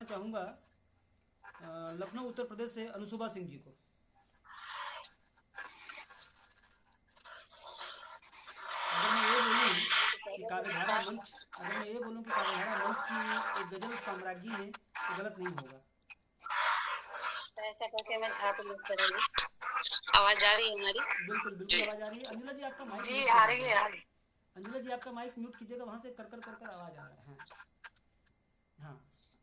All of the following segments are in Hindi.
चाहूँगा लखनऊ उत्तर प्रदेश से अनुशुभा सिंह जी को। अगर मैं ये बोलूँ कि काव्यधारा मंच अगर मैं ये बोलूँ कि काव्यधारा मंच की एक गजल साम्राज्ञी है तो गलत नहीं होगा। तो ऐसा करके मैं झाड़ को मुक्त करूंगी। आवाज आ रही है हमारी? बिल्कुल बिल्कुल आवाज़ आ रही है। अंजुला जी आपका माइक जी म्यूट आ कर रही है, दीजिएगा। आ रही है। अंजुला जी आपका माइक म्यूट कीजिएगा, वहाँ से कर कर कर कर आवाज़ आ रहा है। हाँ हाँ।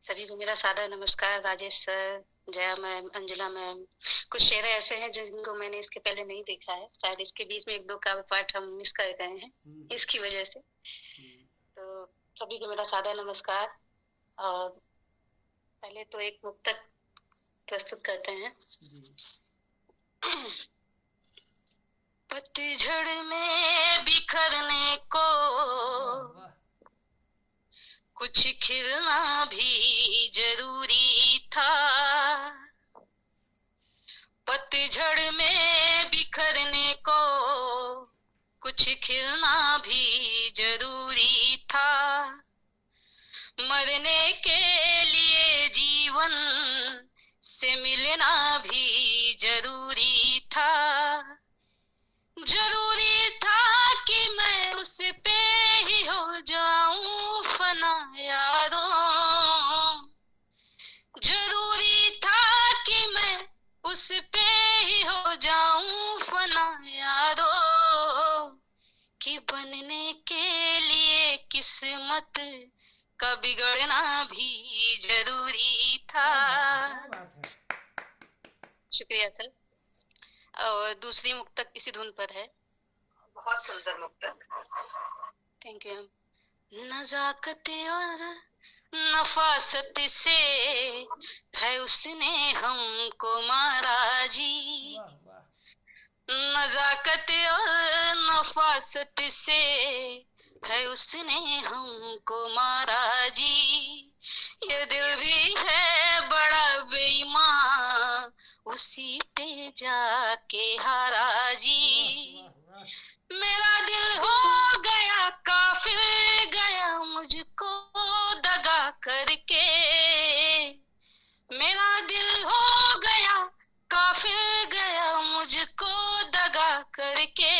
सभी को मेरा सादर नमस्कार। Rajesh sir, Jaya ma'am, Anjula ma'am. कुछ शेर ऐसे हैं जिनको मैंने इसके पहले नहीं देखा है, शायद इसके बीच में एक दो काव्य पाठ हम मिस कर गए हैं इसकी वजह से। तो सभी को मेरा सादर नमस्कार। और पहले तो एक मुक्तक प्रस्तुत करते हैं। पतझड़ में बिखरने को कुछ खिलना भी जरूरी था। पतझड़ में बिखरने को कुछ खिलना भी जरूरी था। मरने के लिए जीवन से मिलना भी जरूरी था। जरूरी था कि मैं उस पे ही हो जाऊं फना यारों। जरूरी था कि मैं उस पे ही हो जाऊं फना यारों। कि बनने के लिए किस्मत का बिगड़ना भी जरूरी था। शुक्रिया सर। और दूसरी मुक्तक इसी धुन पर है। बहुत सुंदर मुक्तक। Thank you. नजाकत और नफासत से है उसने हमको मारा जी। नजाकत और नफासत से है उसने हमको मारा जी। ये दिल भी है बड़ा बेईमान, उसी पे जाके हारा जी। मेरा दिल हो गया काफिर, गया मुझको दगा करके। मेरा दिल हो गया काफिर, गया मुझको दगा करके।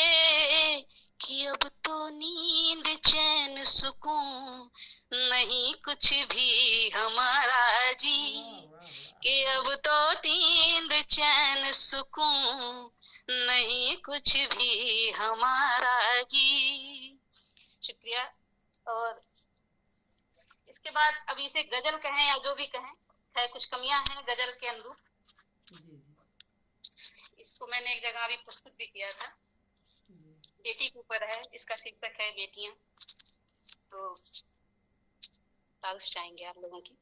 कि अब तो नींद चैन सुकून नहीं कुछ भी हमारा जी। कि अब तो नींद चैन सुकून नहीं कुछ भी हमारा जी। शुक्रिया। और इसके बाद अभी इसे गजल कहें या जो भी कहें, खैर कुछ कमियां हैं गजल के अनुरूप। इसको मैंने एक जगह अभी प्रस्तुत भी किया था। बेटी के ऊपर है, इसका शीर्षक है बेटियां। तो तारीफ चाहेंगे आप लोगों की।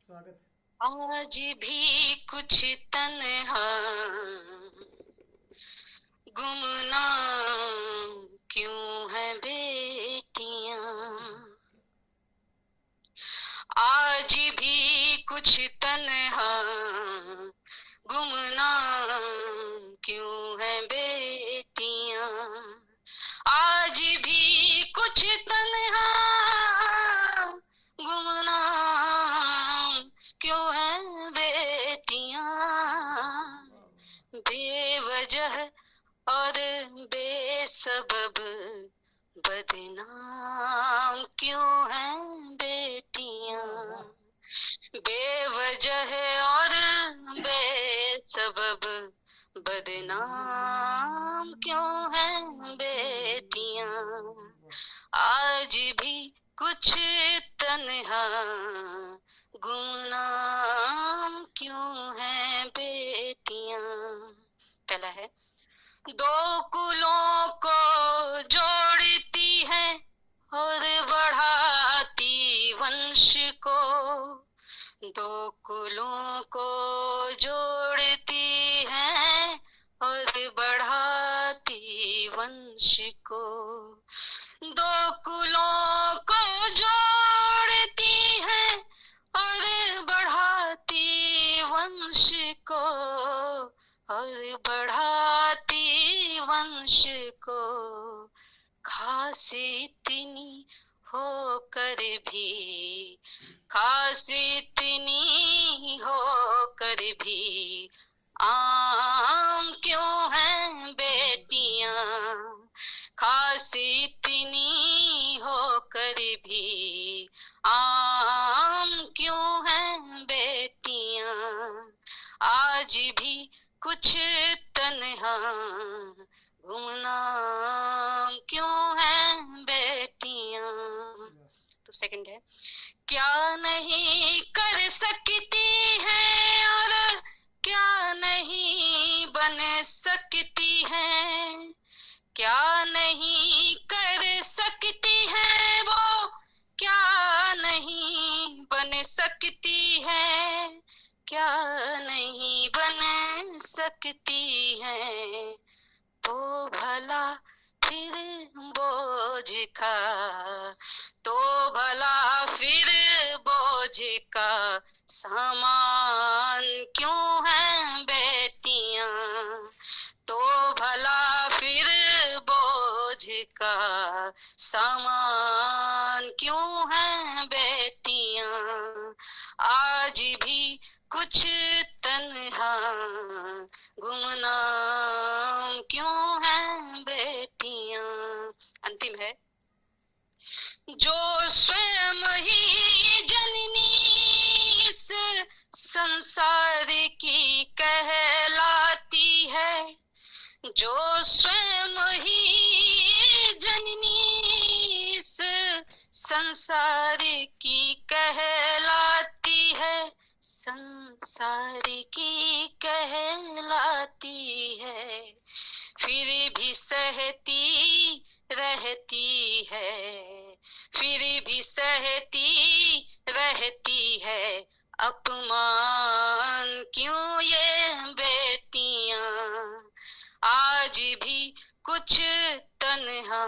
स्वागत। आज भी कुछ तन्हा गुमनाम क्यों है बेटियां। आज भी कुछ तन्हा गुमनाम क्यों है बेटियां। आज भी कुछ तन्हा गुमनाम क्यों है बेटियां। बेवजह और बेसबब बदनाम क्यों है बेटियां। बेवजह और बेसबब बदनाम क्यों है बेटियां। आज भी कुछ तन्हा गुमनाम क्यों है बेटियां। पहला है। दो कुलों को जोड़ती है और बढ़ाती वंश को। दो कुलों को जोड़ती है और बढ़ाती वंश को। दो कुलों को जोड़ती है और बढ़ाती वंश को। और बढ़ाती वंश को। खास इतनी होकर भी, खास इतनी होकर भी आम क्यों हैं बेटियां, खास इतनी होकर भी आम क्यों हैं बेटियां, आज भी कुछ तन्हा गुमनाम क्यों हैं बेटियां। तो सेकंड है, क्या नहीं कर सकती हैं और क्या नहीं बन सकती हैं, क्या नहीं कर सकती हैं वो, क्या नहीं बन सकती है, क्या नहीं बन सकती है, तो भला फिर बोझ का, तो भला फिर बोझ का सामान क्यों है बेटियां, तो भला फिर बोझ का सामान क्यों है बेटियां, आज भी कुछ तन्हा गुमनाम क्यों हैं बेटियां। अंतिम है, जो स्वयं ही जननी इस संसार की कहलाती है, जो स्वयं ही जननी इस संसार की कहलाती है, संसार की कहलाती है, फिर भी सहती रहती है, फिर भी सहती रहती है अपमान क्यों ये बेटियां, आज भी कुछ तन्हा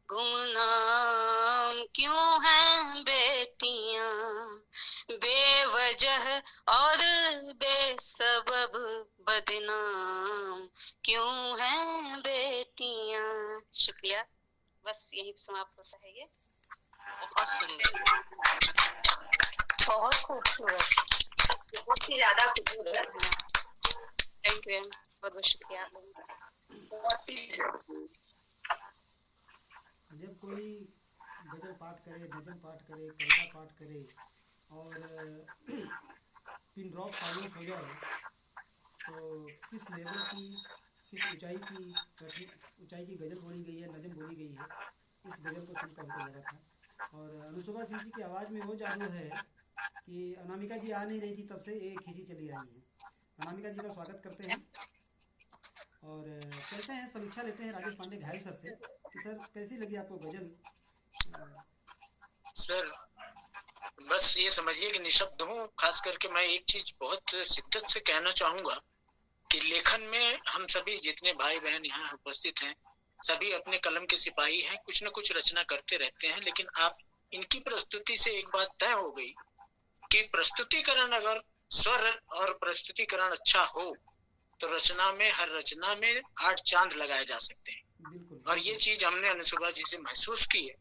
गुमनाम क्यों हैं बेटियां, बेवजह और बेसबब बदनाम क्यों हैं बेटियां। शुक्रिया, बस यही समाप्त होता है ये। बहुत सुंदर, बहुत खूबसूरत, बहुत ही ज्यादा खूबसूरत। थैंक यू, बहुत बहुत शुक्रिया। जब कोई गजल पाठ करे, नज़म पाठ करे, कविता पाठ करे और पिन ड्रॉप साइलेंस हो जाए, तो किस लेवल की, किस ऊंचाई की गज़ल बोली गई है, नज़म बोली गई है, इस गज़ल को सुनकर हमको लगा था। और अनुशोभा सिंह जी की आवाज़ में वो जादू है कि अनामिका जी आ नहीं रही थी, तब से एक खींची चली आई हैं। अनामिका जी का स्वागत करते हैं और चलते हैं, समीक्षा लेते हैं राजेश पांडे घायल सर से कि सर कैसी लगी आपको गज़ल। सर बस ये समझिए कि निशब्द हूँ। खास करके मैं एक चीज बहुत शिद्दत से कहना चाहूंगा कि लेखन में हम सभी जितने भाई बहन यहाँ उपस्थित हैं, सभी अपने कलम के सिपाही हैं, कुछ न कुछ रचना करते रहते हैं। लेकिन आप इनकी प्रस्तुति से एक बात तय हो गई कि प्रस्तुतिकरण अगर स्वर और प्रस्तुतिकरण अच्छा हो तो रचना में, हर रचना में 8 चांद लगाए जा सकते हैं। और ये चीज हमने अनुशोभा जी से महसूस की है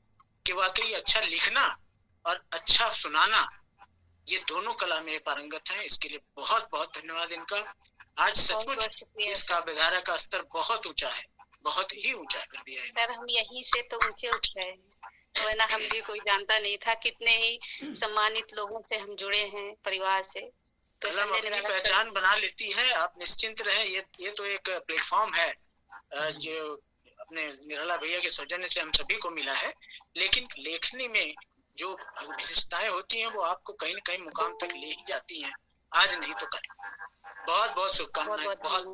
कि वाकई अच्छा लिखना और अच्छा सुनाना, ये दोनों कला में पारंगत हैं। इसके लिए बहुत बहुत धन्यवाद इनका। आज सचमुच इस काव्यधारा का स्तर बहुत ऊंचा है, बहुत ही ऊंचा कर दिया है सर। हम यहीं से तो ऊंचे उठ रहे हैं, वरना हम भी कोई जानता नहीं था। कितने ही सम्मानित लोगों से हम जुड़े हैं परिवार से। तो कलम अपनी पहचान बना लेती है, आप निश्चिंत रहें। ये तो एक प्लेटफॉर्म है जो अपने निराला भैया के सौजन्य से हम सभी को मिला है। लेकिन लेखनी में जो विशेषताएं होती हैं वो आपको कहीं न कहीं मुकाम तक ले ही जाती हैं, आज नहीं तो कल। बहुत बहुत शुभकामनाएं। बहुत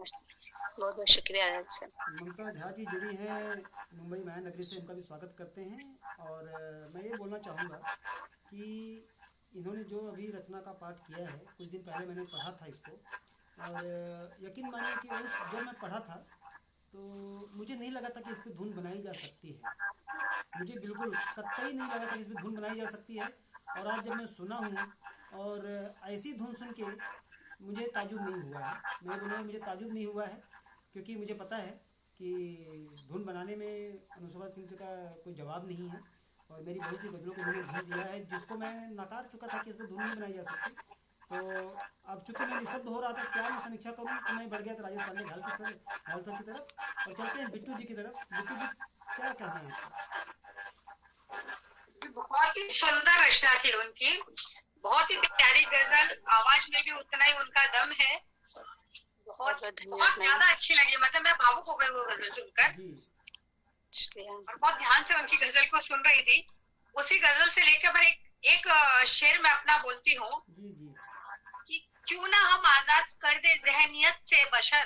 बहुत शुक्रिया सर। ममता झा जी जुड़ी हैं मुंबई महानगरी से, उनका भी स्वागत करते हैं। और मैं ये बोलना चाहूँगा कि इन्होंने जो अभी रचना का पाठ किया है, कुछ दिन पहले मैंने पढ़ा था इसको, और यकीन मानिए कि उस जब मैं पढ़ा था तो मुझे नहीं लगा था कि इस पर धुन बनाई जा सकती है। मुझे बिल्कुल कतई नहीं लगा था कि इस पर धुन बनाई जा सकती है। और आज जब मैं सुना हूँ और ऐसी धुन सुन के मुझे ताजुब नहीं हुआ है। मैं बोलूँगा मुझे ताजुब नहीं हुआ है, क्योंकि मुझे पता है कि धुन बनाने में अनुष्का सिंह का कोई जवाब नहीं है, और मेरी बहुत सी गज़लों को उन्होंने धुन दिया है जिसको मैं नकार चुका था कि इसको धुन नहीं बनाई जा सकती। तो अब चूंकि मैं निःशब्द हो रहा था, क्या मैं समीक्षा करूं, तो मैं बढ़ गया था राजेश पांडे घायल सर की तरफ। और चलते हैं बिट्टू जी की तरफ। बिट्टू जी, क्या कहना है आपका? बहुत ही सुंदर रचना थी उनकी, बहुत ही प्यारी गजल, आवाज में भी उतना ही उनका दम है। बहुत बहुत ज्यादा अच्छी लगी, मतलब मैं भावुक हो गई वो गजल सुनकर, और बहुत ध्यान से उनकी गजल को सुन रही थी। उसी गजल से लेकर मैं एक शेर में अपना बोलती हूँ कि क्यों ना हम आजाद कर दे जहनियत से बशर,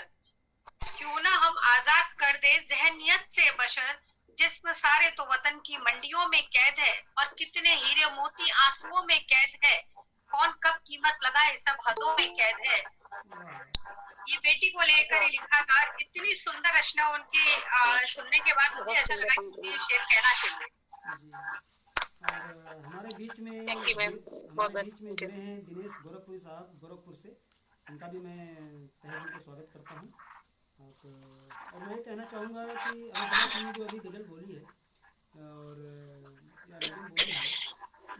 क्यों ना हम आजाद कर दे जहनियत से बशर, जिस्म सारे तो वतन की मंडियों में कैद है, और कितने हीरे मोती आंसुओं में कैद है, कौन कब कीमत लगाए सब हदों में कैद है। ये बेटी को लेकर ही लिखा था। इतनी सुंदर रचना उनकी सुनने के बाद मुझे ऐसा लगा कि ये शेर कहना चाहिए। और हमारे बीच में जुड़े हैं दिनेश गोरखपुरी साहब, गोरखपुर से। उनका भी मैं तहे दिल से स्वागत करता हूँ। और मैं ये कहना चाहूँगा कि अनुष्का सिंह ने जो अभी गज़ल बोली है, और या नज़म बोली है,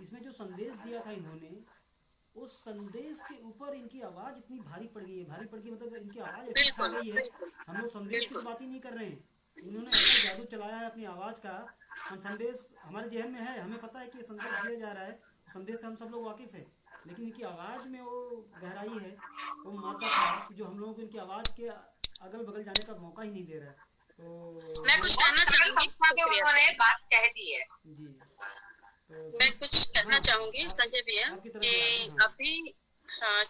इसमें जो संदेश दिया था इन्होंने, उस संदेश के ऊपर इनकी आवाज़ इतनी भारी पड़ गई है। भारी पड़ गई मतलब इनकी आवाज़ ऐसी छा गई है, हम लोग संदेश की बात ही नहीं कर रहे हैं। इन्होंने ऐसा जादू चलाया है अपनी आवाज़ का। हम संदेश हमारे जहन में है, हमें पता है कि ये संदेश दिया जा रहा है, संदेश से हम सब लोग वाकिफ़ हैं, लेकिन इनकी आवाज़ में वो गहराई है, वो मात्रा है जो हम लोगों को इनकी आवाज़ के अगल बगल जाने का मौका ही नहीं दे रहा है। तो मैं कुछ कहना चाहूँगी, उन्होंने बात कह दी है जी। तो मैं कुछ कहना चाहूंगी संजय भैया कि अभी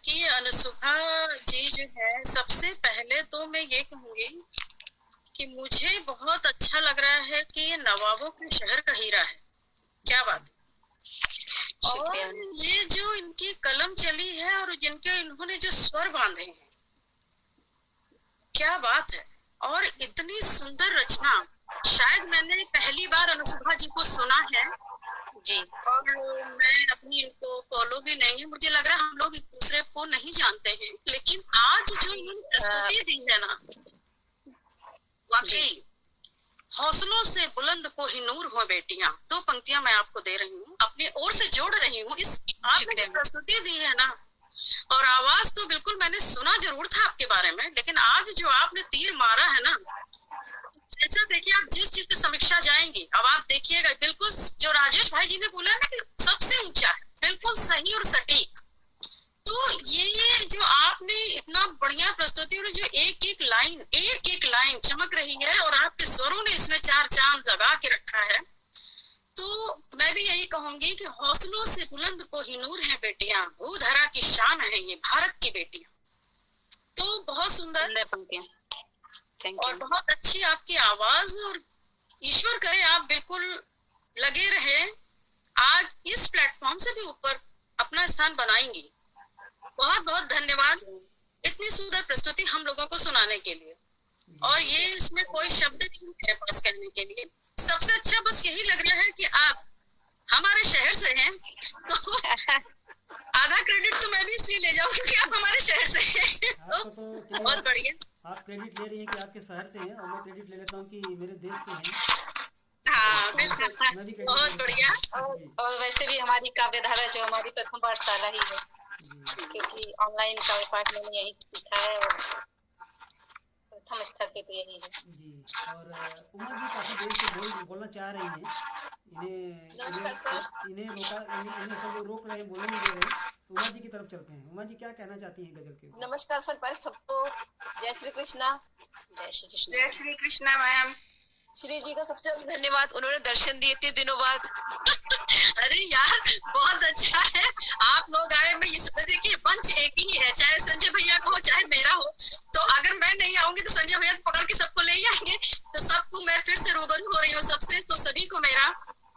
कि अनुष्का जी जो है, सबसे पहले तो मैं ये कहूंगी कि मुझे बहुत अच्छा लग रहा है कि ये नवाबों के शहर का हीरा है। क्या बात है। और ये जो इनकी कलम चली है और जिनके इन्होंने जो स्वर बांधे हैं, क्या बात है। और इतनी सुंदर रचना शायद मैंने पहली बार अनुष्का जी को सुना है जी। और मैं अपनी इनको फॉलो भी नहीं है, मुझे लग रहा है हम लोग एक दूसरे को नहीं जानते हैं, लेकिन आज जो इन्होंने प्रस्तुति दी है ना, वाकई हौसलों से बुलंद को ही नूर हो बेटियां। दो पंक्तियां मैं आपको दे रही हूँ, अपनी ओर से जोड़ रही हूँ। इस आपने जो प्रस्तुति दी है ना, और आवाज तो बिल्कुल मैंने सुना जरूर था आपके बारे में, लेकिन आज जो आपने तीर मारा है ना, ऐसा देखिए, आप जिस चीज की समीक्षा जाएंगे, अब आप देखिएगा बिल्कुल जो राजेश भाई जी ने बोला है ना कि सबसे ऊंचा है, बिल्कुल सही और सटीक। तो ये जो आपने इतना बढ़िया प्रस्तुति, और जो एक एक लाइन चमक रही है, और आपके स्वरों ने इसमें चार चांद लगा के रखा है। तो मैं भी यही कहूंगी कि हौसलों से बुलंद को ही नूर है बेटियां, भूधरा की शान है ये भारत की बेटियां। तो बहुत सुंदर पंक्तियां और बहुत अच्छी आपकी आवाज, और ईश्वर करे आप बिल्कुल लगे रहे, आज इस प्लेटफॉर्म से भी ऊपर अपना स्थान बनाएंगी। बहुत बहुत धन्यवाद इतनी सुंदर प्रस्तुति हम लोगों को सुनाने के लिए। और ये इसमें कोई शब्द नहीं मेरे पास कहने के लिए। सबसे अच्छा बस यही लग रहा है कि आप हमारे शहर से हैं, तो आधा क्रेडिट तो मैं भी इसलिए ले जाऊं क्योंकि आप हमारे शहर से हैं। तो बहुत बढ़िया, आप क्रेडिट ले रही हैं कि आपके शहर से हैं, और मैं क्रेडिट ले लेता हूँ कि मेरे देश से हैं। हाँ बिल्कुल, बहुत बढ़िया। और वैसे भी हमारी काव्यधारा जो हमारी प्रथम पाठशाला ही है, क्योंकि ऑनलाइन काव्य पाठ मैंने यही सीखा है, और प्रथम स्तर पे तो यही है जी। और उमा जी काफी देर से बोलना चाह रही हैं, इन्हें सब लोग रोक रहे हैं, बोलने नहीं दे रहे हैं। उमा जी की तरफ चलते हैं। उमा जी क्या कहना चाहती हैं गजल के ऊपर? नमस्कार सर, पहले सबको जय श्री कृष्णा। जय श्री कृष्णा मैम। श्री जी का सबसे धन्यवाद, उन्होंने दर्शन दिए इतने दिनों बाद। अरे यार बहुत अच्छा है आप लोग आए। मैं ये देखिए मंच एक ही है, चाहे संजय भैया का हो चाहे मेरा हो। तो अगर मैं नहीं आऊंगी तो संजय भैया पकड़ के सबको ले आएंगे। तो सबको मैं फिर से रूबरू हो रही हूँ सबसे। तो सभी को मेरा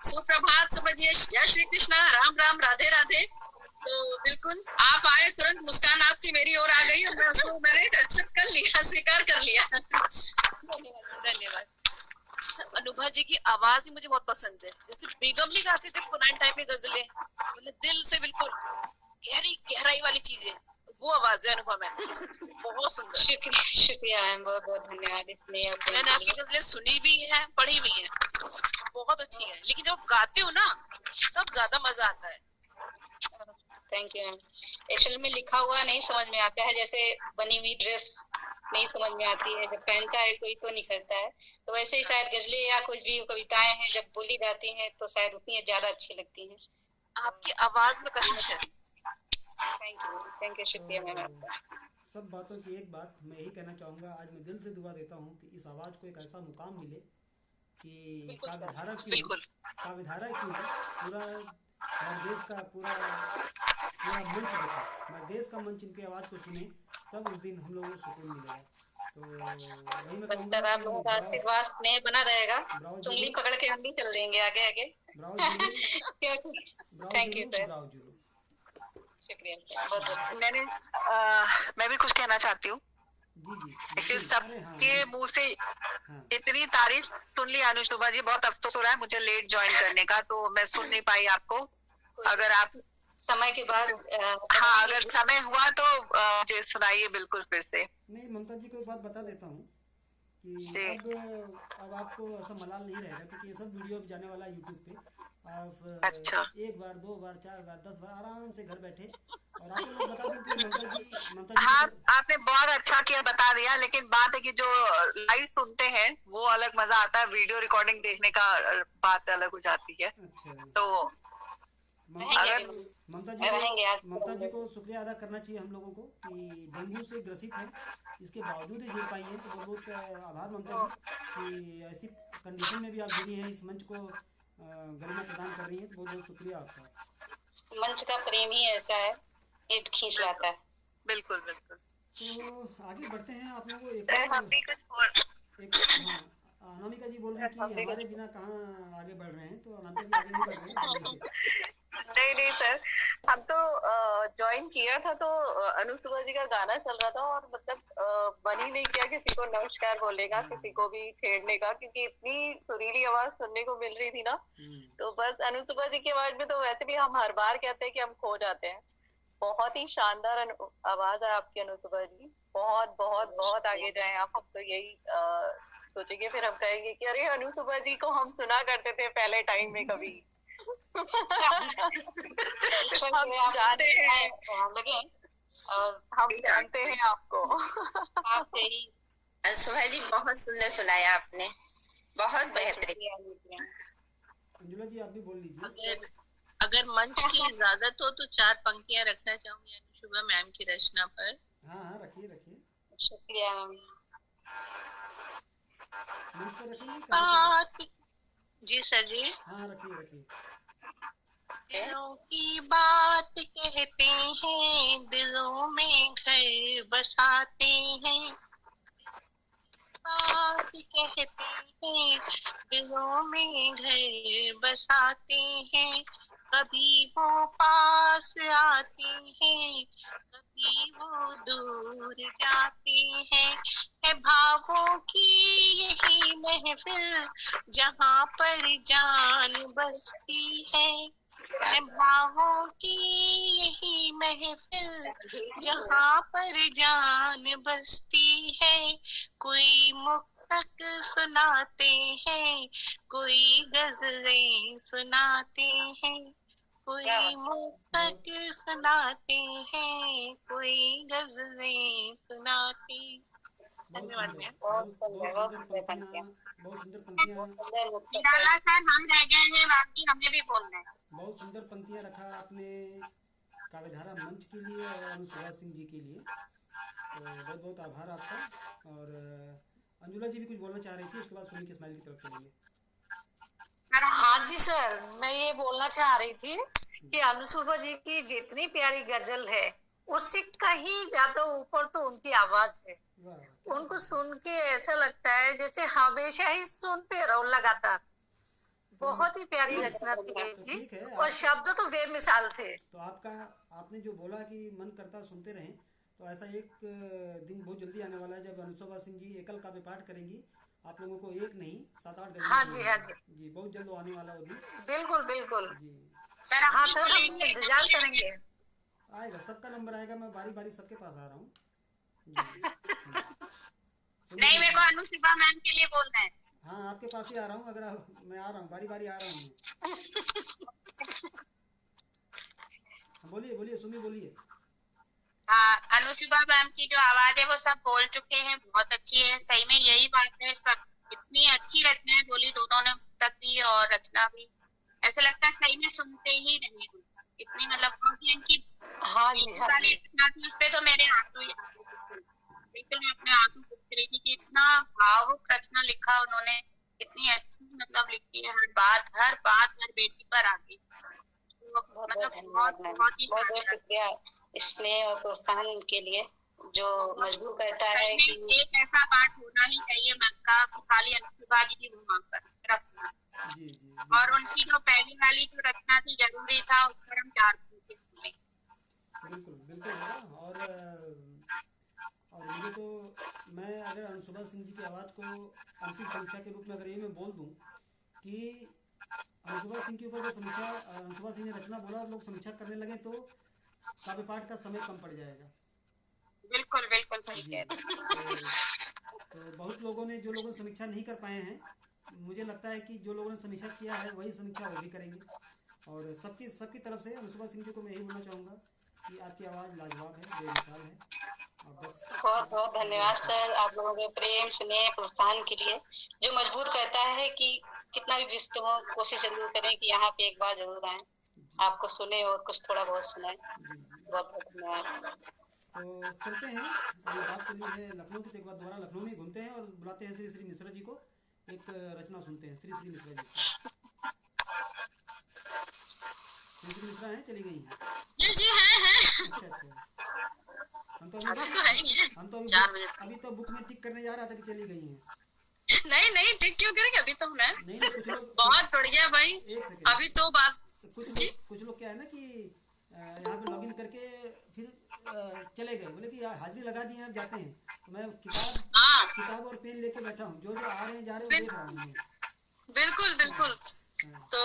सुप्रभात समझिए, जय श्री कृष्णा, राम राम, राधे राधे। तो बिल्कुल आप आए, तुरंत मुस्कान आपकी मेरी ओर आ गई, और मैं उसको मैंने एक्सेप्ट कर लिया, स्वीकार कर लिया। धन्यवाद। अनुभा जी की आवाज ही मुझे बहुत पसंद है। जैसे बेगम भी गाते थे पुराने टाइम में गजलें, मतलब दिल से बिल्कुल गहराई वाली चीजें। वो आवाज है अनुभव मैम, बहुत सुंदर। शुक्रिया मैम, बहुत बहुत धन्यवाद। इतने मैंने आपकी गजलें सुनी भी है, पढ़ी भी है, बहुत अच्छी है, लेकिन जब गाते हो ना तब ज्यादा मजा आता है। Thank you ma'am. एक्चुअली में लिखा हुआ नहीं समझ में आता है, जैसे बनी हुई ड्रेस नहीं समझ में आती है, जब पहनता है कोई तो निखरता है। तो वैसे ही शायद गजलें या कुछ भी कविताएं हैं जब बोली जाती हैं तो शायद उतनी ज्यादा अच्छी लगती हैं। आपकी आवाज में कशिश है। थैंक यू, शुक्रिया मैम आपका। सब बातों की एक बात मैं यही कहना चाहूँगा, आज मैं दिल से दुआ देता हूँ कि इस आवाज़ को एक ऐसा मुकाम मिले कि काव्यधारा की पूरा हमारे देश का पूरा मंच देखे, हमारे देश का मंच इनकी आवाज़ को सुने, तब उस दिन हम लोगों को सुकून मिलेगा। तो वही मैं कहूँगा आप लोगों का आशीर्वाद स्नेह बना रहेगा, उंगली पकड़ के हम भी चल देंगे आगे आगे। थैंक यू सर, शुक्रिया। मैं भी कुछ कहना चाहती हूँ। सबके मुंह से इतनी तारीफ सुन ली अनुशोभा जी, बहुत अफसोस हो रहा है मुझे लेट ज्वाइन करने का, तो मैं सुन नहीं पाई आपको। अगर आप समय के बाद हाँ अगर समय हुआ तो मुझे सुनाइए बिल्कुल फिर से। नहीं, ममता जी को एक बात बता देता हूँ कि अब आपको ऐसा मलाल नहीं रहेगा, क्योंकि ये सब वीडियो जाने वाला है यूट्यूब पे। आप अच्छा। एक बार, 2 बार, 4 बार, 10 बार आराम से घर बैठे, और आपको मैं बता दूं कि ममता जी हाँ आपने बहुत अच्छा किया बता दिया, लेकिन बात है कि जो लाइव सुनते हैं वो अलग मजा आता है, वीडियो रिकॉर्डिंग देखने का बात अलग हो जाती है। अच्छा। तो अगर ममता जी को शुक्रिया अदा करना चाहिए हम लोगों को कि डेंगू से ग्रसित है, इसके बावजूद ही जुड़ पाई हैं, तो बहुत बहुत आभार ममता जी कि ऐसी कंडीशन में भी आप जुड़ी हैं, इस मंच को गरिमा प्रदान कर रही हैं, तो बहुत बहुत शुक्रिया आपका। मंच का प्रेम ही ऐसा है, एक खींच लाता है। बिल्कुल बिल्कुल। तो आगे बढ़ते हैं। आप लोगों को अनामिका जी बोल रही कि हमारे बिना कहाँ आगे बढ़ रहे हैं, तो अनामिका जी आगे नहीं बढ़ रहे हैं। नहीं सर, हम तो ज्वाइन किया था तो अनुसुभा जी का गाना चल रहा था, और मतलब मन ही नहीं किया किसी को नमस्कार बोलने का, किसी को भी छेड़ने का, क्योंकि इतनी सुरीली आवाज सुनने को मिल रही थी ना। तो बस अनुसुभा जी की आवाज में तो वैसे भी हम हर बार कहते हैं कि हम खो जाते हैं। बहुत ही शानदार आवाज है आपकी अनुसुभा जी, बहुत बहुत बहुत आगे जाएं आप। हम तो यही सोचेंगे, फिर हम कहेंगे कि अरे अनुसुभा जी को हम सुना करते थे पहले टाइम में कभी। हम जानते हैं और हम जानते हैं आपको। आपसे ही अनुसुभा जी बहुत सुंदर सुनाया आपने, बहुत बेहतरीन। अंजुला जी आप भी बोल लीजिए। अगर मंच की इजाजत हो तो 4 पंक्तियां रखना चाहूंगी अनुशुभा मैम की रचना पर। हाँ रखिए। शुक्रिया मैम। जी सर जी। हाँ रखिए। दिलों की बात कहते हैं, दिलों में घर बसाते हैं। बात कहते हैं, दिलों में घर बसाते हैं। कभी वो पास आते हैं, कभी वो दूर जाते हैं। है भावों की यही महफिल जहाँ पर जान बसती है। भावों की यही महफिल जहाँ पर जान बसती है। कोई मुक्तक सुनाते हैं, कोई गजलें सुनाते हैं। कोई मुक्तक सुनाते हैं, कोई गजलें सुनाते। धन्यवाद मैम। बहुत सुंदर पंक्तियां। सर हम रह गए हैं, बाकी हमने भी बोलना है। बहुत सुंदर पंक्तियां रखा आपने काव्यधारा मंच के लिए और अनुसुभा सिंह जी के लिए, तो बहुत बहुत आभार आपका। और अंजुला जी भी कुछ बोलना चाह रही थी, उसके बाद सुनी के स्माइल की तरफ चलेंगे। हाँ जी सर, मैं ये बोलना चाह रही थी कि अनुशुभा जी की जितनी प्यारी गजल है उससे कहीं ज्यादा ऊपर तो उनकी आवाज है। उनको सुन के ऐसा लगता है जैसे हमेशा ही सुनते रहो लगातार। बहुत ही प्यारी रचना थी और शब्द तो बेमिसाल थे। तो आपने जो बोला कि मन करता सुनते रहें, तो ऐसा एक दिन बहुत जल्दी आने वाला है जब अनुशुभा सिंह जी एकल काव्य पाठ करेंगी। आप लोगों को एक नहीं 7-8 गजल। हाँ जी बहुत जल्द आने वाला वो दिन। बिल्कुल जी सर। हाँ सर, हम इंतजार करेंगे। आएगा, सबका नंबर आएगा, मैं बारी बारी सबके पास आ रहा हूँ। नहीं, मेरे को अनुशिवा मैम के लिए बोलना है। हाँ, आपके पास ही आ रहा हूँ, अगर मैं आ रहा हूँ, बारी बारी आ रहा हूँ मैं। बोलिए बोलिए सुमी, बोलिए। हाँ, अनुशिवा मैम की जो आवाज है वो सब बोल चुके हैं, बहुत अच्छी है, सही में यही बात है। सब इतनी अच्छी रचनाएं बोली दोनों ने, पुस्तक भी और रचना भी, ऐसा लगता है सही में सुनते ही रहे। इतनी मतलब इनकी रचना थी, उस पे तो मेरे आंसू ही बिल्कुल, मैं अपने आंसू पूछ रही थी कि इतना भावुक रचना लिखा उन्होंने, इतनी अच्छी मतलब लिखी है, हर बात हर बेटी पर आती, मतलब बहुत ही शुक्रिया स्नेह और प्रोत्साहन के लिए, जो मजबूर करता है कि एक ऐसा पाठ होना ही चाहिए मैम का, खाली अनुशिवा जी की वहाँ पर रखना। और उनकी जो पहली वाली जो रचना थी, जरूरी था उस पर हम 4 बिल्कुल बिल्कुल है। और मुझे तो, मैं अगर अनुशिवा सिंह जी की आवाज़ को अंतिम समीक्षा के रूप में अगर ये मैं बोल दूं कि अनुशिवा सिंह के ऊपर जो समीक्षा, अनुशिवा सिंह ने रचना बोला और लोग समीक्षा करने लगे तो काव्य पाठ का समय कम पड़ जाएगा। बिल्कुल बिल्कुल सही कह रहे हैं। तो बहुत लोगों ने, जो लोगों ने समीक्षा नहीं कर पाए हैं, मुझे लगता है कि जो लोगों ने समीक्षा किया है वही समीक्षा वो भी करेंगे। और सबकी तरफ से अनुशिवा सिंह जी को मैं यही बोलना चाहूँगा कि आपकी आवाज़ लाजवाब है, बेमिसाल है। और बस बहुत बहुत धन्यवाद सर, आप लोगों के प्रेम स्नेह प्रोत्साहन के लिए, जो मजबूर करता है कि कितना भी व्यस्त हो, कोशिश जरूर करें कि यहाँ पे एक बार जरूर आए, आपको सुने और कुछ थोड़ा बहुत सुनाए। बहुत बहुत धन्यवाद। तो चलते हैं, अभी बात चली है लखनऊ की, तो एक बार दोबारा लखनऊ में घूमते हैं और बुलाते हैं श्री श्री मिश्रा जी को, एक रचना सुनते हैं श्री श्री मिश्रा जी से। श्री श्री मिश्रा हैं, चली गई हैं? जी हैं। अच्छा अच्छा, हम तो अभी तो बुक में टिक करने जा रहा था कि चली गई हैं। नहीं टिक क्यों करेंगे, अभी तो मैं नहीं, कुछ लोग, बहुत बढ़िया भाई, एक सेकंड, अभी तो बात कुछ लोग क्या है ना कि यहाँ पे लॉगिन करके फिर चले गए, बोले कि हाजिरी लगा दी है, अब जाते हैं। तो मैं किताब और पेन लेके बैठा हूँ, जो आ रहे हैं जा रहे हैं देख रहा हूँ। बिल्कुल बिल्कुल। तो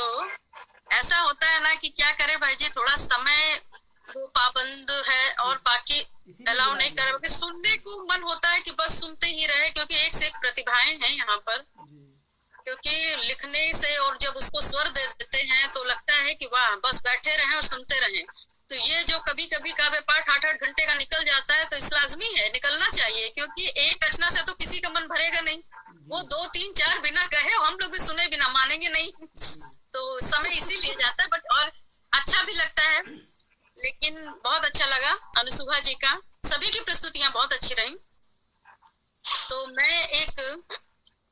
ऐसा होता है ना कि क्या करे भाई जी, थोड़ा समय वो पाबंद है और बाकी अलाउ नहीं कर रहे, सुनने को मन होता है कि बस सुनते ही रहे, क्योंकि एक से एक प्रतिभाएं हैं यहाँ पर, क्योंकि लिखने से और जब उसको स्वर दे देते हैं तो लगता है कि वाह, बस बैठे रहें और सुनते रहें। तो ये जो कभी कभी काव्य पाठ 8-8 घंटे का निकल जाता है, तो इस लाजमी है, निकलना चाहिए, क्योंकि एक रचना से तो किसी का मन भरेगा नहीं, वो 2-3-4 बिना कहे, हम लोग भी सुने बिना मानेंगे नहीं। तो समय इसीलिए जाता है, बट और अच्छा भी लगता है। लेकिन बहुत अच्छा लगा अनुशिवा जी का, सभी की प्रस्तुतियां बहुत अच्छी रही। तो मैं एक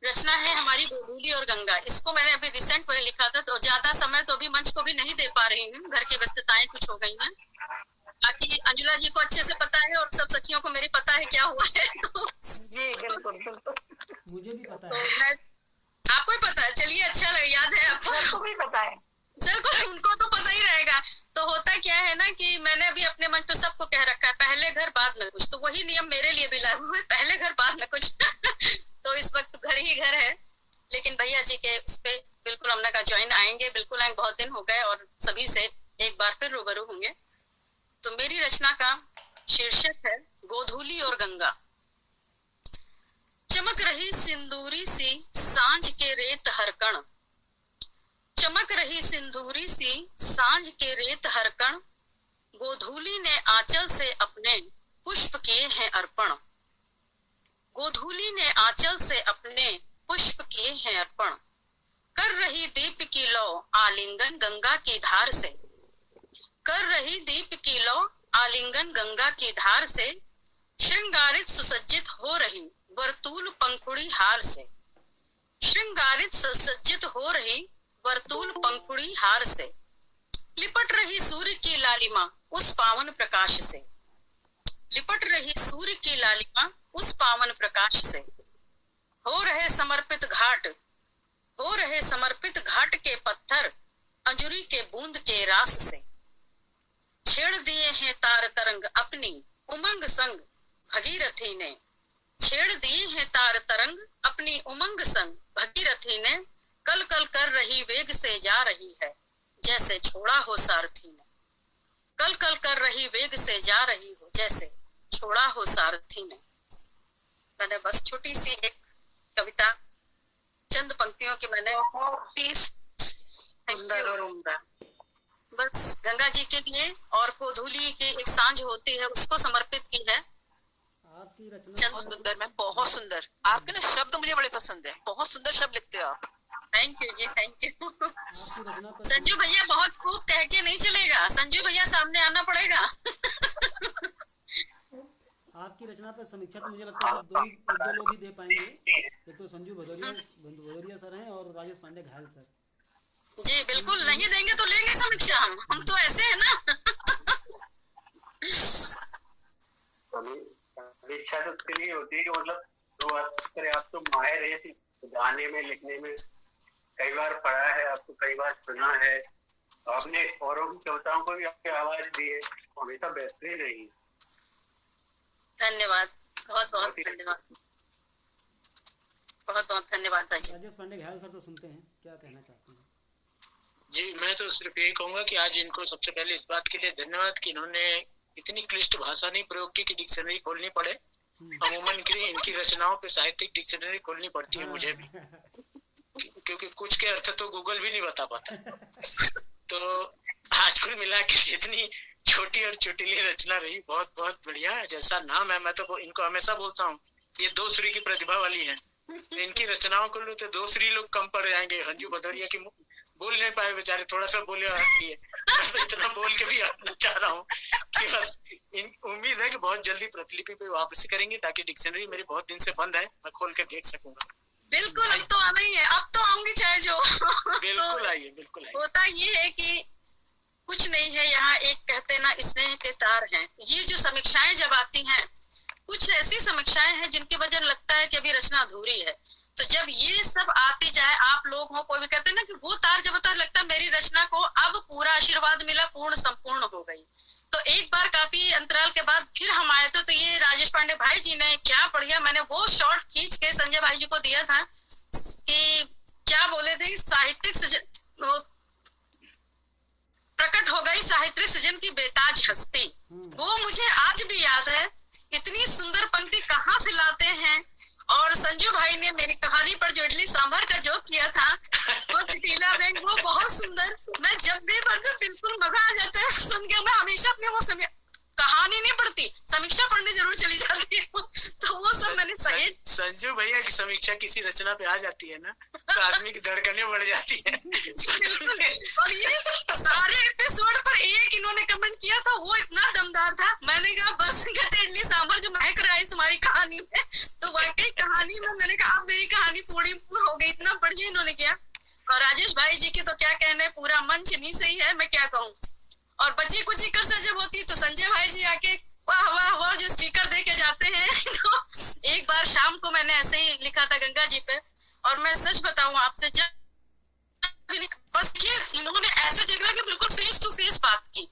रचना है हमारी गोधूली और गंगा, इसको मैंने अभी रिसेंट में लिखा था, तो ज्यादा समय तो अभी मंच को भी नहीं दे पा रही हूँ, घर की व्यस्तताएं कुछ हो गई हैं। बाकी अंजुला जी को अच्छे से पता है और सब सखियों को मेरी पता है क्या हुआ है। तो जी बिल्कुल बिल्कुल, मुझे भी पता है। तो आपको भी पता है, चलिए अच्छा लगा, याद है आपको भी पता है सर को, उनको तो पता ही रहेगा। तो होता क्या है ना कि मैंने अभी अपने मंच पे सबको कह रखा है, पहले घर बाद में कुछ, तो वही नियम मेरे लिए भी लागू है, पहले घर बाद में कुछ। तो इस वक्त घर ही घर है, लेकिन भैया जी के उस पे बिल्कुल हमने कहा ज्वाइन आएंगे, बिल्कुल आएंगे, बहुत दिन हो गए और सभी से एक बार फिर रूबरू होंगे। तो मेरी रचना का शीर्षक है गोधूली और गंगा। चमक रही सिंदूरी सी सांझ के रेत हर कण, चमक रही सिंदूरी सी सांझ के रेत हर कण, गोधूली ने आंचल से अपने पुष्प किए हैं अर्पण, गोधूली ने आंचल से अपने पुष्प किए हैं अर्पण, कर रही दीप की लौ आलिंगन गंगा की धार से, कर रही दीप की लौ आलिंगन गंगा की धार से, श्रृंगारित सुसज्जित हो रही वर्तुल पंखुड़ी हार से, श्रृंगारित सुसज्जित हो रही वर्तुल पंखुड़ी हार से, लिपट रही सूर्य की लालिमा उस पावन प्रकाश से, लिपट रही सूर्य की लालिमा उस पावन प्रकाश से, हो रहे समर्पित घाट, हो रहे समर्पित घाट के पत्थर अंजुरी के बूंद के रास से, छेड़ दिए हैं तार तरंग अपनी उमंग संग भगीरथी ने, छेड़ दिए हैं तार तरंग अपनी उमंग संग भगीरथी ने, कल कल कर रही वेग से जा रही है जैसे छोड़ा हो सारथी ने, कल कल कर रही वेग से जा रही हो, जैसे छोड़ा हो सारथी ने। मैंने बस छोटी सी एक कविता, चंद पंक्तियों की मैंने बस गंगा जी के लिए और गोधूली की एक सांझ होती है उसको समर्पित की है। आपकी बहुत सुंदर मैम, बहुत सुंदर। आपके ना शब्द मुझे बड़े पसंद है, बहुत सुंदर शब्द लिखते हो आप। थैंक यू जी, थैंक यू। संजू भैया बहुत खूब कह के नहीं चलेगा, संजू भैया सामने आना पड़ेगा। आपकी रचना पर समीक्षा तो मुझे लगता है एक दो लोग ही दे पाएंगे। एक तो संजू भदौरिया सर हैं और राजेश पांडे घायल सर। जी बिल्कुल, नहीं देंगे तो लेंगे समीक्षा, हम तो ऐसे है ना। समीक्षा तो उसके लिए होती है कि मतलब तो आप तो माहिर है गाने में, लिखने में, कई बार पढ़ा है आपको, कई बार सुना है, आपने औरों की कविताओं को भी आपकी आवाज दी है, हमेशा बेहतरीन रही। धन्यवाद, बहुत बहुत धन्यवाद, बहुत बहुत धन्यवाद। राजेश पांडे घायल सर तो सुनते हैं, क्या कहना चाहते हैं? जी मैं तो सिर्फ यही कहूंगा कि आज इनको सबसे पहले इस बात के लिए धन्यवाद कि इन्होंने इतनी क्लिष्ट भाषा नहीं प्रयोग की कि डिक्शनरी खोलनी पड़े। अमूमन इनकी रचनाओं पे साहित्यिक डिक्शनरी खोलनी पड़ती है मुझे भी, क्योंकि कुछ के अर्थ तो गूगल भी नहीं बता पाता। तो आज कुल मिला के जितनी छोटी और चुटीली रचना रही, बहुत बहुत बढ़िया है। जैसा नाम है, मैं तो इनको हमेशा बोलता हूँ ये दो श्री की प्रतिभा वाली है। इनकी रचनाओं को लो तो दो श्री लोग कम पड़ जाएंगे। हंजू भदौरिया की बोल नहीं पाए बेचारे, थोड़ा सा बोले आती है, मैं तो इतना बोल के भी आना चाह रहा हूँ कि बस उम्मीद है कि बहुत जल्दी प्रतिलिपि पे वापसी करेंगे ताकि डिक्शनरी मेरी बहुत दिन से बंद है, मैं खोल के देख सकूंगा। बिल्कुल, अब तो आना ही है, अब तो आऊंगी चाहे जो। बिल्कुल आइए, बिल्कुल आइए। होता ये है कि कुछ नहीं है यहाँ, एक कहते ना स्नेह के तार हैं। ये जो समीक्षाएं जब आती हैं, कुछ ऐसी समीक्षाएं हैं जिनकी वजह लगता है कि अभी रचना अधूरी है। तो जब ये सब आती जाए, आप लोग हो, कोई भी कहते हैं ना कि वो तार जब होता है लगता है मेरी रचना को अब पूरा आशीर्वाद मिला, पूर्ण संपूर्ण हो गई। तो एक बार काफी अंतराल के बाद फिर हम आए थे, तो ये राजेश पांडे भाई जी ने क्या बढ़िया, मैंने वो शॉर्ट खींच के संजय भाई जी को दिया था कि क्या बोले थे, साहित्यिक सृजन प्रकट हो गई, साहित्यिक सृजन की बेताज हस्ती। वो मुझे आज भी याद है। इतनी सुंदर पंक्ति कहाँ से लाते हैं। और संजू भाई ने मेरी कहानी पर जो इडली सांभर का जोक किया था, वो चटीला बैंक, वो बहुत सुंदर। मैं जब भी पढ़ती बिल्कुल मजा आ जाता है सुन के। मैं हमेशा अपने वो समय कहानी नहीं पढ़ती, समीक्षा पढ़ने जरूर चली जाती हूँ। तो वो सब मैंने सही। संजू भैया की समीक्षा किसी रचना पे आ जाती है ना, तो आदमी की धड़कनें बढ़ जाती है। और ये सारे एपिसोड पर एक इन्होंने कमेंट किया था, वो इतना दमदार था। मैंने कहा बस कहते इडली सांभर जो महक रहा है तुम्हारी कहानी में। तो वाकई कहानी में मैंने कहा अब मेरी कहानी पूरी हो गई, इतना बढ़िया इन्होंने किया। और राजेश भाई जी की तो क्या कहने, पूरा मंच नहीं सही है, मैं क्या कहूँ। और बच्ची कुछ स्टिकर से जब होती तो संजय भाई जी आके वाह वाह वाह जो स्टिकर दे के जाते हैं। तो एक बार शाम को मैंने ऐसे ही लिखा था गंगा जी पे, और मैं सच बताऊं आपसे, जब बस इन्होंने ऐसे जगह के बिल्कुल फेस टू फेस बात की,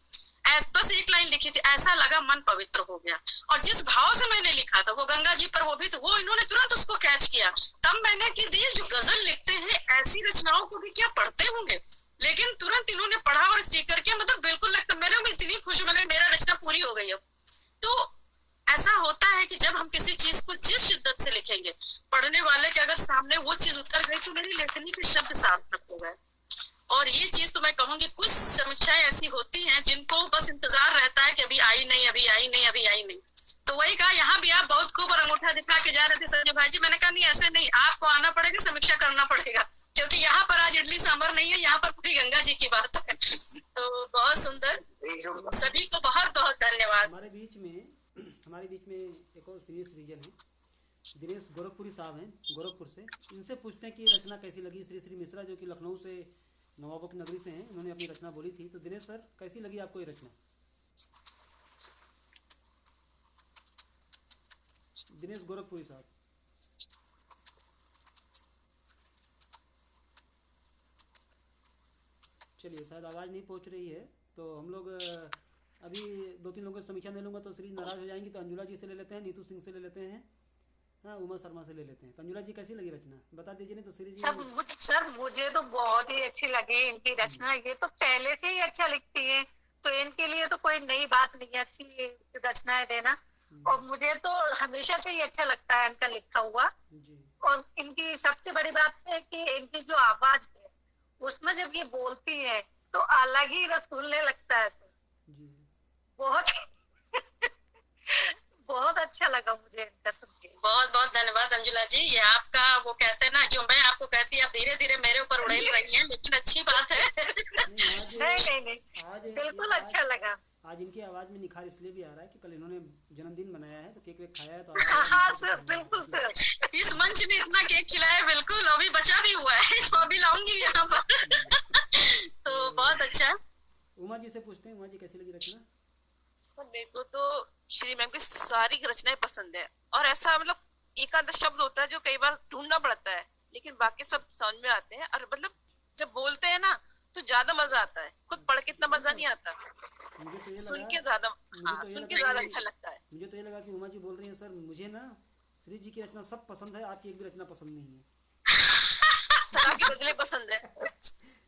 बस एक लाइन लिखी थी, ऐसा लगा मन पवित्र हो गया। और जिस भाव से मैंने लिखा था वो गंगा जी पर, वो भी तो वो इन्होंने तुरंत उसको कैच किया। तब मैंने कि ये जो गजल लिखते हैं ऐसी रचनाओं को भी क्या पढ़ते होंगे, लेकिन तुरंत इन्होंने पढ़ा और स्टिकर किया। मतलब बिल्कुल लगता मेरे में इतनी खुश, मैंने मेरा रचना पूरी हो गई। अब तो ऐसा होता है कि जब हम किसी चीज को जिस शिद्दत से लिखेंगे, पढ़ने वाले के अगर सामने वो चीज उतर गई तो मेरी लेखनी के शब्द सार्थक हो गए। और ये चीज तो मैं कहूंगी, कुछ समीक्षाएं ऐसी होती हैं जिनको बस इंतजार रहता है कि अभी आई नहीं, अभी आई नहीं, अभी आई नहीं। तो वही कहा, यहाँ भी आप बहुत खूब और अंगूठा दिखा के जा रहे थे संजय भाई जी। मैंने कहा नहीं ऐसे नहीं, आपको आना पड़ेगा, समीक्षा करना पड़ेगा, क्योंकि यहाँ पर आज इडली सांभर नहीं है, यहाँ पर पूरी गंगा जी की बात है। तो बहुत सुंदर, सभी को बहुत बहुत धन्यवाद। हमारे बीच में एक और सीनियर सिटीजन है, दिनेश गोरखपुरी साहब हैं, गोरखपुर से। इनसे पूछते हैं कि रचना कैसी लगी। श्री मिश्रा जो कि लखनऊ से, नवाबों की नगरी से हैं, उन्होंने अपनी रचना बोली थी। तो दिनेश सर, कैसी लगी आपको ये रचना? दिनेश गोरखपुरी साहब। चलिए, शायद आवाज़ नहीं पहुंच रही है, तो हम लोग अभी 2-3 लोगों की समीक्षा ले लूँगा तो श्री नाराज हो जाएंगी। तो अंजुला जी से ले लेते हैं, नीतू सिंह से ले लेते हैं, हाँ, उमा शर्मा से ले लेते हैं। तो अंजुला जी कैसी लगी रचना, बता दीजिए। नहीं तो श्री जी। सर मुझे तो बहुत ही अच्छी लगी इनकी रचना। ये तो पहले से ही अच्छा लिखती है, तो इनके लिए तो कोई नई बात नहीं है अच्छी रचनाएं देना। और मुझे तो हमेशा से ही अच्छा लगता है इनका लिखा हुआ। और इनकी सबसे बड़ी बात है कि इनकी जो आवाज है उसमें जब ये बोलती है तो अलग ही रस घुलने लगता है सर। बहुत बहुत अच्छा लगा मुझे इनका सुन के। बहुत बहुत धन्यवाद अंजुला जी। ये आपका वो कहते हैं ना, जो मैं आपको कहती आप धीरे धीरे मेरे ऊपर उड़ेल रही हैं, लेकिन अच्छी बात है। नहीं बिल्कुल अच्छा लगा। आज इनकी आवाज में निखार इसलिए भी आ रहा है कि कल इन्होंने जन्मदिन मनाया है तो केक वेक खाया है तो हाँ सर बिल्कुल सर। इस मंच ने इतना केक खिलाया, बिल्कुल अभी बचा भी हुआ है, इसको अभी लाऊंगी यहाँ पर। तो बहुत अच्छा। उमा जी से पूछते हैं, उमा जी कैसी लगी रचना? मेरे को तो श्री मैम की सारी रचनाएं पसंद है। और ऐसा मतलब एक आधा शब्द होता है जो कई बार ढूंढना पड़ता है, लेकिन बाकी सब समझ में आते हैं। और मतलब जब बोलते हैं ना तो ज्यादा मजा आता है, खुद पढ़ के इतना मजा नहीं आता, सुन के ज्यादा, हाँ सुन के ज्यादा अच्छा लगता है। मुझे तो ये लगा कि उमा जी बोल रही है सर मुझे ना श्री जी की रचना सब पसंद है, आपकी एक भी रचना पसंद नहीं है। सर आपकी गजलें पसंद है।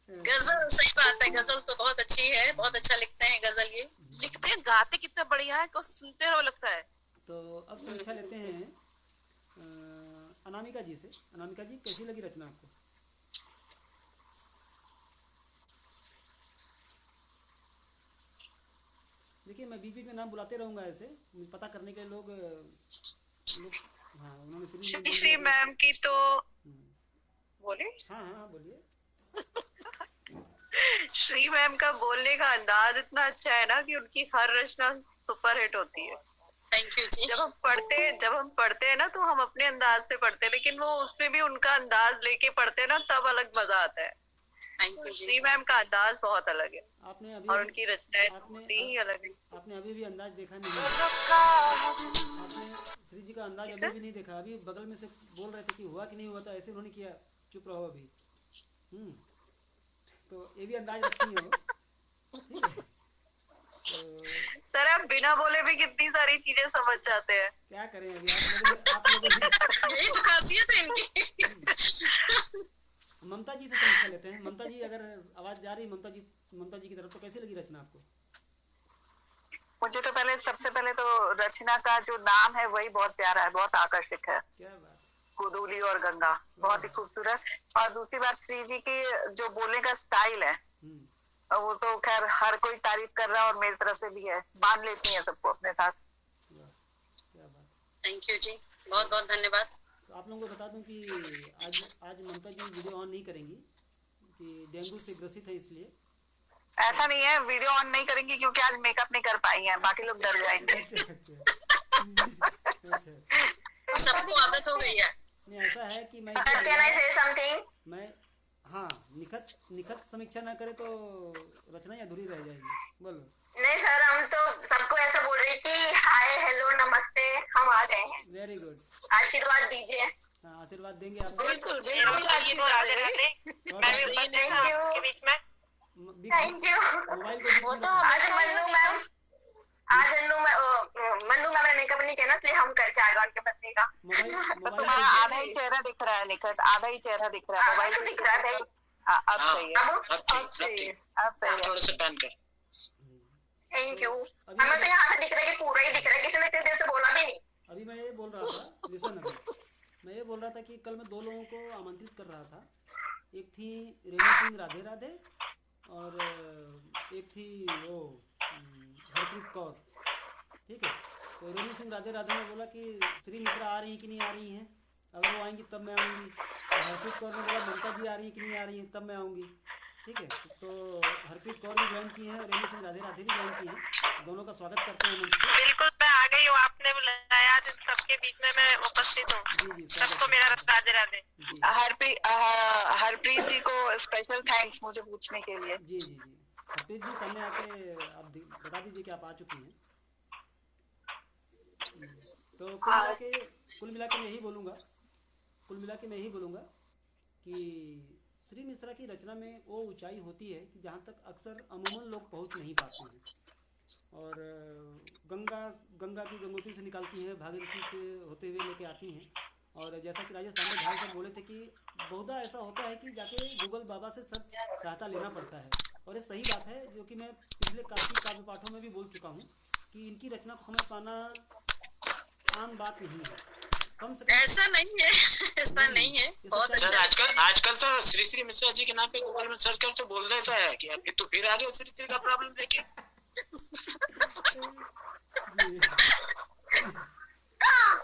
गजल, सही बात है, गजल तो बहुत अच्छी है, बहुत अच्छा लिखते हैं गजल। ये लिखते हैं, गाते कितना बढ़िया है, कुछ सुनते रहो लगता है। तो अब समीक्षा लेते हैं अनामिका जी से। अनामिका जी कैसी लगी रचना आपको? देखिए मैं बीच बीच में नाम बुलाते रहूंगा ऐसे पता करने के लिए लोग हाँ उन्होंने श्री मैम की तो बोले। हाँ हाँ बोलिए। श्री मैम का बोलने का अंदाज इतना अच्छा है ना कि उनकी हर रचना सुपर हिट होती है। थैंक यू जी। जब हम पढ़ते हैं ना तो हम अपने अंदाज से पढ़ते हैं, लेकिन वो उसमें भी उनका अंदाज लेके पढ़ते हैं ना तब अलग मजा आता है। श्री मैम का अंदाज बहुत अलग है। आपने अभी और उनकी रचनाएं ही अलग है। आपने अभी भी अंदाज देखा नहीं है? आपने श्री जी का अंदाज अभी भी नहीं देखा? अभी बगल में से बोल रहे थे कि हुआ कि नहीं हुआ, तो ऐसे उन्होंने किया चुप रहो अभी। तो ये भी अंदाज रखती हो, ठीक है? तो सर आप बिना बोले भी कितनी सारी चीजें समझ जाते हैं। क्या करें अभी आप लोगों यही तो खासियत है इनकी। ममता जी से समीक्षा लेते हैं। ममता जी अगर आवाज जा रही है ममता जी की तरफ, तो कैसी लगी रचना आपको? मुझे तो सबसे पहले तो रचना का जो नाम है वही बहुत प्यारा है, बहुत आकर्षक है। क्या बात। गोदूली और गंगा बहुत ही खूबसूरत। और दूसरी बात श्री जी की जो बोलने का स्टाइल है वो तो खैर हर कोई तारीफ कर रहा है और मेरी तरफ से भी है, मान लेती है सबको अपने साथ। थैंक यू जी, बहुत बहुत धन्यवाद। तो आप लोगों को बता दूं कि आज ममता जी वीडियो ऑन नहीं करेंगी कि डेंगू से ग्रसित है, इसलिए। ऐसा नहीं है, वीडियो ऑन नहीं करेंगी क्योंकि आज मेकअप नहीं कर पाई हैं, बाकी लोग डर जाएंगे। सबको आदत हो गई है। नहीं ऐसा है कि मैं हाँ निखत समीक्षा ना करे तो रचना ही अधूरी रह जाएगी। बोलो। नहीं सर, हम तो सबको ऐसा बोल रहे कि हाय हेलो नमस्ते, हम आ गए हैं। वेरी गुड, आशीर्वाद दीजिए। हाँ आशीर्वाद देंगे आप। बिल्कुल बिल्कुल आशीर्वाद देंगे। Thank you. वो तो आज मन्नू मैम ने मेकअप नहीं किया ना, इसलिए हम करके आए उनके पत्नी का। तुम्हारा आधा ही चेहरा दिख रहा है निखत, आधा ही चेहरा दिख रहा है। मोबाइल तो दिख रहा है। अब सही है, अब सही है। थोड़ा सा पैन कर। Thank you. हमें तो यहाँ से दिख रहा है कि पूरा ही दिख रहा है, किसी ने इतनी देर से बोला भी नहीं। अभी मैं ये बोल रहा था, लिसन अभी मैं ये बोल रहा था कि कल मैं 2 लोगों को आमंत्रित कर रहा था। एक थी रेणु सिंह राधे राधे और एक थी वो हरप्रीत कौर, ठीक है। तो रेणु सिंह राधे राधे ने बोला कि श्री मिश्रा आ रही हैं कि नहीं आ रही हैं, अगर वो आएंगी तब मैं आऊँगी। हरप्रीत कौर ने बोला ममता जी आ रही हैं कि नहीं आ रही हैं, तब मैं आऊँगी, ठीक है। तो हरप्रीत कौर भी ज्वाइन की हैं, रेणु सिंह राधे राधे भी ज्वाइन की हैं। दोनों का स्वागत करते हैं मंच पे। बिल्कुल मैं आ गई हूँ, आपने बुलाया आज सबके बीच में मैं उपस्थित हूँ। सबको मेरा राधे राधे। हरप्रीत जी को स्पेशल थैंक्स मुझे पूछने के लिए। जी जी जी, हरप्रीत जी सामने आके आप बता दीजिए कि आप आ चुकी हैं। तो कुल मिला के मैं यही बोलूँगा कि श्री मिश्रा की रचना में वो ऊंचाई होती है कि जहाँ तक अक्सर अमूमन लोग पहुँच नहीं पाते हैं। और गंगा की गंगोत्री से निकालती हैं, भागीरथी से होते हुए लेके आती हैं और जैसा कि राजेश पांडे ढाल सर बोले थे कि बहुधा ऐसा होता है कि जाके गूगल बाबा से सब सहायता लेना पड़ता है, और ये सही बात है, जो कि मैं पिछले काफ़ी काव्य पाठों में भी बोल चुका हूँ कि इनकी रचना को समझ पाना आम बात नहीं है। कम से कम ऐसा नहीं है, ऐसा नहीं है, बहुत अच्छा। आजकल तो श्री श्री मिश्रा जी के नाम पे गूगल में सर्च कर तो बोल देता है कि अभी तो फिर आ गया श्री श्री का प्रॉब्लम लेके।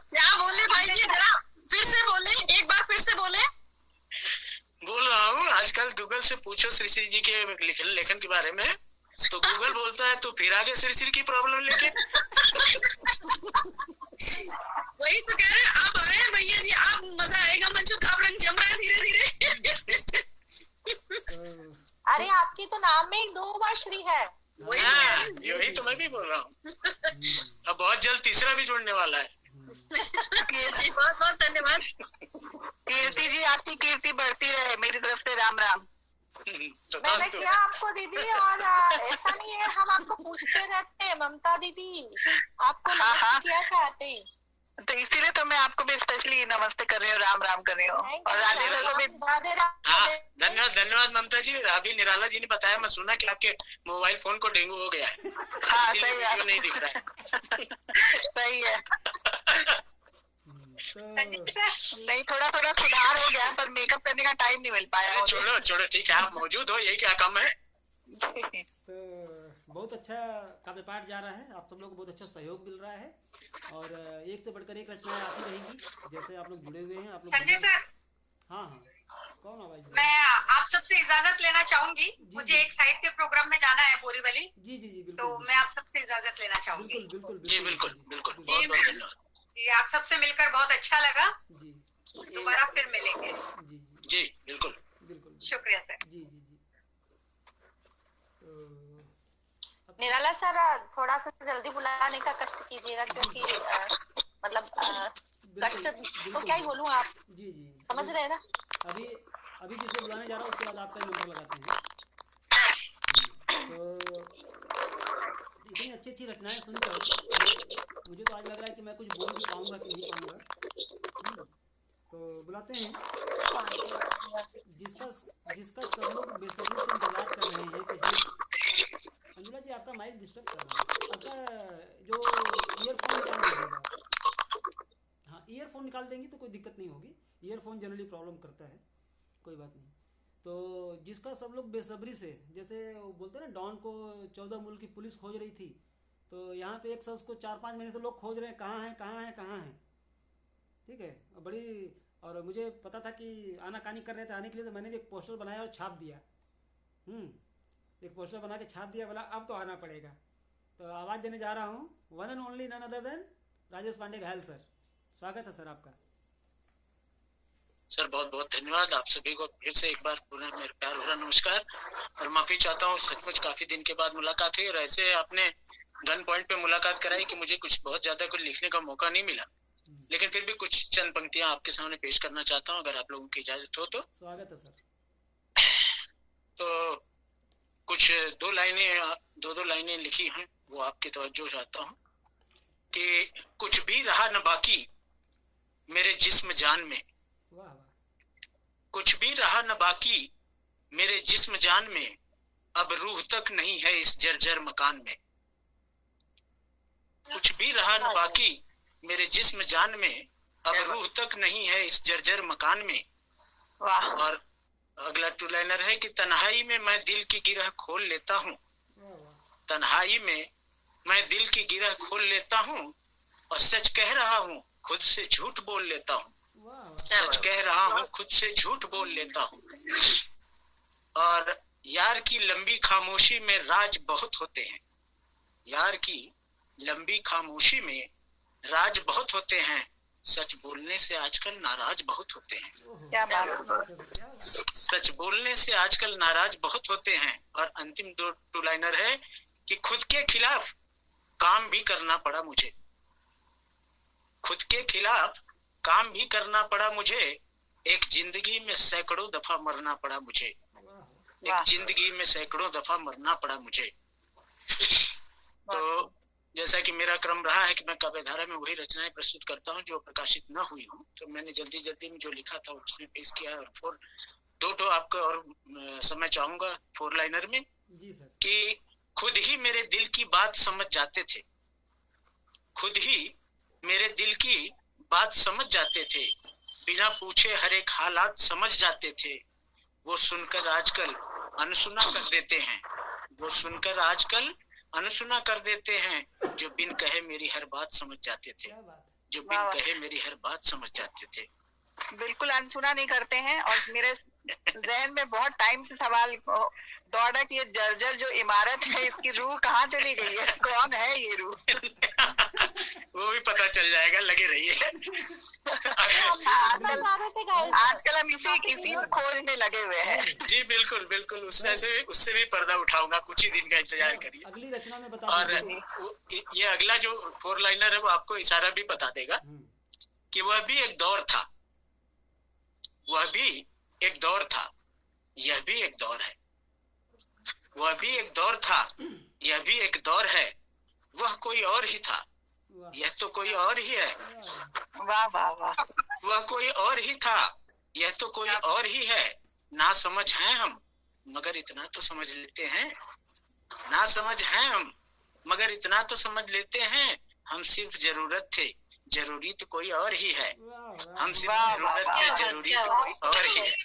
क्या बोले भाई जी, जरा फिर से बोले, एक बार फिर से बोले। बोल रहा हूँ आजकल गूगल से पूछो श्री श्री जी के लेखन के बारे में, तो गूगल बोलता है तो फिर आगे श्री श्री की प्रॉब्लम लेके। वही तो कह रहे, आप आए भैया जी, आप मजा आएगा, मंजू का रंग जम रहा है धीरे धीरे। अरे आपकी तो नाम में 2 बार श्री है। यही तो मैं भी बोल रहा हूँ। अब बहुत जल्द तीसरा भी जुड़ने वाला है। जी बहुत बहुत धन्यवाद। कीर्ति जी, आपकी कीर्ति बढ़ती रहे, मेरी तरफ से राम राम। तो मैंने किया आपको दीदी, और ऐसा नहीं है, हम आपको पूछते रहते हैं ममता दीदी, आपको नमस्ते किया था आते ही, तो इसीलिए तो मैं आपको भी स्पेशली नमस्ते कर रही हूँ, राम राम कर रही हूँ। और राधे को भी धन्यवाद ममता जी। अभी निराला जी ने बताया, मैं सुना कि आपके मोबाइल फोन को डेंगू हो गया है। हाँ सही है, नहीं दिख रहा है। सही है। नहीं, थोड़ा थोड़ा सुधार हो गया, पर मेकअप करने का टाइम नहीं मिल पाया। छोड़ो छोड़ो, ठीक है, आप मौजूद हो, यही क्या कम है। तो बहुत अच्छा काव्य पाठ जा रहा है, आप सब लोग को बहुत अच्छा सहयोग मिल रहा है, और एक से बढ़कर एक रचनाएं आती रहेगी, जैसे आप लोग जुड़े हुए हैं। आप लोग संजय सर, हाँ हाँ, कौन आवाज? मैं आप सबसे इजाजत लेना चाहूंगी, मुझे एक साहित्य प्रोग्राम में जाना है बोरीवली। जी जी जी, तो मैं आप सबसे इजाजत लेना चाहूंगी। बिल्कुल बिल्कुल जी, बिल्कुल बिल्कुल, बहुत बहुत धन्यवाद जी। आप सबसे मिलकर बहुत अच्छा लगा, दोबारा फिर मिलेंगे। जी बिल्कुल बिल्कुल, शुक्रिया सर। जी जी जी। निराला सर, थोड़ा सा जल्दी बुलाने का कष्ट कीजिएगा, क्योंकि मतलब कष्ट तो क्या ही बोलूँ, आप जी जी समझ रहे हैं ना। अभी जिसे बुलाने जा रहा हूँ उसके बाद आपका नंबर लगाते हैं। तो इतनी अच्छी अच्छी रचनाएं सुनकर मुझे तो आज लग रहा है कि मैं कुछ बोल भी पाऊंगा कि नहीं पाऊंगा। तो बुलाते हैं जिसका सब लोग बेसब्री से इंतजार कर रहे हैं कि अंजुला जी, आपका माइक डिस्टर्ब कर रहा है, आपका जो ईयरफोन निकाल दीजिएगा। हाँ, ईयरफोन निकाल देंगी तो कोई दिक्कत नहीं होगी, ईयरफोन जनरली प्रॉब्लम करता है, कोई बात नहीं। तो जिसका सब लोग बेसब्री से, जैसे वो बोलते हैं ना, डॉन को 14 मुल्क की पुलिस खोज रही थी, तो यहाँ पे एक शख्स को 4-5 महीने से लोग खोज रहे हैं, कहाँ है कहाँ है कहाँ है। ठीक है, और मुझे पता था कि आनाकानी कर रहे थे आने के लिए, तो मैंने भी एक पोस्टर बनाया और छाप दिया। एक पोस्टर बना के छाप दिया, बोला अब तो आना पड़ेगा। तो आवाज़ देने जा रहा हूँ, one and only, none other than Rajesh Pandey Ghayal sir. स्वागत है सर आपका। सर बहुत बहुत धन्यवाद। आप सभी को फिर से एक बार पुनः मेरा प्यार भरा नमस्कार, और माफी चाहता हूँ, सचमुच काफी दिन के बाद मुलाकात हुई, और ऐसे आपने गन पॉइंट पे मुलाकात कराई कि मुझे कुछ बहुत ज्यादा कुछ लिखने का मौका नहीं मिला, लेकिन फिर भी कुछ चंद पंक्तियां आपके सामने पेश करना चाहता हूँ, अगर आप लोगों की इजाजत हो तो। स्वागत है सर। तो कुछ दो लाइनें लिखी हैं, वो आपकी तवज्जो चाहता हूँ कि कुछ भी रहा न बाकी मेरे जिस्म जान में, कुछ भी रहा न बाकी मेरे जिस्म जान में, अब रूह तक नहीं है इस जर्जर मकान में। कुछ भी रहा न बाकी मेरे जिस्म जान में, अब रूह तक नहीं है इस जर्जर मकान में। और अगला 2 लाइनर है कि तन्हाई में मैं दिल की गिरह खोल लेता हूँ, तन्हाई में मैं दिल की गिरह खोल लेता हूँ, और सच कह रहा हूँ खुद से झूठ बोल लेता हूँ, सच कह रहा हूँ खुद से झूठ बोल लेता हूँ। और यार की लंबी खामोशी में राज बहुत होते हैं, यार की लंबी खामोशी में राज बहुत होते हैं, सच बोलने से आजकल नाराज बहुत होते हैं। क्या बात, सच बोलने से आजकल नाराज बहुत होते हैं। और अंतिम 2 लाइनर है कि खुद के खिलाफ काम भी करना पड़ा मुझे, खुद के खिलाफ काम भी करना पड़ा मुझे, एक जिंदगी में सैकड़ों दफा मरना पड़ा मुझे, एक जिंदगी में सैकड़ों दफा मरना पड़ा मुझे। तो जैसा कि मेरा क्रम रहा है कि मैं काव्य धारा में वही रचनाएं प्रस्तुत करता हूँ जो प्रकाशित न हुई हूँ, तो मैंने जल्दी जल्दी में जो लिखा था उसमें पेश किया। और दो आपको और समय चाहूंगा 4 लाइनर में कि खुद ही मेरे दिल की बात समझ जाते थे, खुद ही मेरे दिल की बात समझ जाते थे, बिना पूछे हर एक हालात समझ जाते थे। वो सुनकर आजकल अनसुना कर देते हैं, वो सुनकर आजकल अनसुना कर देते हैं, जो बिन कहे मेरी हर बात समझ जाते थे, जो बिन कहे मेरी हर बात समझ जाते थे। बिल्कुल अनसुना नहीं करते हैं। और मेरे जहन में बहुत टाइम से सवाल दौड़ा कि ये जर्जर जो इमारत है इसकी रूह कहाँ चली गई है, कौन है ये रूह? वो भी पता चल जाएगा, लगे रहिए। आजकल हम इसी खोज में लगे हुए हैं। जी बिल्कुल बिल्कुल, उससे भी पर्दा उठाऊंगा, कुछ ही दिन का इंतजार करिए। अगली रचना में बता और ये अगला जो 4 लाइनर है वो आपको इशारा भी बता देगा कि वह भी एक दौर था, वह भी एक दौर था, यह भी एक दौर है, वह भी एक दौर था, यह भी एक दौर है, वह कोई और ही था, यह तो कोई और ही है। वाह वाह वाह। वह कोई और ही था, यह तो कोई और ही है। ना समझ हैं हम मगर इतना तो समझ लेते हैं, ना समझ हैं हम मगर इतना तो समझ लेते हैं। हम सिर्फ जरूरत थे, जरूरी तो कोई और ही है। हम सिर्फ जरूरत थे, जरूरी तो कोई और ही है।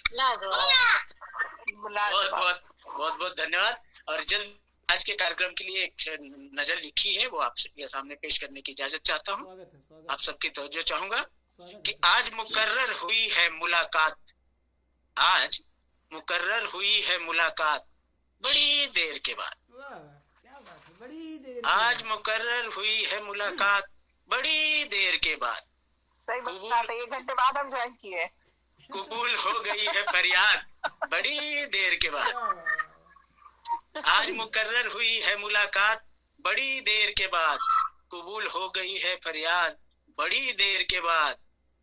बहुत बहुत धन्यवाद। और जल्द आज के कार्यक्रम के लिए एक नजर लिखी है वो आपके सामने पेश करने की इजाजत चाहता हूँ। आप सबकी तवज्जो चाहूंगा कि आज मुकर्रर हुई है मुलाकात, आज मुकर्रर हुई है मुलाकात बड़ी देर के बाद। आज मुकर्रर हुई है मुलाकात बड़ी देर के बाद। सही बात है, 1 घंटे बाद हम ज्वाइन किए। कबूल हो गई है फरियाद बड़ी देर के बाद। आज मुकर्रर हुई है मुलाकात बड़ी देर के बाद, कबूल हो गई है फरियाद बड़ी देर के बाद।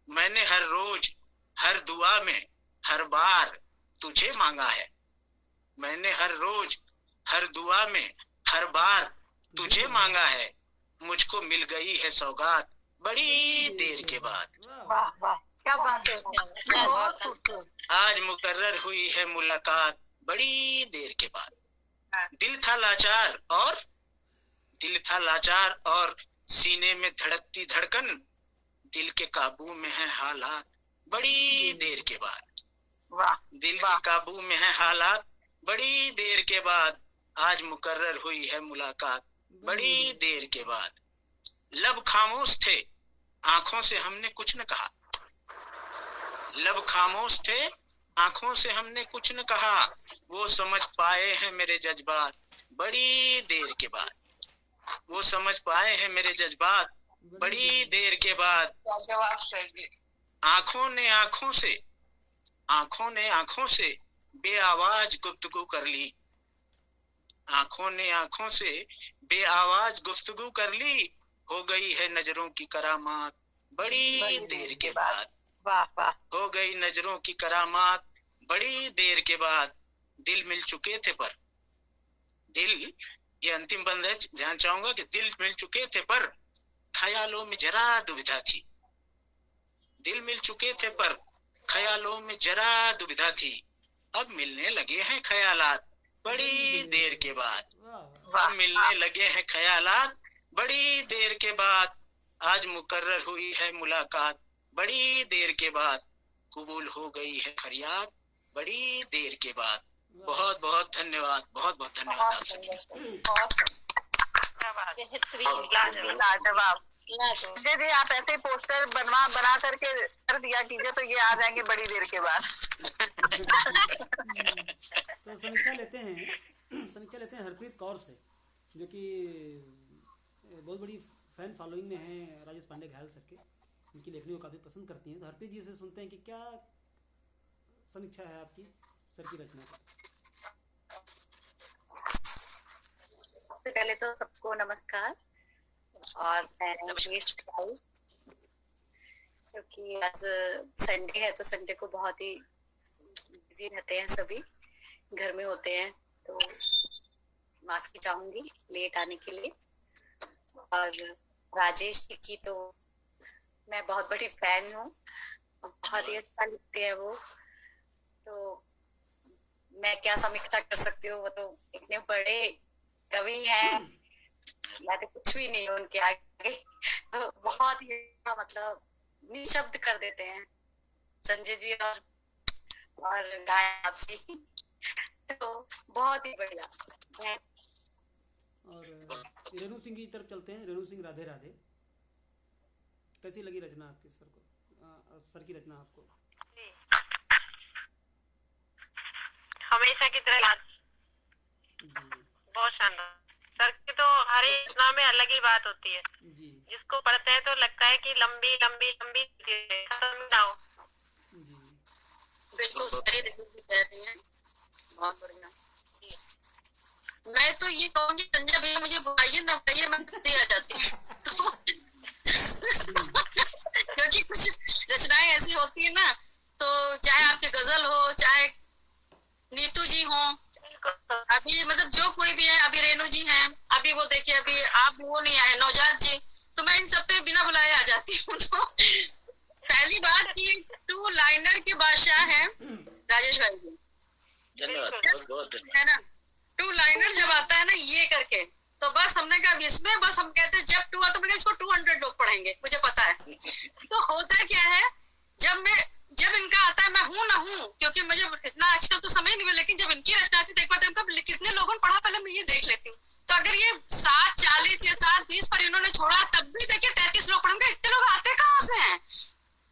मैंने हर रोज हर दुआ में हर बार तुझे मांगा है, मैंने हर रोज हर दुआ में हर बार तुझे मांगा है। मुझको मिल गई है सौगात बड़ी देर के बाद। वाह वाह, क्या बात है। आज मुकर्रर हुई है मुलाकात बड़ी देर के बाद। दिल था लाचार और दिल था लाचार और सीने में धड़कती धड़कन, दिल के काबू में है हालात बड़ी देर के बाद। दिल के काबू में है हालात बड़ी देर के बाद। आज मुकर्रर हुई है मुलाकात बड़ी देर के बाद। लब खामोश थे, आंखों से हमने कुछ न कहा, लब खामोश थे, आंखों से हमने कुछ न कहा। वो समझ पाए हैं मेरे जज्बात बड़ी देर के बाद, वो समझ पाए हैं मेरे जज्बात बड़ी देर के बाद। आंखों ने आंखों से, आंखों ने आंखों से बेआवाज गुफ्तगू कर ली, आंखों ने आंखों से बेआवाज गुफ्तगू कर ली। हो गई है नजरों की करामात बड़ी देर के बाद। वाह वाह। हो गई नजरों की करामात बड़ी देर के बाद। दिल मिल चुके थे पर दिल, ये अंतिम बंद है, ध्यान चाहूंगा कि दिल मिल चुके थे पर ख्यालों में जरा दुविधा थी, दिल मिल चुके थे पर ख्यालों में जरा दुविधा थी। अब मिलने लगे हैं ख्यालात बड़ी देर के बाद, अब मिलने लगे हैं ख्यालात बड़ी देर के बाद। आज मुकर्रर हुई है मुलाकात बड़ी देर के बाद, कबूल हो गई है फरियाद बड़ी देर के बाद। बहुत बहुत धन्यवाद, बहुत बहुत धन्यवाद। लाजवाब। जी आप ऐसे पोस्टर बना करके कर दिया कीजिए तो ये आ जाएंगे बड़ी देर के बाद। तो समीक्षा लेते हैं हरप्रीत कौर से, जो कि बहुत बड़ी फैन फॉलोइंग में है राजेश पांडे घायल सर के, उनकी लेखनी को काफ़ी पसंद करती हैं। तो हरप्रीत जी से सुनते हैं कि क्या समीक्षा है आपकी सर की रचना पर। सबसे पहले तो सबको नमस्कार। और क्योंकि आज संडे है तो संडे को बहुत ही बिजी रहते हैं, सभी घर में होते हैं, तो माफी चाहूंगी लेट आने के लिए। और राजेश जी की तो मैं बहुत बड़ी फैन हूँ, बहुत ही अच्छा लिखते हैं वो। तो मैं क्या समीक्षा कर सकती हूँ, वो तो इतने बड़े कवि हैं, मैं तो कुछ भी नहीं हूँ उनके आगे। तो बहुत ही मतलब निशब्द कर देते हैं संजय जी और गायब जी। तो बहुत ही बढ़िया। और रेणु सिंह की तरफ चलते हैं। रेणु सिंह, राधे राधे। कैसी लगी रचना आपकी सर को? सर की रचना आपको? हमेशा की तरह बहुत शानदार। सर की तो हर एक रचना में अलग ही बात होती है जी। जिसको पढ़ते हैं तो लगता है कि लंबी लंबी लंबी खत्म ना हो। बिल्कुल सही कह रही हैं, बहुत बढ़िया। मैं तो ये कहूंगी संजय भैया मुझे बुलाइए ना बुलाइए, मैं आ जाती हूँ। क्योंकि कुछ रचनाएं ऐसी होती है ना, तो चाहे आपके गजल हो, चाहे नीतू जी हो, अभी मतलब जो कोई भी है, अभी रेणु जी हैं, अभी वो देखिए अभी आप वो नहीं आए नौजाद जी, तो मैं इन सब पे बिना बुलाए आ जाती हूँ। तो पहली बात की 2 लाइनर के बादशाह हैं राजेश भाई जी, है ना। 2 लाइनर जब आता है ना ये करके, तो बस हमने कहा इसमें बस हम कहते हैं जब 2 आता है इसको 200 लोग पढ़ेंगे, मुझे पता है। तो होता क्या है, जब इनका आता है मैं हूँ ना हूँ, क्योंकि मुझे इतना आजकल तो समय नहीं मिला, लेकिन जब इनकी रचना आती देख पाते हैं कितने लोगों ने पढ़ा, पहले मैं ये देख लेती हूँ। तो अगर ये 7:40 या 7:20 पर इन्होंने छोड़ा, तब भी देखिए 33 लोग पढ़ेंगे। इतने लोग आते कहाँ से हैं,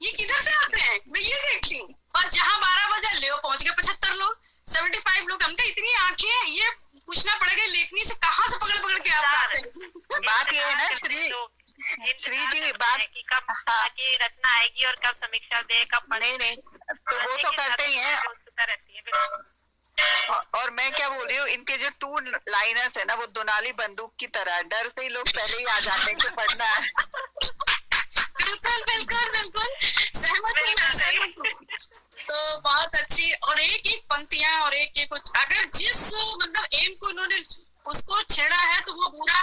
ये किधर से आते हैं, मैं ये देखती हूँ। और जहाँ 12 बजे ले पहुंच गए 75 लोग, 75 लोग। हमने इतनी आंखें हैं, ये पूछना पड़ेगा लेखनी से कहाँ से पकड़ पकड़ के आप लाते हैं। बात ये है ना श्री जी, बात कि कब की रचना आएगी और कब समीक्षा दे, कब नहीं तो वो तो करते ही है। और मैं क्या बोल रही हूँ, इनके जो 2 लाइनर्स है ना, वो दोनाली बंदूक की तरह, डर से ही लोग पहले ही आ जाते हैं कि पढ़ना है। बिल्कुल सहमत हूँ। तो बहुत अच्छी, और एक पंक्तियां और एक कुछ, अगर जिस मतलब एम को उन्होंने उसको छेड़ा है तो वो पूरा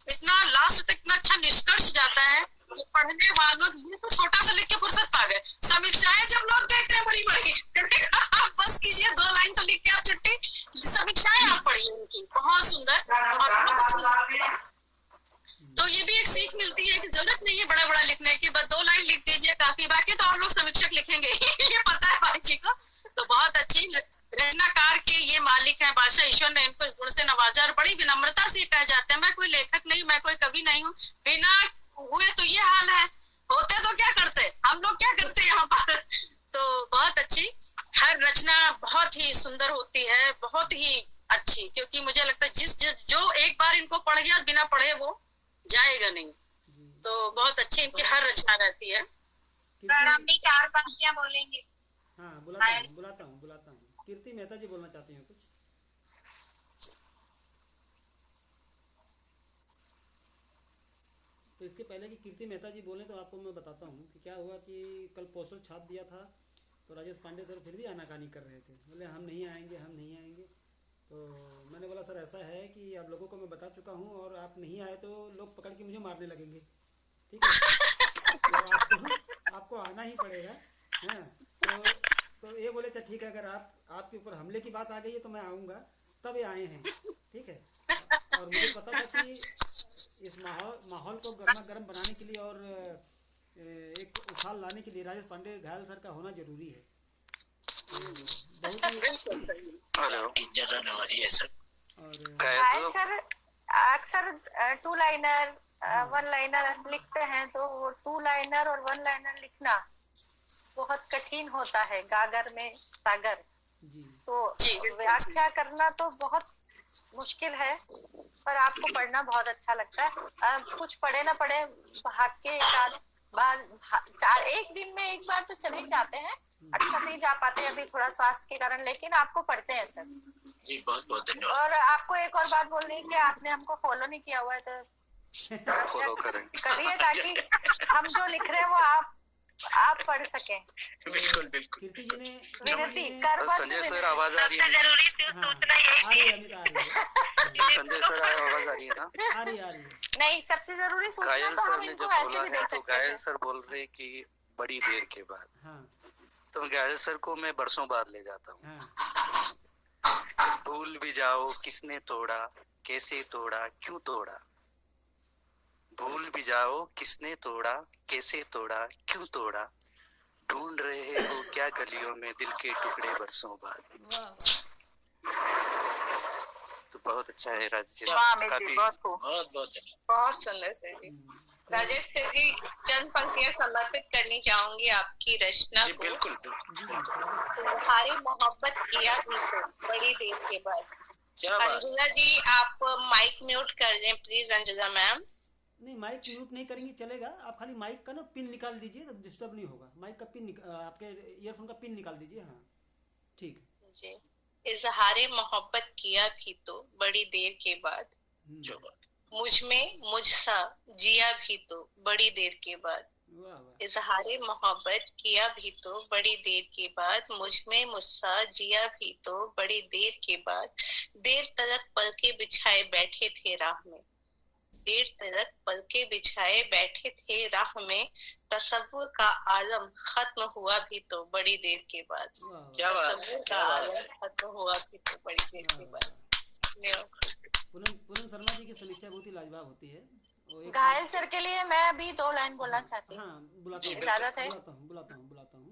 इतना लास्ट तक इतना अच्छा निष्कर्ष जाता है। तो पढ़ने वालों ये तो छोटा सा लिख के फुर्सत पा गए। समीक्षाएं जब लोग देखते हैं बड़ी बड़ी, आप बस कीजिए 2 लाइन तो लिख के आप छुट्टी। समीक्षाएं आप पढ़िए उनकी, बहुत सुंदर और बहुत अच्छी। तो ये भी एक सीख मिलती है कि जरूरत नहीं है बड़ा बड़ा लिखने की, बस 2 लाइन लिख दीजिए काफी, बाकी तो और लोग समीक्षक लिखेंगे। ये पता है भाई जी को। तो बहुत अच्छी रचनाकार के ये मालिक हैं बादशाह, ईश्वर ने इनको इस गुण से नवाजा और बड़ी विनम्रता से कह जाते हैं मैं कोई लेखक नहीं, मैं कोई कवि नहीं हूँ। बिना हुए तो ये हाल है, होते तो क्या करते, हम लोग क्या करते यहाँ पर। तो बहुत अच्छी, हर रचना बहुत ही सुंदर होती है, बहुत ही अच्छी, क्योंकि मुझे लगता है जिस जो एक बार इनको पढ़ गया बिना पढ़े वो जाएगा नहीं। तो बहुत अच्छी इनकी हर रचना रहती है। सर हम भी 4 पंक्तियां बोलेंगे। हाँ बुलाता हूँ। कीर्ति मेहता जी बोलना चाहती हैं कुछ? तो इसके पहले कि कीर्ति मेहता जी बोले तो आपको मैं बताता हूँ कि क्या हुआ कि कल पोस्टर छाप दिया था, तो राजेश पांडे सर फिर भी आनाकानी कर रहे थे, बोले हम नहीं आएंगे। तो मैंने बोला सर ऐसा है कि आप लोगों को मैं बता चुका हूँ और आप नहीं आए तो लोग पकड़ के मुझे मारने लगेंगे, ठीक है। तो आपको आना ही पड़ेगा, है। तो ये बोले अच्छा ठीक है, अगर आपके ऊपर हमले की बात आ गई है तो मैं आऊँगा, तब ये आए हैं, ठीक है। और मुझे पता था कि इस माहौल को गर्मा गर्म बनाने के लिए और एक उछाल लाने के लिए राजेश पांडे घायल सर का होना जरूरी है। सर अक्सर 2 लाइनर 1 लाइनर लिखते हैं, तो वो 2 लाइनर और 1 लाइनर लिखना बहुत कठिन होता है, गागर में सागर। तो व्याख्या करना तो बहुत मुश्किल है, पर आपको पढ़ना बहुत अच्छा लगता है। कुछ पढ़े ना पढ़े, भाग के एक दिन में एक बार तो चले जाते हैं, अक्सर नहीं जा पाते अभी थोड़ा स्वास्थ्य के कारण, लेकिन आपको पढ़ते हैं सर जी। बहुत बहुत धन्यवाद। और आपको एक और बात बोलनी है कि आपने हमको फॉलो नहीं किया हुआ है, तो फॉलो करें करिए ताकि हम जो लिख रहे हैं वो आप आप पढ़ सके। बिल्कुल बिल्कुल। कीर्ति जी ने विनती कर पाते संजय सर आवाज आ रही है? जरूरी सूचना यही है। संजय सर आवाज आ रही है ना? आ रही है। नहीं, सबसे जरूरी सूचना घायल तो सर हम ने इनको जब ऐसे बोला भी दे है तो सकते घायल थे। सर बोल रहे कि बड़ी देर के बाद, तो घायल सर को मैं बरसों बाद ले जाता हूँ। भूल भी जाओ किसने तोड़ा, कैसे तोड़ा, क्यों तोड़ा। भूल भी जाओ किसने तोड़ा, कैसे तोड़ा, क्यों तोड़ा। ढूंढ रहे हो क्या गलियों में दिल के टुकड़े बरसों बाद। तो बहुत अच्छा है राजेश जी, काफी बहुत सुंदर सर जी। राजेश सर जी, चंद पंक्तियां समर्पित करनी चाहूंगी आपकी रचना को। बिल्कुल। तुम्हारी मोहब्बत किया भी तो बड़ी देर के बाद। क्या बात। अंजुजा जी, आप माइक म्यूट कर दें प्लीज। अंजुजा मैम। नहीं, माइक म्यूट नहीं करेंगे चलेगा, आप खाली माइक का ना पिन निकाल दीजिए तो डिस्टर्ब नहीं होगा। माइक का पिन आपके ईयरफोन का पिन निकाल दीजिए। हाँ ठीक जी। इजहारे मोहब्बत किया भी तो बड़ी देर के बाद। मुझ में मुझसा जिया भी तो बड़ी देर के बाद। इजहारे मोहब्बत किया भी तो बड़ी देर के बाद। मुझ में मुझसा जिया भी तो बड़ी देर के बाद। देर तलक पलके बिछाए बैठे थे राह में। देर तलक पलके बिछाए बैठे थे राह में। तसव्वुर का आलम खत्म हुआ भी तो बड़ी देर के बाद। क्या बात है, तसव्वुर क्या का बात आलम है। खत्म हुआ भी तो बड़ी देर के बाद। पूनम शर्मा जी की समीक्षा बहुत ही लाजवाब होती है। घायल सर के लिए मैं भी 2 लाइन बोलना चाहती हूँ। इजाजत है? बुलाता हूँ।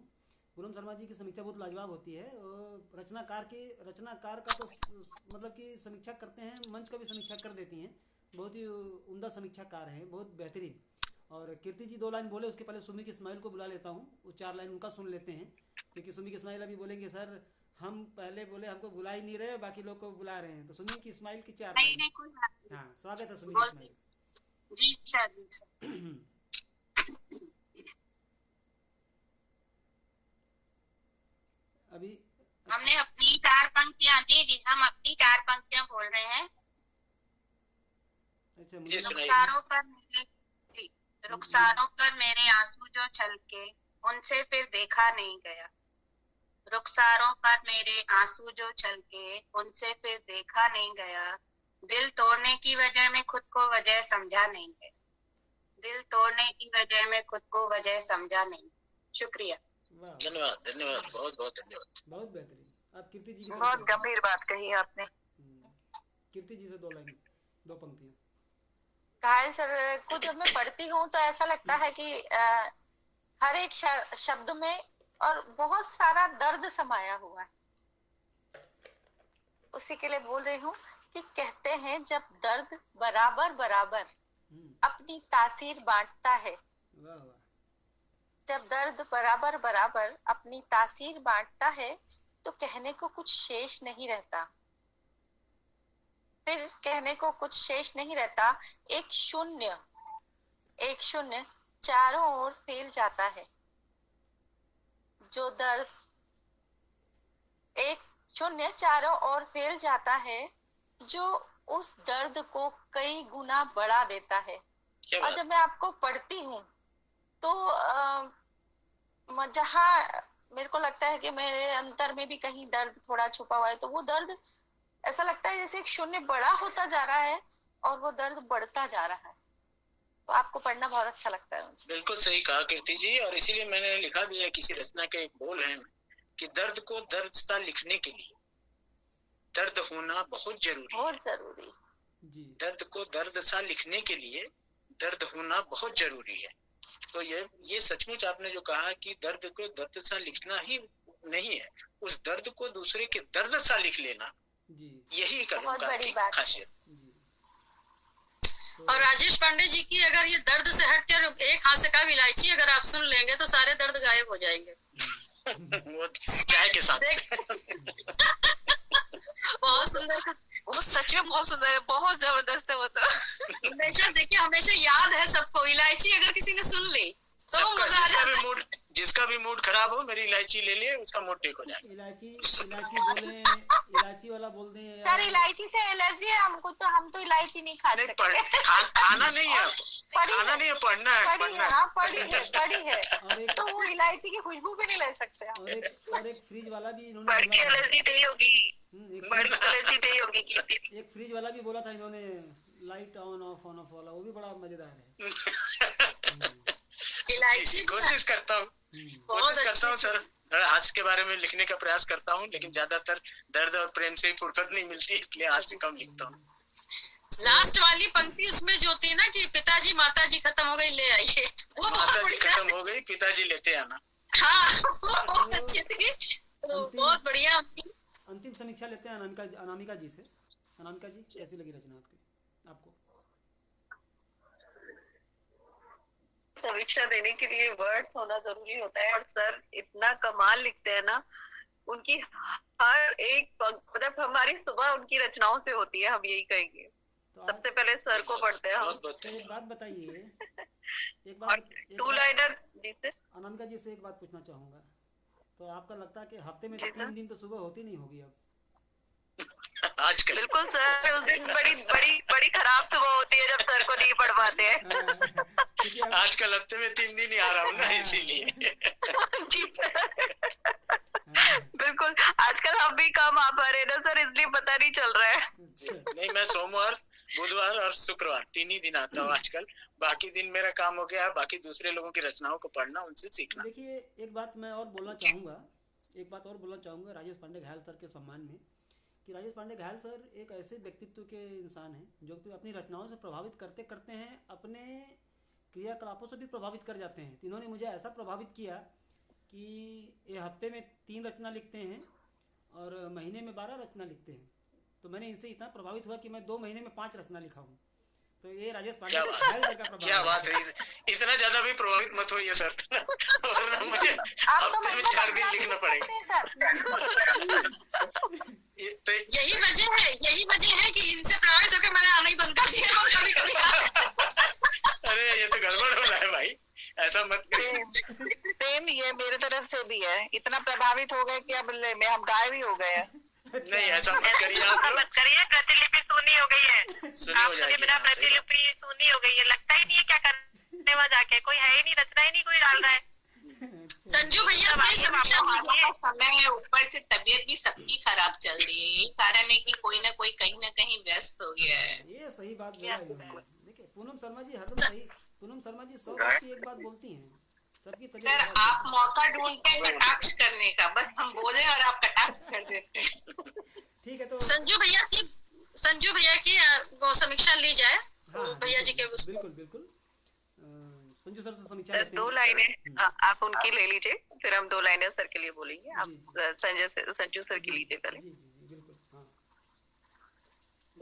पूनम शर्मा जी की समीक्षा बहुत लाजवाब होती है। रचनाकार का तो मतलब कि समीक्षा करते हैं, मंच का भी समीक्षा कर देती हैं। बहुत ही उम्दा समीक्षाकार हैं, बहुत बेहतरीन। और कीर्ति जी 2 लाइन बोले, उसके पहले सुमिक इस्माइल को बुला लेता हूँ, वो 4 लाइन उनका सुन लेते हैं। क्योंकि सुमिक इस्माइल अभी बोलेंगे सर हम पहले बोले हमको बुला ही नहीं रहे, बाकी लोग को बुला रहे हैं। तो सुमिक इस्माइल की 4 लाइन। हाँ, स्वागत है सुमिक इस्माइल जी सर। अभी हमने अपनी 4 पंक्तियां, जी हम अपनी 4 पंक्तियां बोल रहे हैं। रुखसारों पर मेरे आंसू जो छलके उनसे फिर देखा नहीं गया। रुखसारों पर मेरे आंसू जो छलके उनसे फिर देखा नहीं गया। दिल तोड़ने की वजह में खुद को वजह समझा नहीं है। दिल तोड़ने की वजह में खुद को वजह समझा नहीं। शुक्रिया। धन्यवाद धन्यवाद, बहुत बहुत धन्यवाद। बहुत बेहतरीन। आप कीर्ति जी की बहुत गंभीर बात कही आपने। कीर्ति जी से 2 लाइन, 2 पंक्तियां। घायल सर को जब मैं पढ़ती हूँ तो ऐसा लगता है कि हर एक शब्द में और बहुत सारा दर्द समाया हुआ है। उसी के लिए बोल रही हूँ कि कहते हैं जब दर्द बराबर बराबर अपनी तासीर बांटता है। जब दर्द बराबर बराबर अपनी तासीर बांटता है तो कहने को कुछ शेष नहीं रहता। फिर कहने को कुछ शेष नहीं रहता। एक शून्य चारों ओर फैल जाता है। जो दर्द एक शून्य चारों ओर फैल जाता है, जो उस दर्द को कई गुना बढ़ा देता है। और जब मैं आपको पढ़ती हूँ तो जहाँ मेरे को लगता है कि मेरे अंतर में भी कहीं दर्द थोड़ा छुपा हुआ है, तो वो दर्द ऐसा लगता है जैसे एक शून्य बड़ा होता जा रहा है और वो दर्द बढ़ता जा रहा है। तो आपको पढ़ना बहुत अच्छा लगता है मुझे। बिल्कुल सही कहा कीर्ति जी, और इसीलिए मैंने लिखा भी है किसी रचना के एक बोल है कि दर्द को दर्द सा लिखने के लिए दर्द होना बहुत जरूरी है। बहुत जरूरी। दर्द को दर्द सा लिखने के लिए दर्द होना बहुत जरूरी है। तो ये सचमुच आपने जो कहा कि दर्द को दर्द सा लिखना ही नहीं है, उस दर्द को दूसरे के दर्द सा लिख लेना, यही कलमकार की खासियत। और राजेश पांडे जी की अगर ये दर्द से हटकर एक हाथ से कहा इलायची अगर आप सुन लेंगे तो सारे दर्द गायब हो जाएंगे। वो चाय के साथ। बहुत सुंदर, वो सच में बहुत सुंदर है, बहुत जबरदस्त है वो तो। हमेशा देखिए, हमेशा याद है सबको, इलायची अगर किसी ने सुन ली जिसका भी मूड खराब हो मेरी इलायची ले लिए, उसका मूड ठीक हो जाए। इलायची बोले, इलायची वाला बोल दे यार। सर इलायची से एलर्जी है हमको, तो हम तो इलायची नहीं खा सकते। खाना नहीं है, खाना नहीं है, पढ़ना है। पढ़ी है तो वो इलायची की खुशबू भी नहीं ले सकते। और एक फ्रिज वाला भी इन्होंने बड़ी एलर्जी नहीं होगी, बड़ी एलर्जी नहीं होगी। एक फ्रिज वाला भी बोला था इन्होंने, लाइट ऑन ऑफ वाला, वो भी बड़ा मजेदार है। इलायची कोशिश करता हूँ सर, हास्य के बारे में लिखने का प्रयास करता हूँ, लेकिन ज्यादातर दर्द और प्रेम से ही फुर्सत नहीं मिलती, इसलिए हास्य कम लिखता हूँ। लास्ट वाली पंक्ति उसमें जो होती है ना कि पिताजी माताजी खत्म हो गई ले आइए, वो माताजी खत्म हो गई पिताजी लेते आना। हाँ बहुत अच्छी थी, तो बहुत बढ़िया। अंतिम समीक्षा लेते हैं अनामिका जी से। अनामिका जी, कैसी लगी रचना आपको? समीक्षा देने के लिए वर्ड्स होना जरूरी होता है, और सर इतना कमाल लिखते हैं ना, उनकी हर एक मतलब हमारी सुबह उनकी रचनाओं से होती है, हम यही कहेंगे। तो सबसे पहले सर को पढ़ते हैं हम। एक बात बताइए, टू लाइनर जी से, अनामिका जी से एक बात पूछना चाहूंगा, तो आपका लगता है कि हफ्ते में 3 दिन तो सुबह होती नहीं होगी अब? आजकल बिल्कुल सर, उस दिन बड़ी खराब सुबह होती है जब सर को नहीं पढ़ पाते हैं। आजकल हफ्ते में 3 दिन ही आ रहा हूँ ना, इसीलिए। बिल्कुल, आजकल हम भी कम आ पा रहे हैं ना सर, इसलिए पता नहीं चल रहा है। नहीं, मैं सोमवार, बुधवार और शुक्रवार 3 ही दिन आता हूँ आजकल। बाकी दिन मेरा काम हो गया है, बाकी दूसरे लोगों की रचनाओं को पढ़ना, उनसे सीखना। देखिए, एक बात मैं और बोलना चाहूँगा राजेश पांडे घायल सर के सम्मान में, कि राजेश पांडे घायल सर एक ऐसे व्यक्तित्व के इंसान हैं जो कि अपनी रचनाओं से प्रभावित करते हैं, अपने क्रियाकलापों से भी प्रभावित कर जाते हैं। तो इन्होंने मुझे ऐसा प्रभावित किया कि ये हफ्ते में 3 रचना लिखते हैं और महीने में 12 रचना लिखते हैं। तो मैंने इनसे इतना प्रभावित हुआ कि मैं 2 महीने में 5 रचना लिखा हूँ। तो ये राजेश पांडे का प्रभाव। क्या बात है, इतना ज्यादा भी प्रभावित मत होइए सर, वरना मुझे हफ्ते में 4 दिन लिखना पड़ेगा। यही वजह है कि इनसे प्रभावित होकर मैंने आना ही बंद कर दिया कभी। अरे ये तो गड़बड़ हो रहा है भाई, ऐसा मत करिए। सेम ये मेरे तरफ से भी है, इतना प्रभावित हो गए कि अब हम गायब ही हो गए हैं। नहीं, ऐसा मत करिए आप लोग। मत करिए, प्रतिलिपि सुनी हो गई है, आपकी मेरा प्रतिलिपि सुनी हो गई है। लगता ही नहीं है क्या करने वहाँ जाके, कोई है ही नहीं, रचना ही नहीं कोई डाल रहा है। संजू भैया समय है, ऊपर से तबीयत भी सबकी खराब चल रही है, यही कारण है कि कोई ना कोई कहीं ना कहीं व्यस्त हो गया है। ये सही बात बोला इन्होंने। देखिए पूनम शर्मा जी हरदम सही, पूनम शर्मा जी 100 बात की एक बात बोलती हैं, सबकी तबीयत। सर आप मौका ढूंढते हैं कटाक्ष करने का, बस हम बोले और आप कटाक्ष कर देते हैं। ठीक है, तो संजू भैया की वो समीक्षा ली जाए। भैया जी के बिल्कुल संजू सर से समीक्षा सर 2 लाइनें आप उनकी ले लीजिए, फिर हम 2 लाइनें सर के लिए बोलेंगे। आप संजू सर की लीजिए पहले।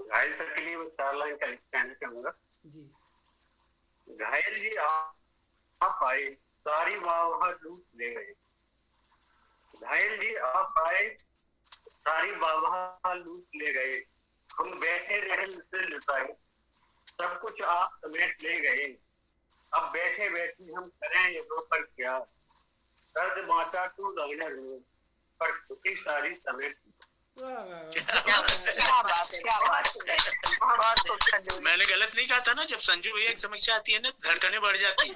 घायल सर के लिए 4 लाइन का कहना चाहूंगा। घायल जी आप आए, सारी वाह लूट ले गए। घायल जी आप आए, सारी वाह लूट ले गए। हम बैठे रहे से लुटाए, सब कुछ आप समेट ले गए। अब बैठे बैठे हम करें ये दो पर क्या, दर्द माता तू लाइनर हो, पर दुखी सारी समेट। मैंने गलत नहीं कहा था ना, जब संजू भैया की समीक्षा आती है ना, धड़कनें बढ़ जाती है।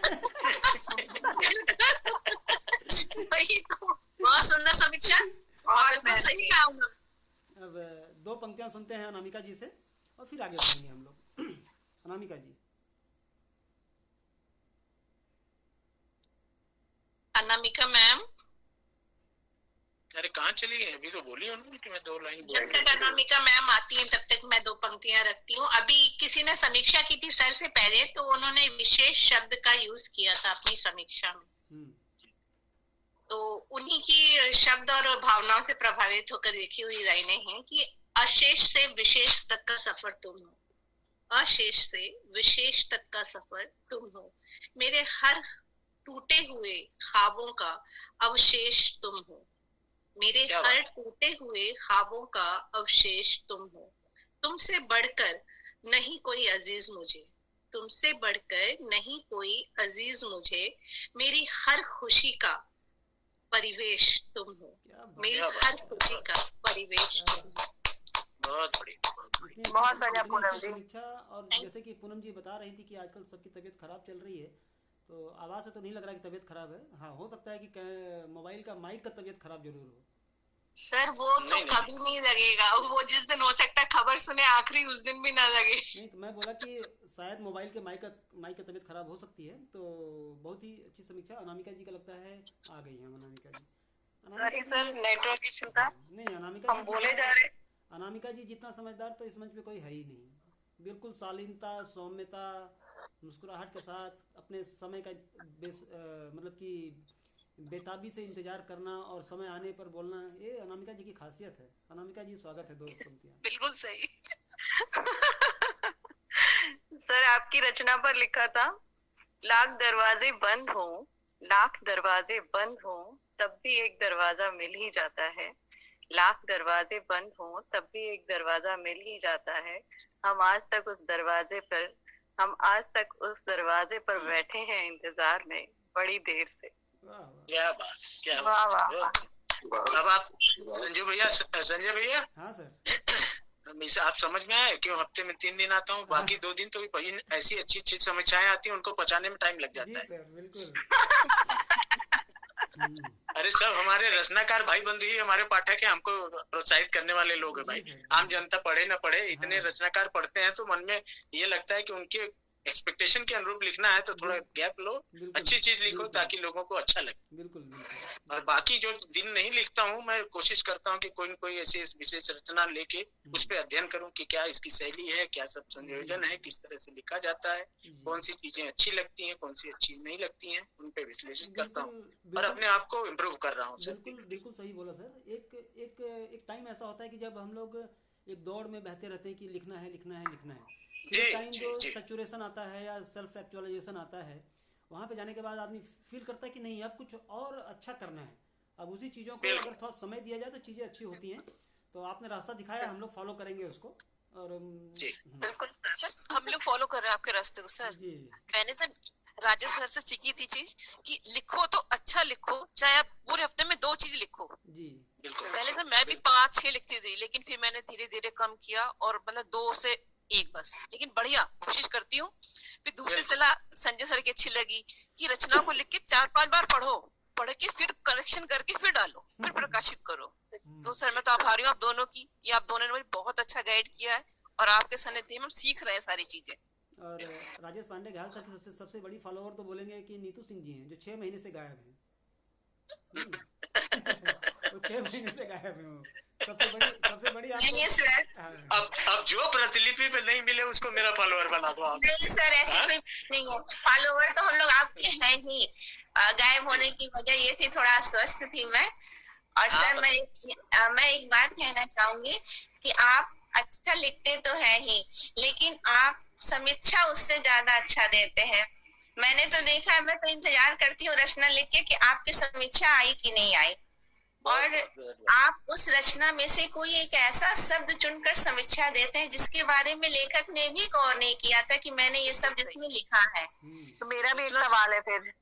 बहुत सुंदर समीक्षा, और मैं सही कहूँगा। अब 2 पंक्तियां सुनते हैं अनामिका जी से और फिर आगे बढ़ेंगे हम लोग। अनामिका जी। अनामिका मैम, अरे कहाँ चली गई? अभी तो बोली उन्होंने कि मैं 2 लाइन। जब तक अनामिका मैम आती हैं तब तक मैं 2 पंक्तियां रखती हूँ। अभी किसी ने समीक्षा की थी सर से पहले, तो उन्होंने विशेष शब्द का यूज किया था अपनी समीक्षा में, तो उन्हीं की शब्द और भावनाओं से प्रभावित होकर लिखी हुई लाइनें हैं कि अशेष से विशेष तक का सफर तुम हो, अशेष से विशेष तक का सफर तुम हो, मेरे हर टूटे हुए ख्वाबों का अवशेष तुम हो, मेरे हर टूटे हुए ख्वाबों का अवशेष तुम हो, तुमसे बढ़कर नहीं कोई अजीज मुझे, तुमसे बढ़कर नहीं कोई अजीज मुझे, मेरी हर खुशी का परिवेश तुम हो, मेरी हर खुशी का परिवेश तुम हो। बहुत बढ़िया, बहुत बढ़िया पूनम जी। समीक्षा। और जैसे कि पूनम जी बता रही थी कि आजकल सबकी तबीयत खराब चल रही है, तो आवाज़ से तो नहीं लग रहा कि तबीयत खराब है। हाँ, हो सकता है कि मोबाइल का माइक का तबीयत खराब जरूर हो। सर वो तो कभी नहीं लगेगा, वो जिस दिन हो सकता है खबर सुने आखिरी उस दिन भी ना लगे। नहीं, तो मैं बोला कि शायद मोबाइल के माइक का तबीयत खराब हो सकती है। तो बहुत ही अच्छी समीक्षा। अनामिका जी का लगता है आ गई है अनामिका जी। अरे सर नेटवर्क इशू था। नहीं, अनामिका हम बोले जा रहे। अनामिका जी जितना समझदार तो इस मंच पे कोई है ही नहीं। बिल्कुल शालीनता, सौम्यता, मुस्कुराहट के साथ अपने समय का मतलब कि बेताबी से इंतजार करना और समय आने पर बोलना, ये अनामिका जी की खासियत है। अनामिका जी स्वागत है। 2 पंक्तियां। बिल्कुल सही। सर आपकी रचना पर लिखा था, लाख दरवाजे बंद हो, लाख दरवाजे बंद हो, तब भी एक दरवाजा मिल ही जाता है। लाख दरवाजे बंद हो तब भी एक दरवाजा मिल ही जाता है। हम आज तक उस दरवाजे पर बैठे हैं इंतजार में बड़ी देर से। क्या बात, क्या वाह वाह। अब आप संजय भैया। हाँ सर। आप समझ में आए क्यों हफ्ते में 3 दिन आता हूँ, बाकी 2 दिन तो ऐसी अच्छी समीक्षाएं आती हैं, उनको पचाने में टाइम लग जाता है। सर, बिल्कुल। अरे सब हमारे रचनाकार भाई बंधु ही हमारे पाठक है, हमको प्रोत्साहित करने वाले लोग हैं भाई। आम जनता पढ़े ना पढ़े, इतने रचनाकार पढ़ते हैं तो मन में ये लगता है कि उनके एक्सपेक्टेशन के अनुरूप लिखना है तो थोड़ा गैप लो, अच्छी चीज लिखो ताकि लोगों को अच्छा लगे। बिल्कुल। और बाकी जो दिन नहीं लिखता हूँ, मैं कोशिश करता हूँ कि कोई न कोई ऐसी विशेष रचना लेके उस पर अध्ययन करूँ कि क्या इसकी शैली है, क्या सब संयोजन है, किस तरह से लिखा जाता है, कौन सी चीजें अच्छी लगती हैं, कौन सी अच्छी नहीं लगती हैं, उन पे विश्लेषण करता हूँ और अपने आप को इम्प्रूव कर रहा हूँ। बिल्कुल सही बोला सर। एक टाइम ऐसा होता है कि जब हम लोग एक दौड़ में बहते रहते हैं कि लिखना है। टाइम जो सैचुरेशन आता है या सेल्फ एक्चुअलाइजेशन आता है, वहाँ पे जाने के बाद आदमी फील करता है कि नहीं, अब कुछ और अच्छा करना है। अब उसी चीज़ों को अगर थोड़ा समय दिया जाए तो चीज़ें अच्छी होती हैं। तो आपने रास्ता दिखाया, हम लोग फॉलो करेंगे उसको। और सर हम लोग फॉलो कर रहे हैं आपके रास्ते को सर। मैंने सर राजेश सर से सीखी थी चीज कि लिखो तो अच्छा लिखो, चाहे आप पूरे हफ्ते में 2 चीज लिखो। पहले सर मैं भी 5-6 लिखती थी, लेकिन फिर मैंने धीरे धीरे कम किया और मतलब 2 से 1 बस, लेकिन बढ़िया कोशिश करती हूँ। फिर दूसरी सलाह संजय सर की अच्छी लगी कि रचना को लिख के 4-5 बार पढ़ के फिर करेक्शन करके फिर डालो, फिर प्रकाशित करो। तो सर मैं तो आभारी हूँ आप दोनों की कि आप दोनों ने मुझे बहुत अच्छा गाइड किया है और आपके सानिध्य में हम सीख रहे हैं सारी चीजें। और राजेश पांडे घायल तक सबसे बड़ी फॉलोअर तो बोलेंगे कि नीतू सिंह जी हैं, जो 6 महीने से गायब हैं। वो 6 महीने से गायब हैं। सबसे बड़ी नहीं सर। अब जो प्रतिलिपि पे नहीं मिले उसको मेरा फॉलोअर बना दो आप। नहीं सर, ऐसी कोई नहीं है। फॉलोअर तो हम लोग आपके हैं ही। गायब होने की वजह ये थी, थोड़ा अस्वस्थ थी मैं। और सर मैं एक बात कहना चाहूंगी कि आप अच्छा लिखते तो है ही, लेकिन आप समीक्षा उससे ज्यादा अच्छा देते हैं। मैंने तो देखा है, मैं तो इंतजार करती हूँ रचना लिख के कि आपकी समीक्षा आई कि नहीं आई। और आप उस रचना में से कोई एक ऐसा शब्द चुनकर समीक्षा देते हैं जिसके बारे में लेखक ने भी गौर नहीं किया था कि मैंने ये शब्द इसमें लिखा है। तो मेरा भी एक सवाल है फिर।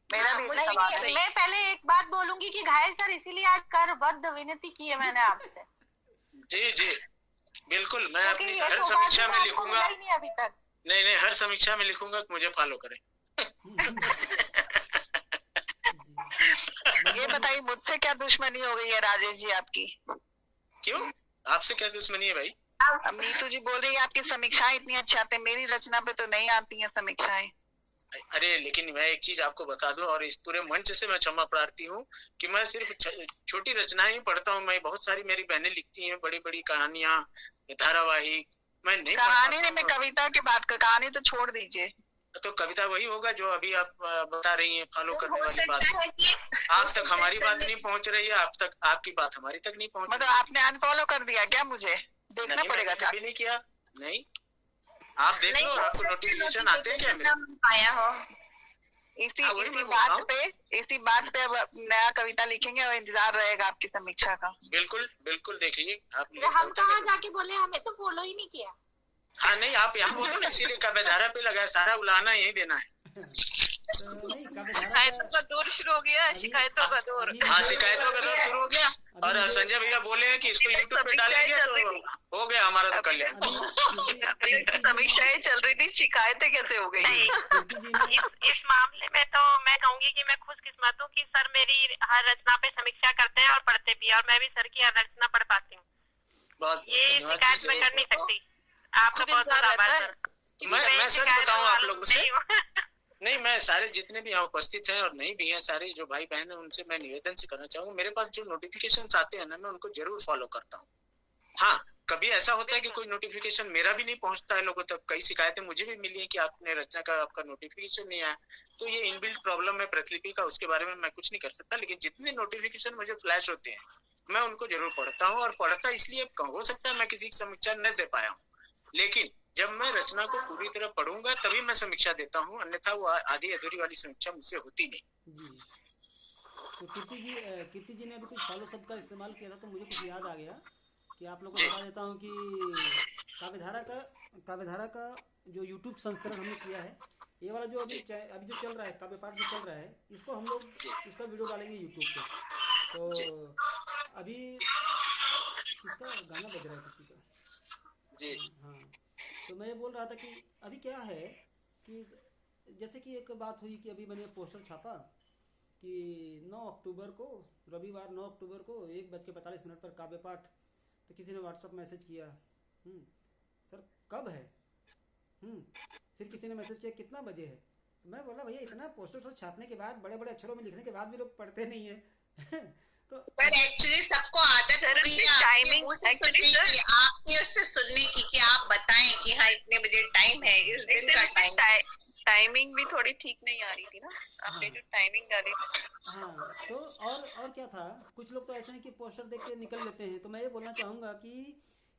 मेरा भी सवाल है। मैं पहले एक बात बोलूंगी कि घायल सर इसीलिए आज करबद्ध विनती की है मैंने आपसे। जी बिल्कुल, मैं अपनी हर समीक्षा में लिखूंगा। अभी तक नहीं, हर समीक्षा में लिखूंगा कि मुझे फॉलो करें। ये बताइए मुझसे क्या दुश्मनी हो गई है राजेश जी आपकी? क्यों? आपसे क्या दुश्मनी है भाई? अब नीतू जी बोल रही है आपकी समीक्षाएं इतनी अच्छी आती है, मेरी रचना पे तो नहीं आती है समीक्षाएं। अरे लेकिन मैं एक चीज आपको बता दूं और इस पूरे मंच से मैं क्षमा प्रार्थी हूँ कि मैं सिर्फ छोटी रचनाएं ही पढ़ता हूँ। मैं बहुत सारी, मेरी बहनें लिखती हैं बड़ी बड़ी कहानियां, धारावाहिक, मैं नहीं कहानी नहीं, मैं कविता की बात कर, कहानी तो छोड़ दीजिए। तो कविता वही होगा जो अभी आप बता रही हैं, फॉलो करने वाली बात। आप तक हमारी बात नहीं पहुंच रही है, आप तक आपकी बात हमारी तक नहीं पहुंच रही। मतलब आपने अनफॉलो कर दिया क्या? मुझे देखना पड़ेगा। कभी नहीं किया। नहीं, आप देख लो, आपको नोटिफिकेशन आते हैं क्या? आया हो। इसी बात पे अब नया कविता लिखेंगे और इंतजार रहेगा आपकी समीक्षा का। बिल्कुल देख लीजिए आप। हम कहाँ जाके बोले, हमें तो फॉलो ही नहीं किया। हाँ नहीं, आप यहाँ बोलो ना, इसीलिए काव्यधारा पे लगा है, सारा उलाना यही देना है। शिकायतों का दौर शुरू हो गया, शिकायतों का दौर। हाँ, शिकायतों का दौर शुरू हो गया। और संजय भैया बोले हैं कि इसको यूट्यूब पे डालेंगे तो हो गया हमारा तो कल्याण। समीक्षाएं चल रही थी, शिकायतें कैसे हो गई? इस मामले में तो मैं कहूंगी कि मैं खुशकिस्मत हूँ कि सर मेरी हर रचना पे समीक्षा करते हैं और पढ़ते भी, और मैं भी सर की हर रचना पढ़ पाती हूँ। ये शिकायत मैं कर नहीं सकती। आपका बहुत बहुत आभार सर। मैं सच बताऊँ आप लोगों से, नहीं, मैं सारे जितने भी यहाँ उपस्थित हैं और नहीं भी हैं, सारे जो भाई बहन हैं, उनसे मैं निवेदन से करना चाहूंगा, मेरे पास जो नोटिफिकेशंस आते हैं ना, मैं उनको जरूर फॉलो करता हूँ। हाँ, कभी ऐसा होता है कि कोई नोटिफिकेशन मेरा भी नहीं पहुंचता है लोगों तक। कई शिकायतें मुझे भी मिली है कि आपने रचना का आपका नोटिफिकेशन नहीं आया, तो ये इनबिल्ट प्रॉब्लम है प्रतिलिपि का, उसके बारे में मैं कुछ नहीं कर सकता। लेकिन जितने नोटिफिकेशन मुझे फ्लैश होते हैं, मैं उनको जरूर पढ़ता हूँ। और पढ़ता इसलिए हो सकता है मैं किसी की समीक्षा न दे पाया हूँ, लेकिन जब मैं रचना को पूरी तरह पढ़ूंगा तभी मैं समीक्षा देता हूँ, अन्यथा वो आधी अधूरी वाली समीक्षा मुझसे होती नहीं। जी, तो कीर्ति जी ने अभी कुछ फॉलो शब्द का इस्तेमाल किया था, तो मुझे कुछ याद आ गया कि आप लोगों को बता देता हूँ कि काव्यधारा का जो यूट्यूब संस्करण हमने किया है, ये वाला जो अभी जो चल रहा है, काव्य पाठ जो चल रहा है, इसको हम लोग इसका वीडियो डालेंगे यूट्यूब पे। तो अभी इसका गाना बज रहा है किसी का जी। हाँ, तो मैं ये बोल रहा था कि अभी क्या है कि जैसे कि एक बात हुई कि अभी मैंने पोस्टर छापा कि 9 अक्टूबर को, रविवार 9 अक्टूबर को 1:45 पर काव्य पाठ। तो किसी ने व्हाट्सएप मैसेज किया, सर कब है? फिर किसी ने मैसेज किया कितना बजे है? तो मैं बोला भैया इतना पोस्टर छापने के बाद, बड़े बड़े अक्षरों में लिखने के बाद भी लोग पढ़ते नहीं है। तो पर एक्चुअली सबको आदत हो गई है टाइमिंग आपकी उससे सुनने की कि आप बताएं कि हाँ इतने बजे टाइम है, इस दिन का टाइमिंग भी थोड़ी ठीक नहीं आ रही थी ना, आपने जो टाइमिंग डाली थी। हाँ, तो और क्या था, कुछ लोग तो ऐसे हैं कि पोस्टर देख के निकल लेते हैं। तो मैं ये बोलना चाहूँगा कि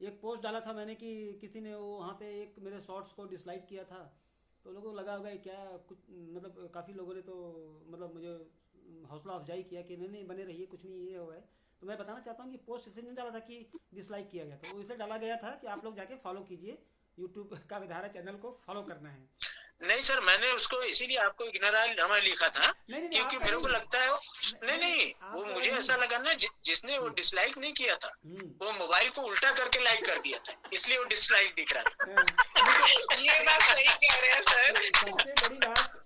एक पोस्ट डाला था मैंने कि किसी ने वो वहाँ पे एक मेरे शॉर्ट्स को डिसलाइक किया था, तो लोगों को लगा होगा क्या कुछ, मतलब काफ़ी लोगों ने तो मतलब मुझे हौसला अफजाई किया कि नहीं बने रहिए, कुछ नहीं ये हुआ है। तो मैं बताना चाहता हूँ कि पोस्ट इसलिए नहीं डाला था कि डिसलाइक किया गया, तो वो इसलिए डाला गया था कि आप लोग जाके फॉलो कीजिए, यूट्यूब काव्यधारा चैनल को फॉलो करना है। नहीं सर, मैंने उसको इसीलिए आपको इग्नोर लिखा था, क्योंकि मेरे को लगता है नहीं वो मुझे ऐसा लगा ना, जिसने वो डिसलाइक नहीं किया था वो मोबाइल को उल्टा करके लाइक कर दिया था, इसलिए वो डिसलाइक दिख रहा था। ये बात सही कह रहे हैं सर।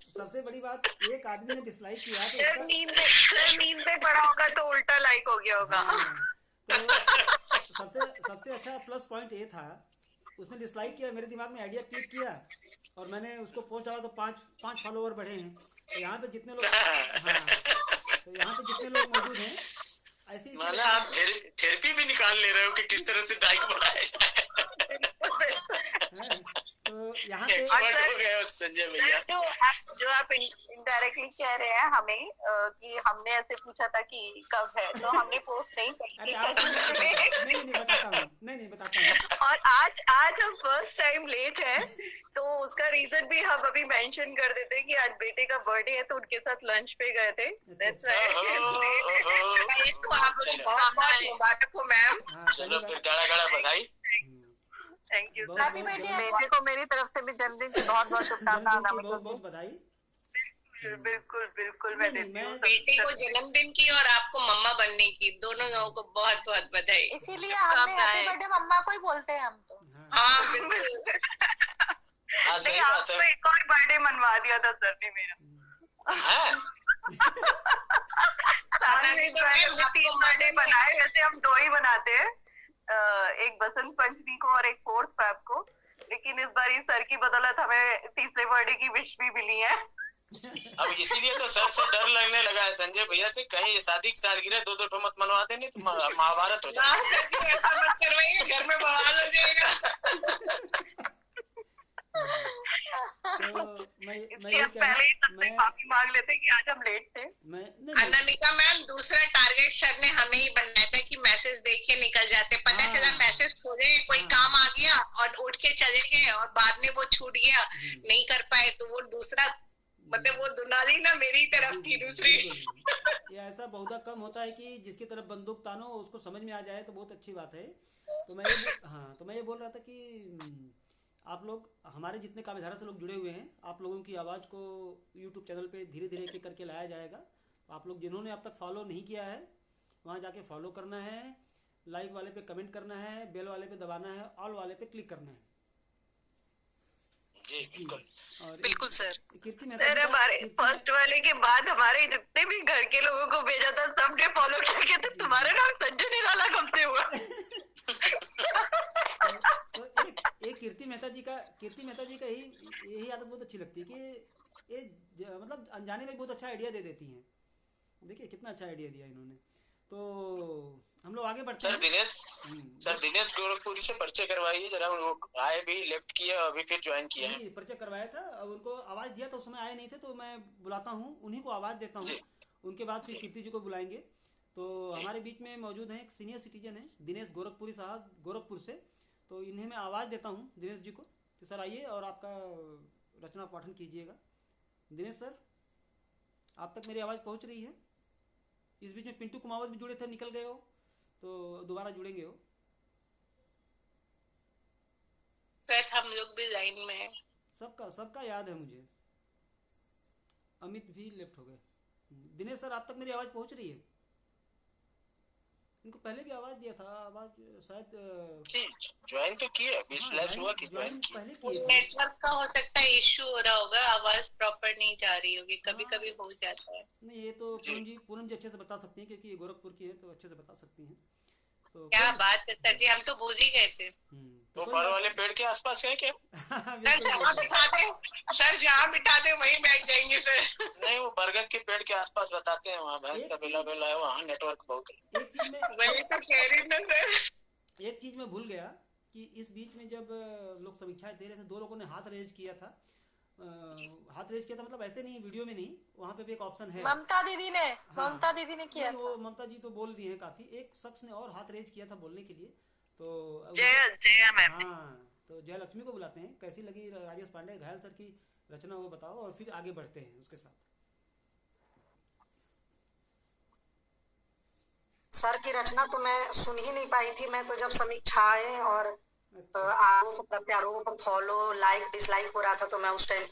सबसे बड़ी बात एक आदमी ने डिसलाइक किया तो नींद में पड़ा होगा तो उल्टा लाइक हो गया होगा। तो सबसे अच्छा प्लस पॉइंट ये था, उसने डिसलाइक किया, मेरे दिमाग में आइडिया क्लिक किया और मैंने उसको पोस्ट डाला तो 5 फॉलोवर बढ़े हैं। तो यहाँ पे जितने लोग मौजूद हैं, ऐसी आप थेरेपी भी निकाल ले रहे हो कि किस तरह से लाइक बढ़ाया जाए। तो यहाँ पे संजय भैया जो आप इनडायरेक्टली कह रहे हैं हमें कि हमने ऐसे पूछा था कि कब है, तो हमने पोस्ट नहीं की। नहीं बताता हूँ। और आज हम फर्स्ट टाइम लेट है, तो उसका रीजन भी हम अभी मेंशन कर देते हैं कि आज बेटे का बर्थडे है, तो उनके साथ लंच पे गए थे। चलो फिर गाड़ा बधाई। Thank you. बेटे को मेरी तरफ से भी जन्मदिन की बहुत बहुत शुभकामनाएं। बहुत बधाई। बिल्कुल मैं देती हूँ। बेटे को जन्मदिन की और आपको मम्मा बनने की, दोनों लोगों को बहुत बहुत बधाई। इसीलिए हमने हैप्पी बर्थडे मम्मा को ही बोलते हैं हम तो। हाँ बिल्कुल। नहीं, आपको एक और बर्थडे मनवा दिया था सर ने मेरा। 3 बर्थडे बनाए, वैसे हम 2 ही बनाते हैं, एक बसंत पंचमी को और एक 4th फेब को, लेकिन इस बार सर की बदौलत हमें तीसरे बर्थडे की विश भी मिली है। अब इसीलिए तो सर से डर लगने लगा है संजय भैया से, कहीं ये शादी की सालगिरह 2 ठो मत मनवा देनी तो महाभारत हो जाएगा। ऐसा मत करवाइए, घर में बवाल हो जाएगा। पहले ही सबसे माफी मांग लेते कि आज हम लेट थे। अनामिका मैम, दूसरा टारगेट सर ने हमें ही बनाया था कि मैसेज देखे निकल जाते, पता चला मैसेज खोले, कोई काम आ गया और उठ के चले गए और बाद में वो छूट गया, नहीं कर पाए, तो वो दूसरा मतलब वो दुनाली ना मेरी तरफ थी दूसरी। ये ऐसा बहुत कम होता है कि जिसकी तरफ बंदूक तानो उसको समझ में आ जाए, तो बहुत अच्छी बात है। तो मैं ये बोल रहा था कि आप लोग हमारे जितने काव्यधारा से लोग जुड़े हुए हैं, आप लोगों की आवाज़ को यूट्यूब चैनल पे धीरे धीरे एक करके लाया जाएगा। आप लोग जिन्होंने अब तक फॉलो नहीं किया है वहाँ जाके फॉलो करना है, लाइक वाले पे कमेंट करना है, बेल वाले पे दबाना है, ऑल वाले पे क्लिक करना है। जी बिल्कुल बिल्कुल सर। सर हमारे फर्स्ट वाले के बाद हमारे जितने भी घर के लोगों को भेजा था सबने फॉलो किया, तो तुम्हारा नाम संजय निराला कब से हुआ? तो एक कीर्ति मेहता जी का यही आदत बहुत अच्छी लगती है कि ये मतलब अनजाने में बहुत अच्छा आइडिया दे देती हैं। देखिए कितना अच्छा आइडिया दिया इन्होंने। तो हम लोग आगे बढ़ते हैं। सर दिनेश गोरखपुरी से परिचय करवाइए जरा। वो आए भी, लेफ्ट किया, अभी फिर ज्वाइन किया है। परिचय करवाया था, अब उनको आवाज दिया था, उस समय आए नहीं थे, तो मैं बुलाता हूँ, उन्हीं को आवाज देता हूँ। उनके बाद फिर कीर्ति जी को बुलाएंगे। तो हमारे बीच में मौजूद हैं एक सीनियर सिटीजन है दिनेश गोरखपुरी साहब, गोरखपुर से। तो इन्हें मैं आवाज़ देता हूँ दिनेश जी को। तो सर आइए और आपका रचना पाठन कीजिएगा। दिनेश सर, आप तक मेरी आवाज़ पहुँच रही है? इस बीच में पिंटू कुमावत भी जुड़े थे, निकल गए हो, तो दोबारा जुड़ेंगे हो। सर हम लोग भी लाइन में हैं। सबका याद है मुझे। अमित भी लेफ्ट हो गए। दिनेश सर, आप तक मेरी आवाज़ पहुँच रही है? इनको पहले भी आवाज दिया था, आवाज शायद ज्वाइन तो किया, अभी स्लैश हुआ कि ज्वाइन पहले किया। नेटवर्क का हो सकता है इश्यू हो रहा होगा, आवाज प्रॉपर नहीं जा रही होगी, कभी कभी हो जाता है। नहीं ये तो पूनम जी अच्छे से बता सकती हैं, क्योंकि ये गोरखपुर की है तो अच्छे से बता सकती हैं। तो क्या बात है सर जी, हम तो भूल ही गए थे। तो पर वाले पेड़ के आसपास है क्या? सर जहाँ बिठा दे वहीं बैठ जाएंगे सर। नहीं, वो बरगद के पेड़ के आसपास बताते हैं, वहाँ भैंस का बेला है, वहाँ नेटवर्क बहुत है। वही तो कह रही ना सर। एक चीज मैं भूल गया कि इस बीच में जब लोग समीक्षाएं दे रहे थे, दो लोगों ने हाथ रेज किया था। मतलब ऐसे नहीं, वीडियो में नहीं, वहाँ पे भी एक ऑप्शन है। ममता दीदी ने किया था। वो ममता जी तो बोल दिए हैं काफी। एक शख्स ने और हाथ रेज किया था बोलने के लिए, तो जया मैम। हाँ, तो जया लक्ष्मी को बुलाते हैं। कैसी लगी राजेश पांडे घायल सर की रचना, वो बताओ, और फिर आगे बढ़ते हैं उसके साथ। सर की रचना तो मैं सुन ही नहीं पाई थी। मैं तो जब समीक्षाएं और आरोप प्रत्यारोप, फॉलो, लाइक, डिसलाइक हो रहा था, तो मैं उस टाइम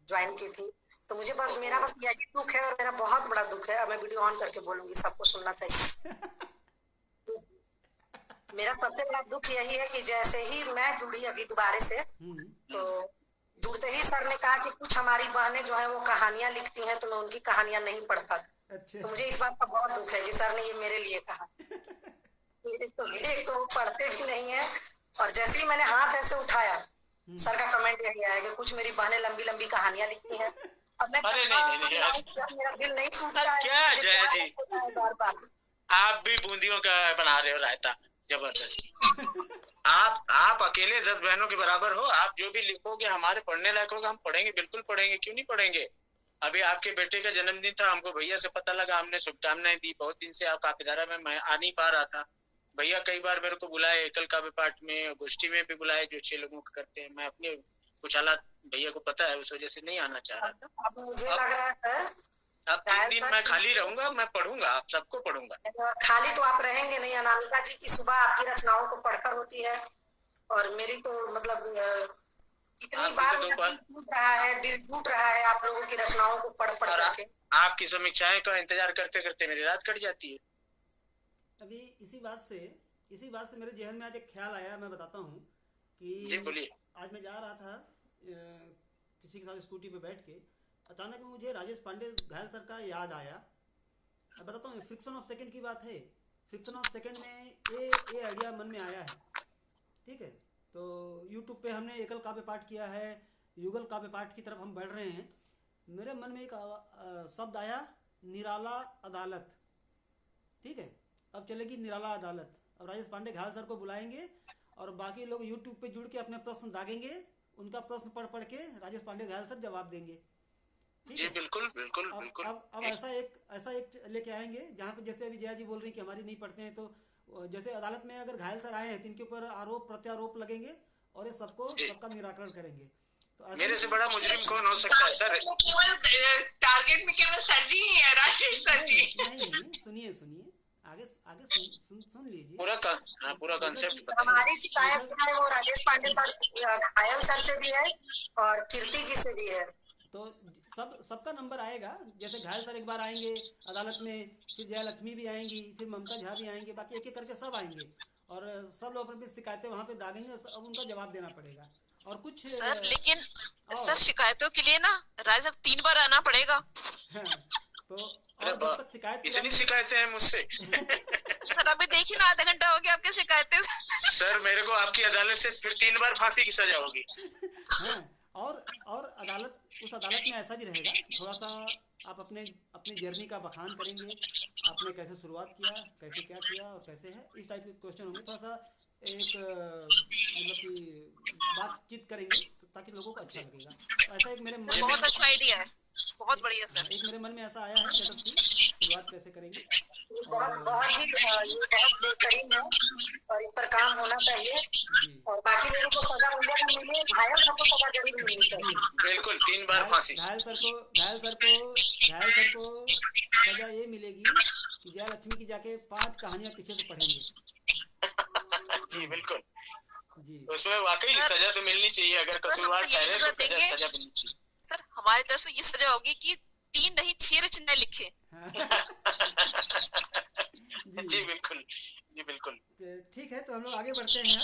ज्वाइन की थी। तो मुझे बस मेरा यही दुख है, और मेरा बहुत बड़ा दुख है। अब मैं वीडियो ऑन करके बोलूंगी, सबको सुनना चाहिए। मेरा सबसे बड़ा दुख यही है कि जैसे ही मैं जुड़ी अभी दोबारा से, तो जुड़ते ही सर ने कहा कि कुछ हमारी बहनें जो है वो कहानियां लिखती हैं, तो मैं उनकी कहानियां नहीं पढ़ पाती। तो मुझे इस बात का बहुत दुख है कि सर ने ये मेरे लिए कहा। एक तो वो पढ़ते भी नहीं है, और जैसे ही मैंने हाथ ऐसे उठाया, सर का कमेंट यही आया कि कुछ मेरी बहनें लंबी लंबी कहानियां लिखती हैं। अब मैं मेरा दिल नहीं टूटता। क्या जया जी, आप भी बूंदियों का बना रहे हो रायता, जबरदस्त। आप अकेले 10 बहनों के बराबर हो। आप जो भी लिखोगे हमारे पढ़ने लायक होगा, हम पढ़ेंगे, बिल्कुल पढ़ेंगे, क्यों नहीं पढ़ेंगे। अभी आपके बेटे का जन्मदिन था, हमको भैया से पता लगा, हमने शुभकामनाएं दी। बहुत दिन से आप काफिधारा में मैं आ नहीं पा रहा था। भैया कई बार मेरे को बुलाए, एकल काव्य पाठ में, गोष्ठी में भी बुलाए, जो 6 लोगों का करते हैं। मैं अपने कुछ हालात भैया को पता है, उस वजह से नहीं आना चाह रहा था। अब मुझे लग रहा है अब 3 दिन मैं खाली रहूंगा, मैं पढ़ूंगा, आप सबको पढ़ूंगा। खाली तो आप रहेंगे नहीं। अनामिका जी की सुबह आपकी रचनाओं को पढ़कर होती है, और मेरी तो मतलब इतनी बार दिल टूट रहा है आप लोगों की रचनाओं को पढ़ करके। आपकी समीक्षाएं का इंतजार करते करते मेरी रात कट जाती है। अभी इसी बात से मेरे जहन में आज एक ख्याल आया, मैं बताता हूँ कि जी बोलिए। आज मैं जा रहा था किसी के साथ स्कूटी पे बैठ के, अचानक में मुझे राजेश पांडे घायल सर का याद आया। अब बताता हूँ, फ्रिक्शन ऑफ सेकंड की बात है। फ्रिक्शन ऑफ सेकंड में ये आइडिया मन में आया है, ठीक है। तो यूट्यूब पे हमने एकल काव्य पाठ किया है, युगल काव्य पाठ की तरफ हम बढ़ रहे हैं। मेरे मन में एक शब्द आया, निराला अदालत, ठीक है। अब चलेगी निराला अदालत। अब राजेश पांडे घायल सर को बुलाएंगे, और बाकी लोग यूट्यूब पे जुड़ के अपने प्रश्न दागेंगे, उनका प्रश्न पढ़ के राजेश पांडे घायल सर जवाब देंगे। जी बिल्कुल बिल्कुल बिल्कुल। अब ऐसा एक लेके आएंगे जहाँ पे, जैसे अभी जया जी बोल रही कि हमारी नहीं पढ़ते हैं, तो जैसे अदालत में अगर घायल सर आए हैं तो इनके ऊपर आरोप प्रत्यारोप लगेंगे, और ये सबका निराकरण करेंगे। तो मेरे से बड़ा मुजरिम कौन हो सकता है सर? केवल टारगेट में केवल सर जी ही है, राजेश सर जी। नहीं, सुनिए आगे आगे सुन लीजिए पूरा कंसेप्ट हमारी शिकायत है वो राजेश पांडे सर, घायल सर से भी है और कीर्ति जी से भी है। तो सबका नंबर आएगा। जैसे घायल सर एक बार आएंगे अदालत में, फिर जयलक्ष्मी भी आएंगी, फिर ममता झा भी आएंगे, बाकी एक एक करके सब आएंगे और सब लोग अपनी शिकायतें वहाँ पे दागेंगे। अब उनका जवाब देना पड़ेगा। और कुछ सर लेकिन सर शिकायतों के लिए ना राज अब 3 बार आना पड़ेगा। तो और जब तक शिकायत इतनी शिकायतें हैं मुझसे सर अभी देखिए ना, आधा घंटा हो गया आपके शिकायतें। सर मेरे को आपकी अदालत से फिर 3 बार फांसी की सजा होगी। और अदालत, उस अदालत में ऐसा भी रहेगा थोड़ा सा आप अपनी जर्नी का बखान करेंगे, आपने कैसे शुरुआत किया, कैसे क्या किया और कैसे है, इस टाइप के क्वेश्चन होंगे। थोड़ा सा एक मतलब कि बातचीत करेंगे ताकि लोगों को अच्छा लगेगा। ऐसा एक मेरे मन में बहुत अच्छा आइडिया है, बहुत बढ़िया सर। एक मेरे मन में ऐसा आया है शुरुआत कैसे करेंगे। बहुत ही बेहतरीन है और इस पर काम होना चाहिए और बाकी लोगों को सजा मिले, घायल सबको सजा जरूर मिलनी चाहिए। बिल्कुल 3 बार फांसी। घायल सर को सजा ये मिलेगी कि जयलक्ष्मी की जाके 5 कहानियां पीछे से पढ़ेंगे। जी बिल्कुल जी, उसमें वाकई सजा तो मिलनी चाहिए। अगर कसूरवार ठहरे तो सजा मिलनी चाहिए। सर हमारी तरफ से ये सजा होगी कि 3 नहीं 6 रचनाएं लिखे। जी बिल्कुल, जी बिल्कुल। ठीक है, तो हम लोग आगे बढ़ते हैं।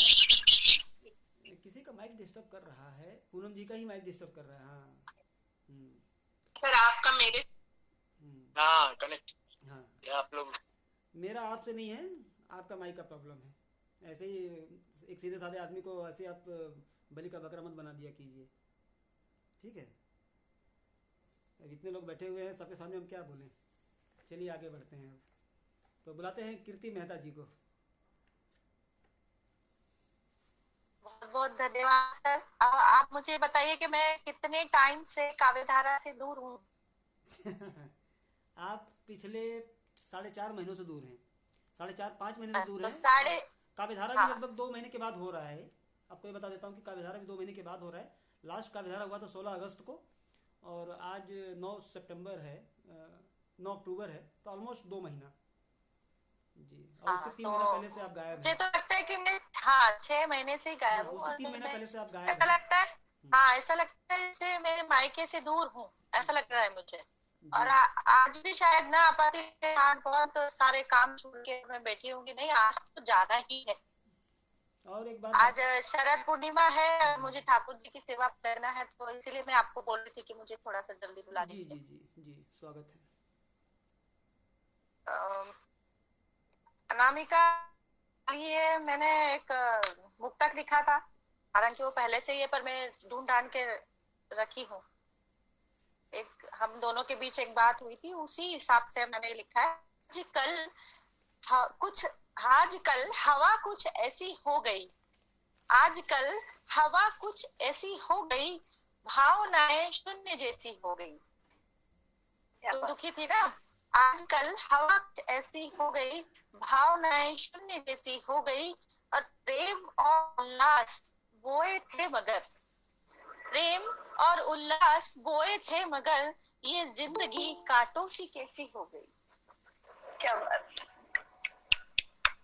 किसी का माइक डिस्टर्ब कर रहा है, पूनम जी का ही माइक डिस्टर्ब कर रहा है। सर आपका मेरे कनेक्ट। हाँ आप लोग, मेरा आपसे नहीं है, आपका माइक का प्रॉब्लम है। ऐसे ही एक सीधे साधे आदमी को ऐसे आप बलि का बकरा मत बना दिया कीजिए, ठीक है। अब इतने लोग बैठे हुए हैं, सबके सामने हम क्या बोलें। चलिए आगे बढ़ते हैं। अब तो बुलाते हैं कीर्ति मेहता जी को। बहुत बहुत धन्यवाद सर। आप मुझे बताइए कि मैं कितने टाइम से काव्यधारा से दूर हूँ। आप पिछले 4.5 महीनों से दूर हैं, 4.5-5 महीने से दूर हैं। काव्यधारा भी लगभग 2 महीने के बाद हो रहा है। आपको ये बता देता हूँ कि काव्यधारा भी 2 महीने के बाद हो रहा है। लास्ट काव्यधारा हुआ था 16 अगस्त को और आज 9 सितंबर है, 9 अक्टूबर है, तो ऑलमोस्ट 2 महीना जी। और उसके 3 महीना पहले से आप गायब हैं। मुझे तो लगता है कि मैं 6 महीने से गायब हूँ। 3 महीना पहले से आप गायब ऐसा लगता है, ऐसा लगता है जैसे मेरे मायके से दूर हूँ, ऐसा लग रहा है मुझे। और आज भी शायद ना आपाती के कारण बहुत सारे काम छोड़ के मैं बैठी होंगी। नहीं, आज तो ज्यादा ही है। और एक बात, आज शरद पूर्णिमा है और मुझे ठाकुर जी की सेवा करना है, तो इसलिए मैं आपको बोल रही थी कि मुझे थोड़ा सा जल्दी बुला लीजिए। जी स्वागत है। अनामिका लिए मैंने एक मुक्तक लिखा था, हालांकि वो पहले से ही है पर मैं ढूंढ के रखी हूँ। एक हम दोनों के बीच एक बात हुई थी, उसी हिसाब से मैंने लिखा है। आजकल हवा कुछ ऐसी हो गई, आजकल हवा कुछ ऐसी हो गई, भावनाएं शून्य जैसी हो गई। तो दुखी थी ना। आजकल हवा कुछ ऐसी हो गई, भावनाएं शून्य जैसी हो गई, और प्रेम और उल्लास बोए थे मगर, प्रेम और उल्लास बोए थे मगर, ये जिंदगी कांटों सी कैसी हो गई। क्या बात।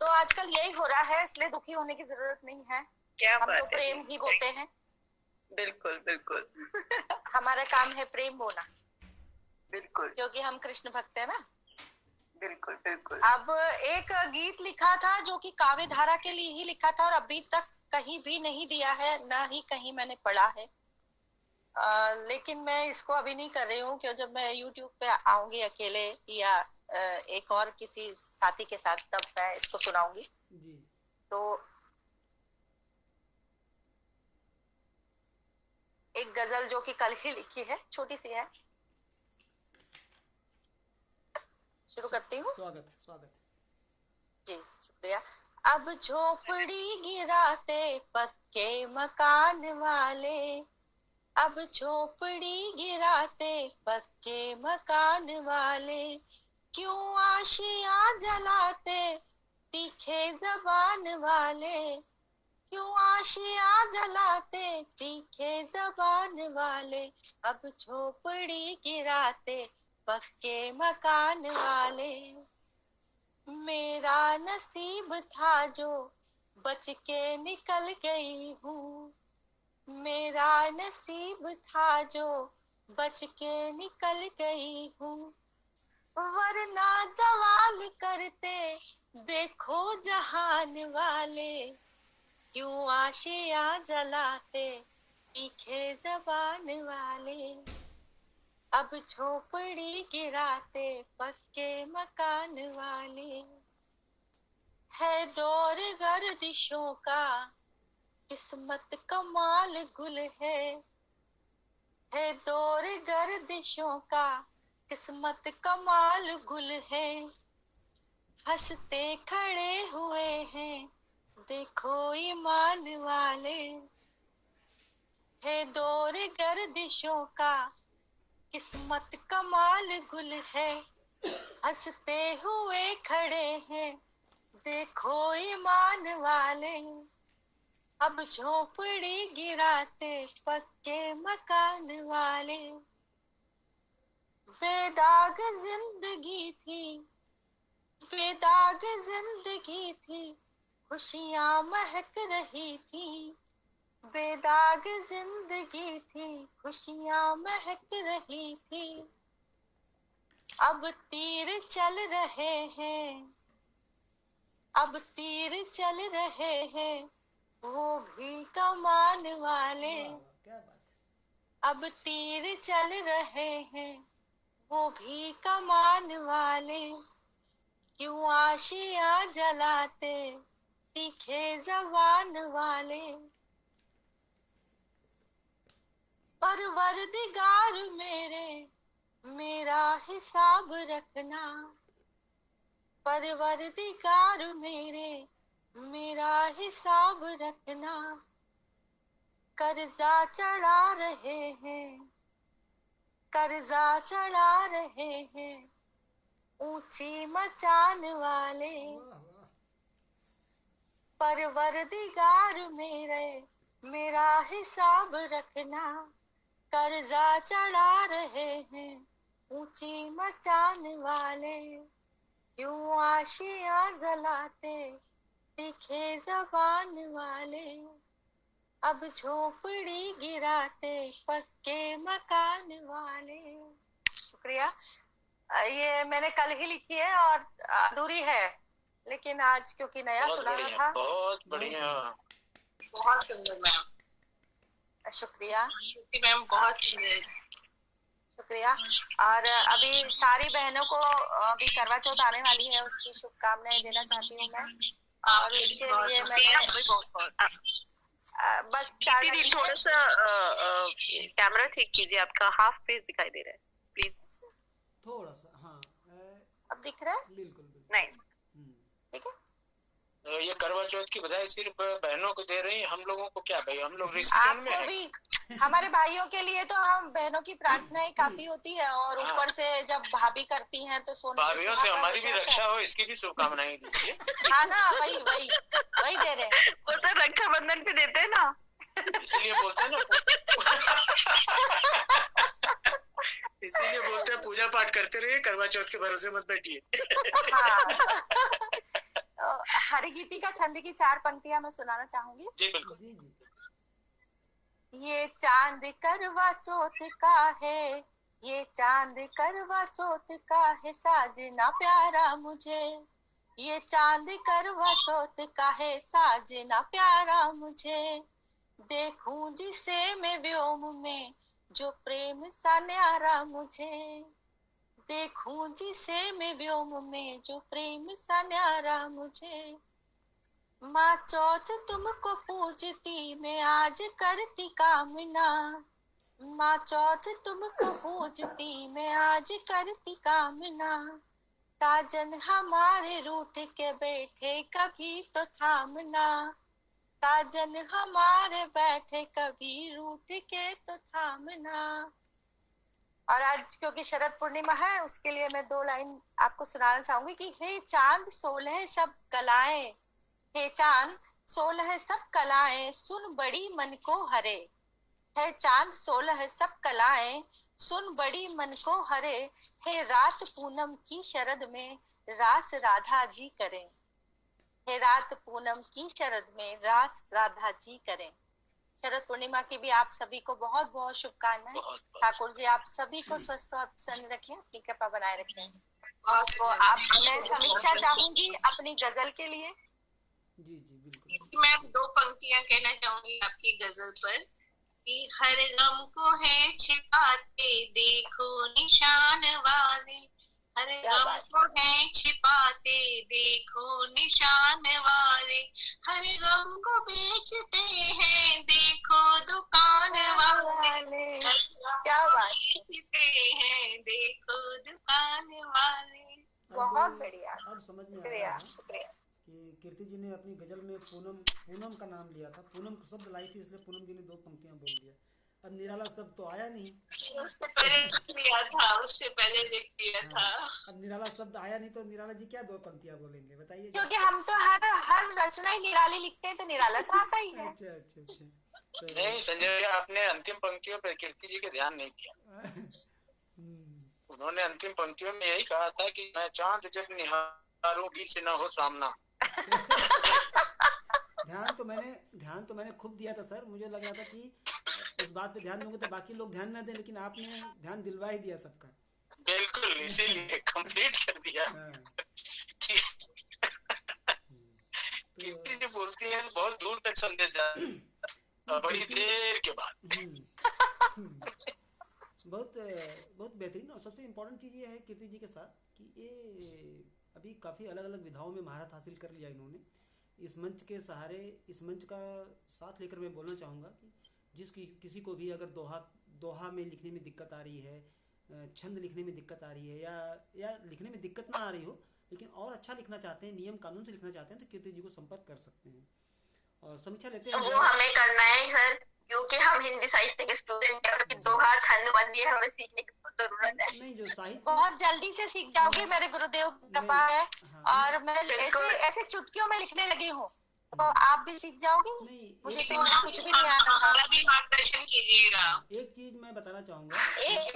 तो आजकल यही हो रहा है, इसलिए दुखी होने की जरूरत नहीं है। क्या हम बात तो प्रेम ही बोते हैं। बिल्कुल बिल्कुल। हमारा काम है प्रेम बोना, बिल्कुल, क्योंकि हम कृष्ण भक्त है ना। बिल्कुल बिल्कुल। अब एक गीत लिखा था जो कि काव्यधारा के लिए ही लिखा था और अभी तक कहीं भी नहीं दिया है, ना ही कहीं मैंने पढ़ा है। लेकिन मैं इसको अभी नहीं कर रही हूँ, क्योंकि जब मैं YouTube पे आऊंगी अकेले या एक और किसी साथी के साथ, तब मैं इसको सुनाऊंगी जी। तो एक गजल जो कि कल ही लिखी है, छोटी सी है, शुरू करती हूँ। स्वागत जी, शुक्रिया। अब झोपड़ी गिराते पक्के मकान वाले, अब झोपड़ी गिराते पक्के मकान वाले, क्यों आशियां जलाते तीखे जबान वाले, क्यों आशियां जलाते तीखे जबान वाले, अब झोपड़ी गिराते पक्के मकान वाले। मेरा नसीब था जो बच के निकल गई हूँ, मेरा नसीब था जो बच के निकल गई हूँ, वरना जवाल करते देखो जहान वाले, क्यों आशियां जलाते तीखे जबान वाले, अब झोपड़ी गिराते पक्के मकान वाले, है दौर गर्दिशों का किस्मत कमाल गुल है दौर गर्दिशों का किस्मत कमाल गुल है, हंसते खड़े हुए हैं देखो ईमान वाले, है दौर गर्दिशों का किस्मत कमाल गुल है, हंसते हुए खड़े हैं देखो ईमान वाले, अब झोपड़ी गिराते पक्के मकान वाले, बेदाग जिंदगी थी, बेदाग जिंदगी थी, खुशियां महक रही थी, बेदाग जिंदगी थी, खुशियां महक रही थी, अब तीर चल रहे हैं, अब तीर चल रहे हैं वो भी कमान वाले, अब तीर चल रहे हैं वो भी कमान वाले, क्यों आशियां जलाते तीखे जवान वाले, परवरदिगार मेरे मेरा हिसाब रखना, परवरदिगार मेरे मेरा हिसाब रखना, कर्जा चढ़ा रहे हैं, कर्जा चढ़ा रहे हैं ऊंची मचान वाले, परवरदिगार मेरे मेरा हिसाब रखना, कर्जा चढ़ा रहे हैं ऊंची मचान वाले, क्यों आशियां जलाते तीखे जबान वाले, अब झोपड़ी गिराते पक्के मकान वाले। शुक्रिया। ये मैंने कल ही लिखी है और अधूरी है, लेकिन आज क्योंकि नया सुनाना था। बहुत बढ़िया, बहुत सुंदर मैम। शुक्रिया मैम, बहुत सुंदर। शुक्रिया। और अभी सारी बहनों को अभी करवा चौथ आने वाली है, उसकी शुभकामनाएं देना चाहती हूँ मैं। और उसके लिए मैं बस थोड़ा सा कैमरा ठीक कीजिए, आपका हाफ फेस दिखाई दे रहा है, प्लीज थोड़ा सा। हाँ, अब दिख रहा है? बिल्कुल नहीं, ठीक है। ये करवा चौथ की बधाई सिर्फ बहनों को दे रही हैं, हम लोगों को क्या भाई, हम लोग रिश्तेदार में हैं। भी हमारे भाइयों के लिए तो हम बहनों की प्रार्थनाएं काफी होती है, और ऊपर से जब भाभी करती हैं तो सोने भाभियों से हमारी भी रक्षा हो, इसकी भी शुभकामनाएं दीजिए। हाँ ना, वही वही वही दे रहे हैं। वो तो रक्षाबंधन पे देते हैं ना, इसलिए बोलते हैं ना, इसीलिए बोलते हैं पूजा पाठ करते रहिए, करवा चौथ के भरोसे मत बैठिए। हरिगीति का छंद की 4 पंक्तियां मैं सुनाना चाहूंगी। जी बिल्कुल। ये चांद करवा चौथ का है, ये चांद करवा चौथ का है साजना प्यारा मुझे, ये चांद करवा चौथ का है साजना प्यारा मुझे, देखूं जिसे मैं व्योम में जो प्रेम सा न्यारा मुझे, देखूं जिसे मैं व्योम में जो प्रेम सा न्यारा मुझे, माँ चौथ तुमको पूजती मैं आज करती कामना, माँ चौथ तुमको पूजती मैं आज करती कामना, साजन हमारे रूठ के बैठे कभी तो थामना, साजन हमारे बैठे कभी रूठ के तो थामना। और आज क्योंकि शरद पूर्णिमा है, उसके लिए मैं 2 लाइन आपको सुनाना चाहूंगी कि हे चांद 16 सब कलाएं, हे चांद 16 सब कलाएं सुन बड़ी मन को हरे, है चांद 16 है सब कलाएं, सुन बड़ी मन को हरे, है रात पूनम की शरद में रास राधा जी करें, है रात पूनम की शरद में रास राधा जी करें। शरद पूर्णिमा की भी आप सभी को बहुत बहुत शुभकामनाएं। ठाकुर जी आप सभी को स्वस्थ और प्रसन्न रखें, अपनी कृपा बनाए रखें। तो आप मैं समीक्षा चाहूंगी अपनी गजल के लिए। जी जी बिल्कुल। मैं 2 पंक्तियां कहना चाहूंगी आपकी गजल पर कि हर गम को है छिपाते देखो निशान वाले, हर गम को है छिपाते देखो निशान वाले, हर गम को बेचते हैं देखो दुकान वाले, क्या बात, बेचते हैं देखो दुकान वाले। बहुत बढ़िया। अब समझ में आया शुक्रिया कि कीर्ति जी ने अपनी गजल में पूनम का नाम लिया था, पूनम शब्द लाई थी, इसलिए पूनम जी ने 2 पंक्तियां बोल दिया। अब निराला शब्द तो आया नहीं, उससे पहले लिया था, उससे पहले लिख दिया था। अब निराला शब्द आया नहीं तो निराला जी क्या 2 पंक्तियां बोलेंगे बताइए। क्योंकि हम तो हर रचना ही निराली लिखते हैं, तो निराला तो आता ही है। अच्छा अच्छा अच्छा। नहीं संजय भैया, आपने अंतिम पंक्तियों पर कीर्ति जी के ध्यान नहीं दिया। उन्होंने अंतिम पंक्तियों में यही कहा था कि मैं चांद जब निहारूं भी से न हो सामना। ध्यान तो मैंने खूब दिया था सर, मुझे लग रहा था कि इस बात पे ध्यान दूंगे तो बाकी लोग ध्यान ना दें, लेकिन आपने ध्यान दिलवा ही दिया सबका। बिल्कुल, इसीलिए कंप्लीट कर दिया। कीर्ति जी बोलती है बहुत दूर तक संदेश जाता, बड़ी देर के बाद। बहुत बेहतरीन। और सबसे इम्पोर्टेंट चीज़ ये है कीर्ति जी के साथ कि ये अभी काफ़ी अलग अलग विधाओं में महारत हासिल कर लिया इन्होंने। इस मंच के सहारे, इस मंच का साथ लेकर मैं बोलना चाहूँगा कि किसी को भी अगर दोहा में लिखने में दिक्कत आ रही है, छंद लिखने में दिक्कत आ रही है, या लिखने में दिक्कत ना आ रही हो लेकिन और अच्छा लिखना चाहते हैं, नियम कानून से लिखना चाहते हैं, तो कीर्ति जी को संपर्क कर सकते हैं। और समीक्षा लेते हैं। वो हमें करना है सर, क्योंकि हम हिंदी साहित्य के स्टूडेंट हैं और दोहा छंद बंदी हमें सीखने की जरूरत है। नहीं, जो साहित्य बहुत जल्दी से सीख जाओगे, मेरे गुरुदेव की कृपा है। और मैं ऐसे चुटकियों में लिखने लगी हूँ, तो आप भी सीख जाओगे। मुझे तो कुछ भी नहीं आता था। भी मार्गदर्शन कीजिएगा। एक चीज मैं बताना चाहूंगा,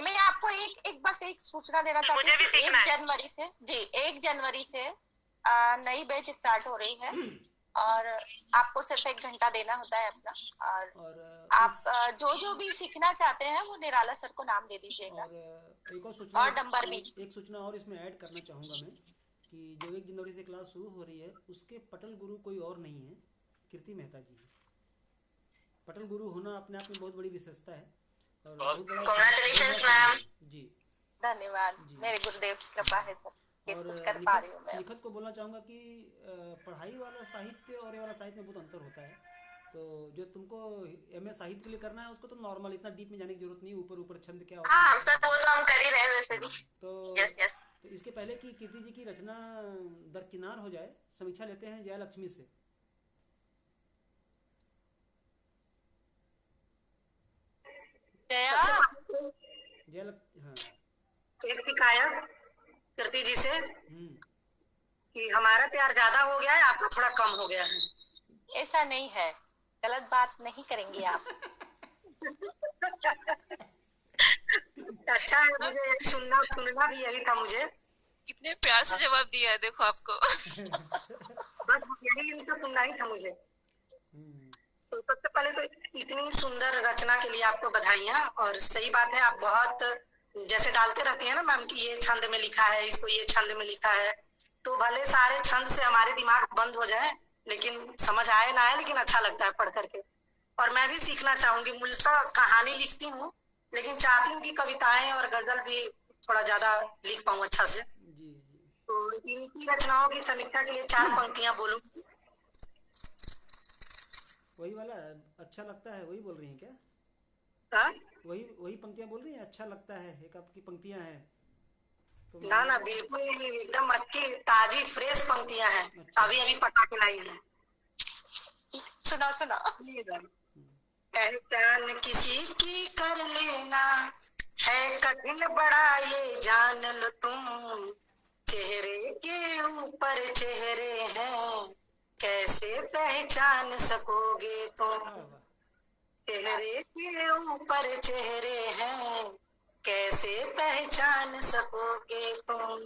मैं आपको बस एक सूचना देना चाहती हूँ। 1 जनवरी से नई बैच स्टार्ट हो रही है और आपको सिर्फ 1 घंटा देना होता है अपना, और आप जो भी सीखना चाहते हैं वो निराला सर को नाम दे दीजिएगा। और नंबर भी एक सूचना और इसमें ऐड करना चाहूंगा मैं कि जो 1 जनवरी से क्लास शुरू हो रही है उसके पटल गुरु कोई और नहीं है, कीर्ति मेहता जी है। पटल गुरु होना अपने आप में बहुत बड़ी विशेषता है और बहुत बड़ा। Congratulations ma'am. जी धन्यवाद, मेरे गुरुदेव की कृपा है सर, कुछ कर पा रही हूँ मैं। निखत को बोलना चाहूँगा कि पढ़ाई वाला साहित्य और ये वाला साहित्य में बहुत अंतर होता है। तो जो तुमको एमए साहित्य के लिए करना है उसको तो नॉर्मल, इतना डीप में जाने की जरूरत नहीं, ऊपर छंद क्या होता है। सर वो तो हम कर ही रहे हैं वैसे भी। तो इसके पहले कि कीर्ति जी की रचना दरकिनार हो जाए, समीक्षा लेते हैं जयलक्ष्मी से। एक शिकायत कीर्ति जी से कि हमारा प्यार ज्यादा हो गया है, आपका थोड़ा कम हो गया है। ऐसा नहीं है, गलत बात नहीं करेंगे आप। अच्छा है, मुझे सुनना भी यही था। मुझे कितने प्यार से जवाब दिया है देखो आपको। बस यही तो सुनना ही था मुझे। तो सबसे पहले तो इतनी सुंदर रचना के लिए आपको बधाइयाँ। और सही बात है, आप बहुत जैसे डालते रहती है ना मैम कि ये छंद में लिखा है, इसको ये छंद में लिखा है, तो भले सारे छंद से हमारे दिमाग बंद हो जाए लेकिन समझ आए ना आए, लेकिन अच्छा लगता है पढ़ करके। और मैं भी सीखना चाहूंगी। मूलतः कहानी लिखती हूँ लेकिन चाहती हूँ कि कविताएं और गजल भी थोड़ा ज्यादा लिख पाऊँ अच्छा से। तो इनकी रचनाओं की समीक्षा के लिए 4 पंक्तियां बोलूंगी। वही वाला अच्छा लगता है, वही बोल रही हैं क्या? वही पंक्तियां बोल रही हैं, अच्छा लगता है, एक आपकी पंक्तियां हैं तो। ना बिल्कुल एकदम अच्छी ताजी फ्रेश पंक्तियां हैं। अच्छा। अभी पटा के लाई है। सुना पहचान किसी की कर लेना है कठिन बड़ा, ये जान लो तुम, चेहरे के ऊपर चेहरे हैं, कैसे पहचान सकोगे तुम। चेहरे के ऊपर चेहरे हैं, कैसे पहचान सकोगे तुम।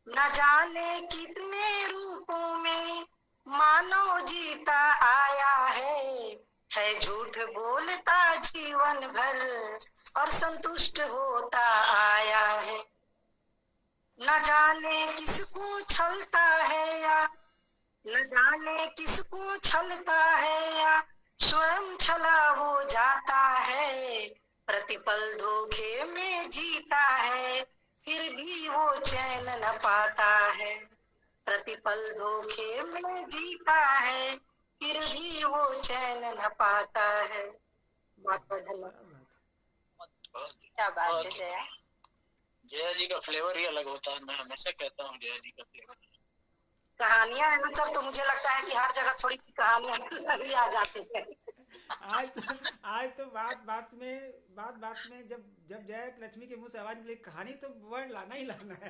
न जाने कितने रूपों में मानव जीता आया है झूठ बोलता जीवन भर और संतुष्ट होता आया है। न जाने किसको छलता है या न जाने किसको छलता है या स्वयं छला हो जाता है। प्रतिपल धोखे में जीता है, फिर भी वो चैन न पाता है। प्रतिपल धोखे में जीता है, फिर भी वो चैन न पाता है। बहुत बहुत धन्यवाद। क्या बात है जया। जया जी का फ्लेवर ही अलग होता है। मैं हमेशा कहता हूँ जया जी का फ्लेवर। कहानियां है ना सर, तो मुझे लगता है कि हर जगह थोड़ी कहानियां भी आ जाती है। आज तो बात में जब जया लक्ष्मी के मुंह से आवाज निकली कहानी, तो वर्ड लाना ही लाना है।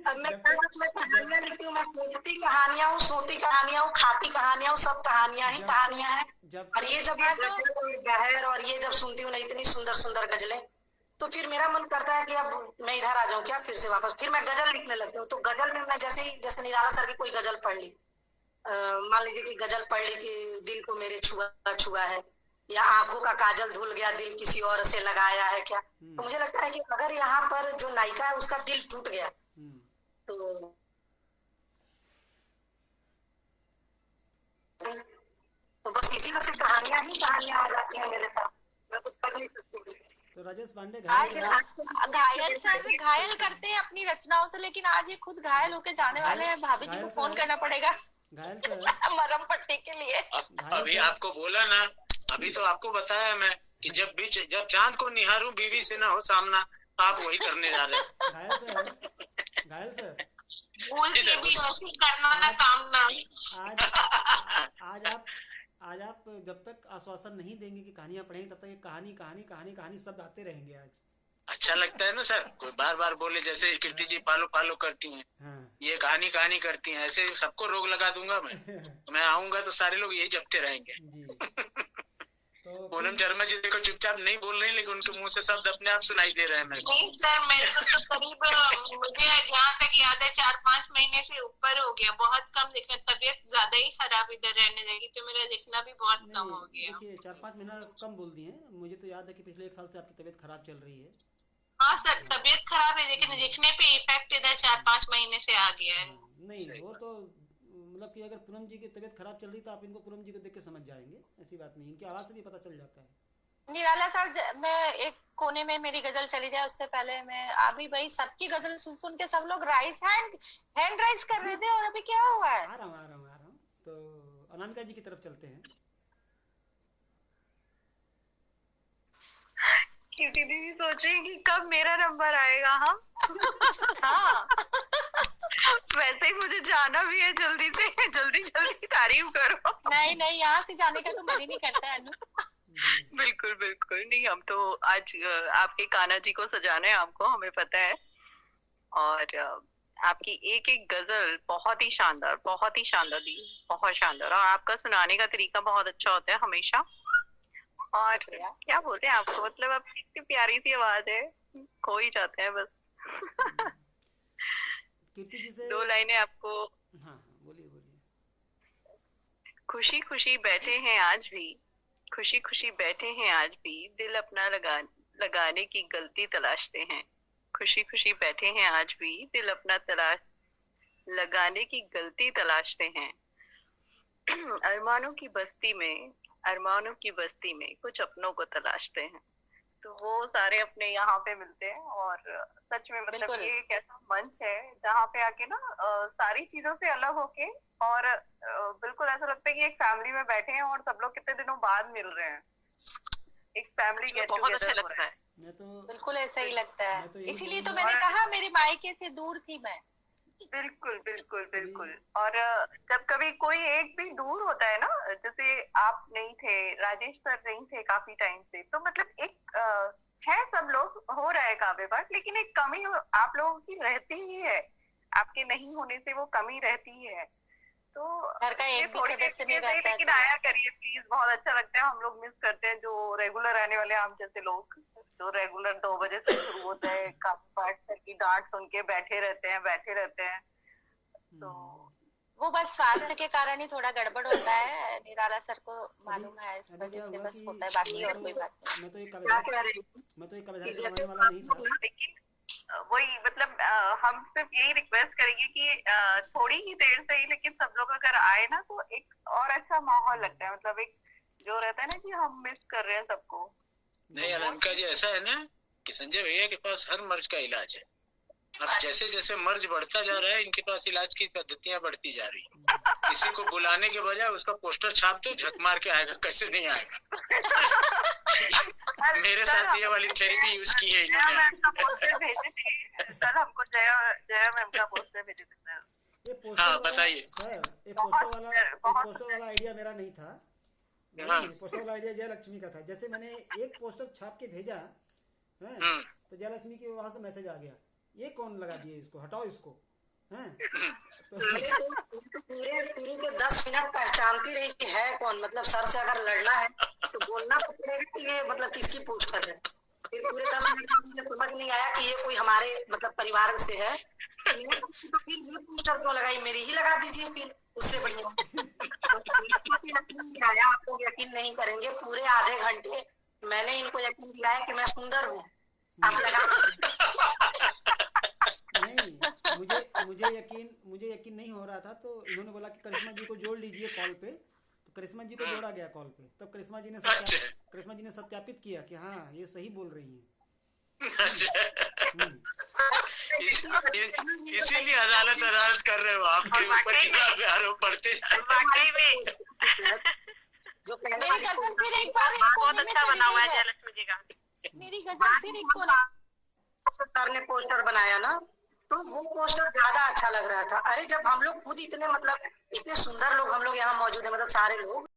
अब मैं कहानियां लिखती हूँ, मैं सोचती कहानियां हूँ, सोती कहानियां हूँ, खाती कहानियां हूँ, सब कहानियां ही कहानियां हैं। और ये जब गहर और ये जब सुनती हूँ ना इतनी सुंदर सुंदर गजलें, तो फिर मेरा मन करता है कि अब मैं इधर आ जाऊं क्या, फिर से वापस फिर मैं गजल लिखने लगती हूँ। तो गजल में मैं जैसे निराला सर की कोई गजल पढ़ ली, मान लीजिए कि गजल पढ़ ली कि दिल को मेरे छुआ छुआ है, या आंखों का काजल धुल गया दिल किसी और से लगाया है क्या। तो मुझे लगता है कि अगर यहाँ पर जो नायिका है उसका दिल टूट गया तो बस इसी में से कहानियां आ जाती हैं मेरे साथ, मैं कुछ कर नहीं सकती। तो राजेश पांडे घायल सर घायल करते हैं अपनी रचनाओं से, लेकिन आज ये खुद घायल होके जाने वाले हैं। भाभी जी को फोन करना पड़ेगा मरहम पट्टी के लिए। अभी आपको बोला ना, अभी तो आपको बताया मैं कि जब चांद को निहारूं बीवी से ना हो सामना, आप वही करने जा रहे हैं। घायल सर भूल के भी ऐसे करना ना काम ना। आज आप जब तक आश्वासन नहीं देंगे कि कहानियां पढ़ेंगे, तब तक ये कहानी कहानी कहानी कहानी शब्द आते रहेंगे। आज अच्छा लगता है ना सर, कोई बार बार बोले, जैसे कीर्ति जी पालो पालो करती हैं, ये कहानी कहानी करती हैं, ऐसे सबको रोग लगा दूंगा मैं आऊंगा तो सारे लोग यही जपते रहेंगे। पूनम शर्मा जी देखो चुपचाप नहीं बोल रही, लेकिन उनके मुंह से शब्द अपने आप सुनाई दे रहे हैं मेरे को। नहीं सर, मेरे को तो करीब मुझे जहाँ तक याद है 4-5 महीने से ऊपर हो गया, बहुत कम दिखना, तबीयत ज्यादा ही खराब इधर रहने लगी, तो मेरा दिखना भी बहुत कम हो गया। देखिए 4-5 महीना कम बोल दिए हैं, मुझे तो याद है कि पिछले 1 साल से आपकी तबीयत खराब चल रही है। हाँ सर, तबीयत खराब है, लेकिन दिखने पे इफेक्ट इधर 4-5 महीने से आ गया है। नहीं वो तो मतलब कि अगर पूनम जी की तबीयत खराब चल रही तो आप इनको पूनम जी को देख के समझ जाएंगे, ऐसी बात नहीं, इनकी आवाज से भी पता चल जाता है। निराला सर, मैं एक कोने में मेरी गजल चली जाए उससे पहले मैं अभी भाई सबकी गजल सुन के सब लोग हैंड राइज कर रहे थे, और अभी क्या हुआ है? आ रहा हूँ। तो अनामिका जी की तरफ चलते हैं। क्यूटी दीदी सोच रही कि कब मेरा नंबर आएगा। हाँ वैसे ही मुझे जाना भी है, जल्दी से जल्दी तारीफ करो। नहीं यहाँ से जाने का तो मन ही नहीं करता है। बिल्कुल बिल्कुल नहीं, हम तो आज आपके कान्हा जी को सजाना है आपको, हमें पता है। और आपकी एक एक गजल बहुत ही शानदार दी, बहुत शानदार, और आपका सुनाने का तरीका बहुत अच्छा होता है हमेशा। और क्या बोलते हैं आपको, मतलब आपकी इतनी प्यारी सी आवाज है, खो ही जाते हैं बस। कीर्ति जी से 2 लाइनें आपको। हाँ बोलिए। खुशी खुशी बैठे हैं आज भी, खुशी खुशी बैठे हैं आज भी, दिल अपना लगाने की गलती तलाशते हैं। खुशी खुशी बैठे हैं आज भी, दिल अपना लगाने की गलती तलाशते हैं। अरमानों की बस्ती में कुछ अपनों को तलाशते हैं। तो वो सारे अपने यहाँ पे मिलते हैं, और सच में मतलब ये एक ऐसा मंच है जहाँ पे आके ना सारी चीजों से अलग होके, और बिल्कुल ऐसा लगता है कि एक फैमिली में बैठे हैं और सब लोग कितने दिनों बाद मिल रहे हैं, एक फैमिली गेट टुगेदर। बहुत अच्छा लगता है। बिल्कुल ऐसा ही लगता है, इसीलिए तो मैंने कहा मेरे मायके से दूर थी मैं। बिल्कुल। और जब कभी कोई एक भी दूर होता है ना, जैसे आप नहीं थे, राजेश सर नहीं थे काफी टाइम से, तो मतलब एक है, सब लोग हो रहा है काफी बार, लेकिन एक कमी आप लोगों की रहती ही है, आपके नहीं होने से वो कमी रहती है। तो घर का एक भी सदस्य नहीं रहता है, लेकिन आया करिए प्लीज, बहुत अच्छा लगता है। हम लोग मिस करते हैं जो रेगुलर आने वाले हम जैसे लोग, जो रेगुलर 2 बजे से शुरू होता है, काम पाठ सर की डांट सुन के बैठे रहते हैं। तो वो बस स्वास्थ्य के कारण ही थोड़ा गड़बड़ होता है, निराला सर को मालूम है, इस वजह से बस होता है, बाकी और कोई बात नहीं। मैं तो एक कविता करवाने वाला नहीं था, लेकिन वही मतलब हम सिर्फ यही रिक्वेस्ट करेंगे कि थोड़ी ही देर से ही, लेकिन सब लोग अगर आए ना तो एक और अच्छा माहौल लगता है, मतलब एक जो रहता है ना कि हम मिस कर रहे हैं सबको। नहीं अलंका जी, ऐसा है ना कि संजय भैया के पास हर मर्ज का इलाज है। अब जैसे जैसे मर्ज बढ़ता जा रहा है, इनके पास इलाज की पद्धतियां बढ़ती जा रही है। किसी को बुलाने के बजाय उसका पोस्टर छाप दो, झक मार के आएगा, कैसे नहीं आएगा। मेरे साथ ये वाली थेरेपी यूज की है इन्होंने। सर हमको जया मैम का पोस्टर भेजे थे। हाँ बताइए। पोस्टर वाला आइडिया मेरा नहीं था, पोस्टर वाला आइडिया जयलक्ष्मी का था। जैसे मैंने एक पोस्टर छाप के भेजा है, तो जयलक्ष्मी के वहां से मैसेज आ गया, ये कौन लगा दिए, इसको हटाओ इसको, हैं? तो पूरे के 10 मिनट पहचानती रही कि है कौन, मतलब सर से अगर लड़ना है तो बोलना पड़ेगा कि ये मतलब किसकी पूछ कर रहे हैं। फिर पूरे 10 मिनट मुझे समझ नहीं आया कि ये कोई हमारे मतलब परिवार से है, तो फिर ये पोस्टर क्यों लगाई, मेरी ही लगा दीजिए फिर, उससे बढ़िया। आया, आपको यकीन नहीं करेंगे, पूरे आधे घंटे मैंने इनको यकीन दिलाया कि मैं सुंदर हूँ, आप लगा। नहीं, मुझे यकीन नहीं हो रहा था, तो इन्होंने बोला कि करिश्मा जी को जोड़ लीजिए कॉल पे, तो करिश्मा जी को जोड़ा गया कॉल पे। तब करिश्मा जी ने सत्यापित किया कि हाँ ये सही बोल रही हैं। इसीलिए अदालत कर रहे हो, आपके ऊपर आरोप पड़ते हैं। मेरी गजल फिर एक बार बहुत अच्छा बना हुआ है जयलक्ष्मी जी का। मेरी गजल फिर एक कोने सर ने पोस्टर बनाया ना, तो वो पोस्टर ज्यादा अच्छा लग रहा था। अरे जब हम लोग खुद इतने मतलब इतने सुंदर लोग हम लोग यहाँ मौजूद है, मतलब सारे लोग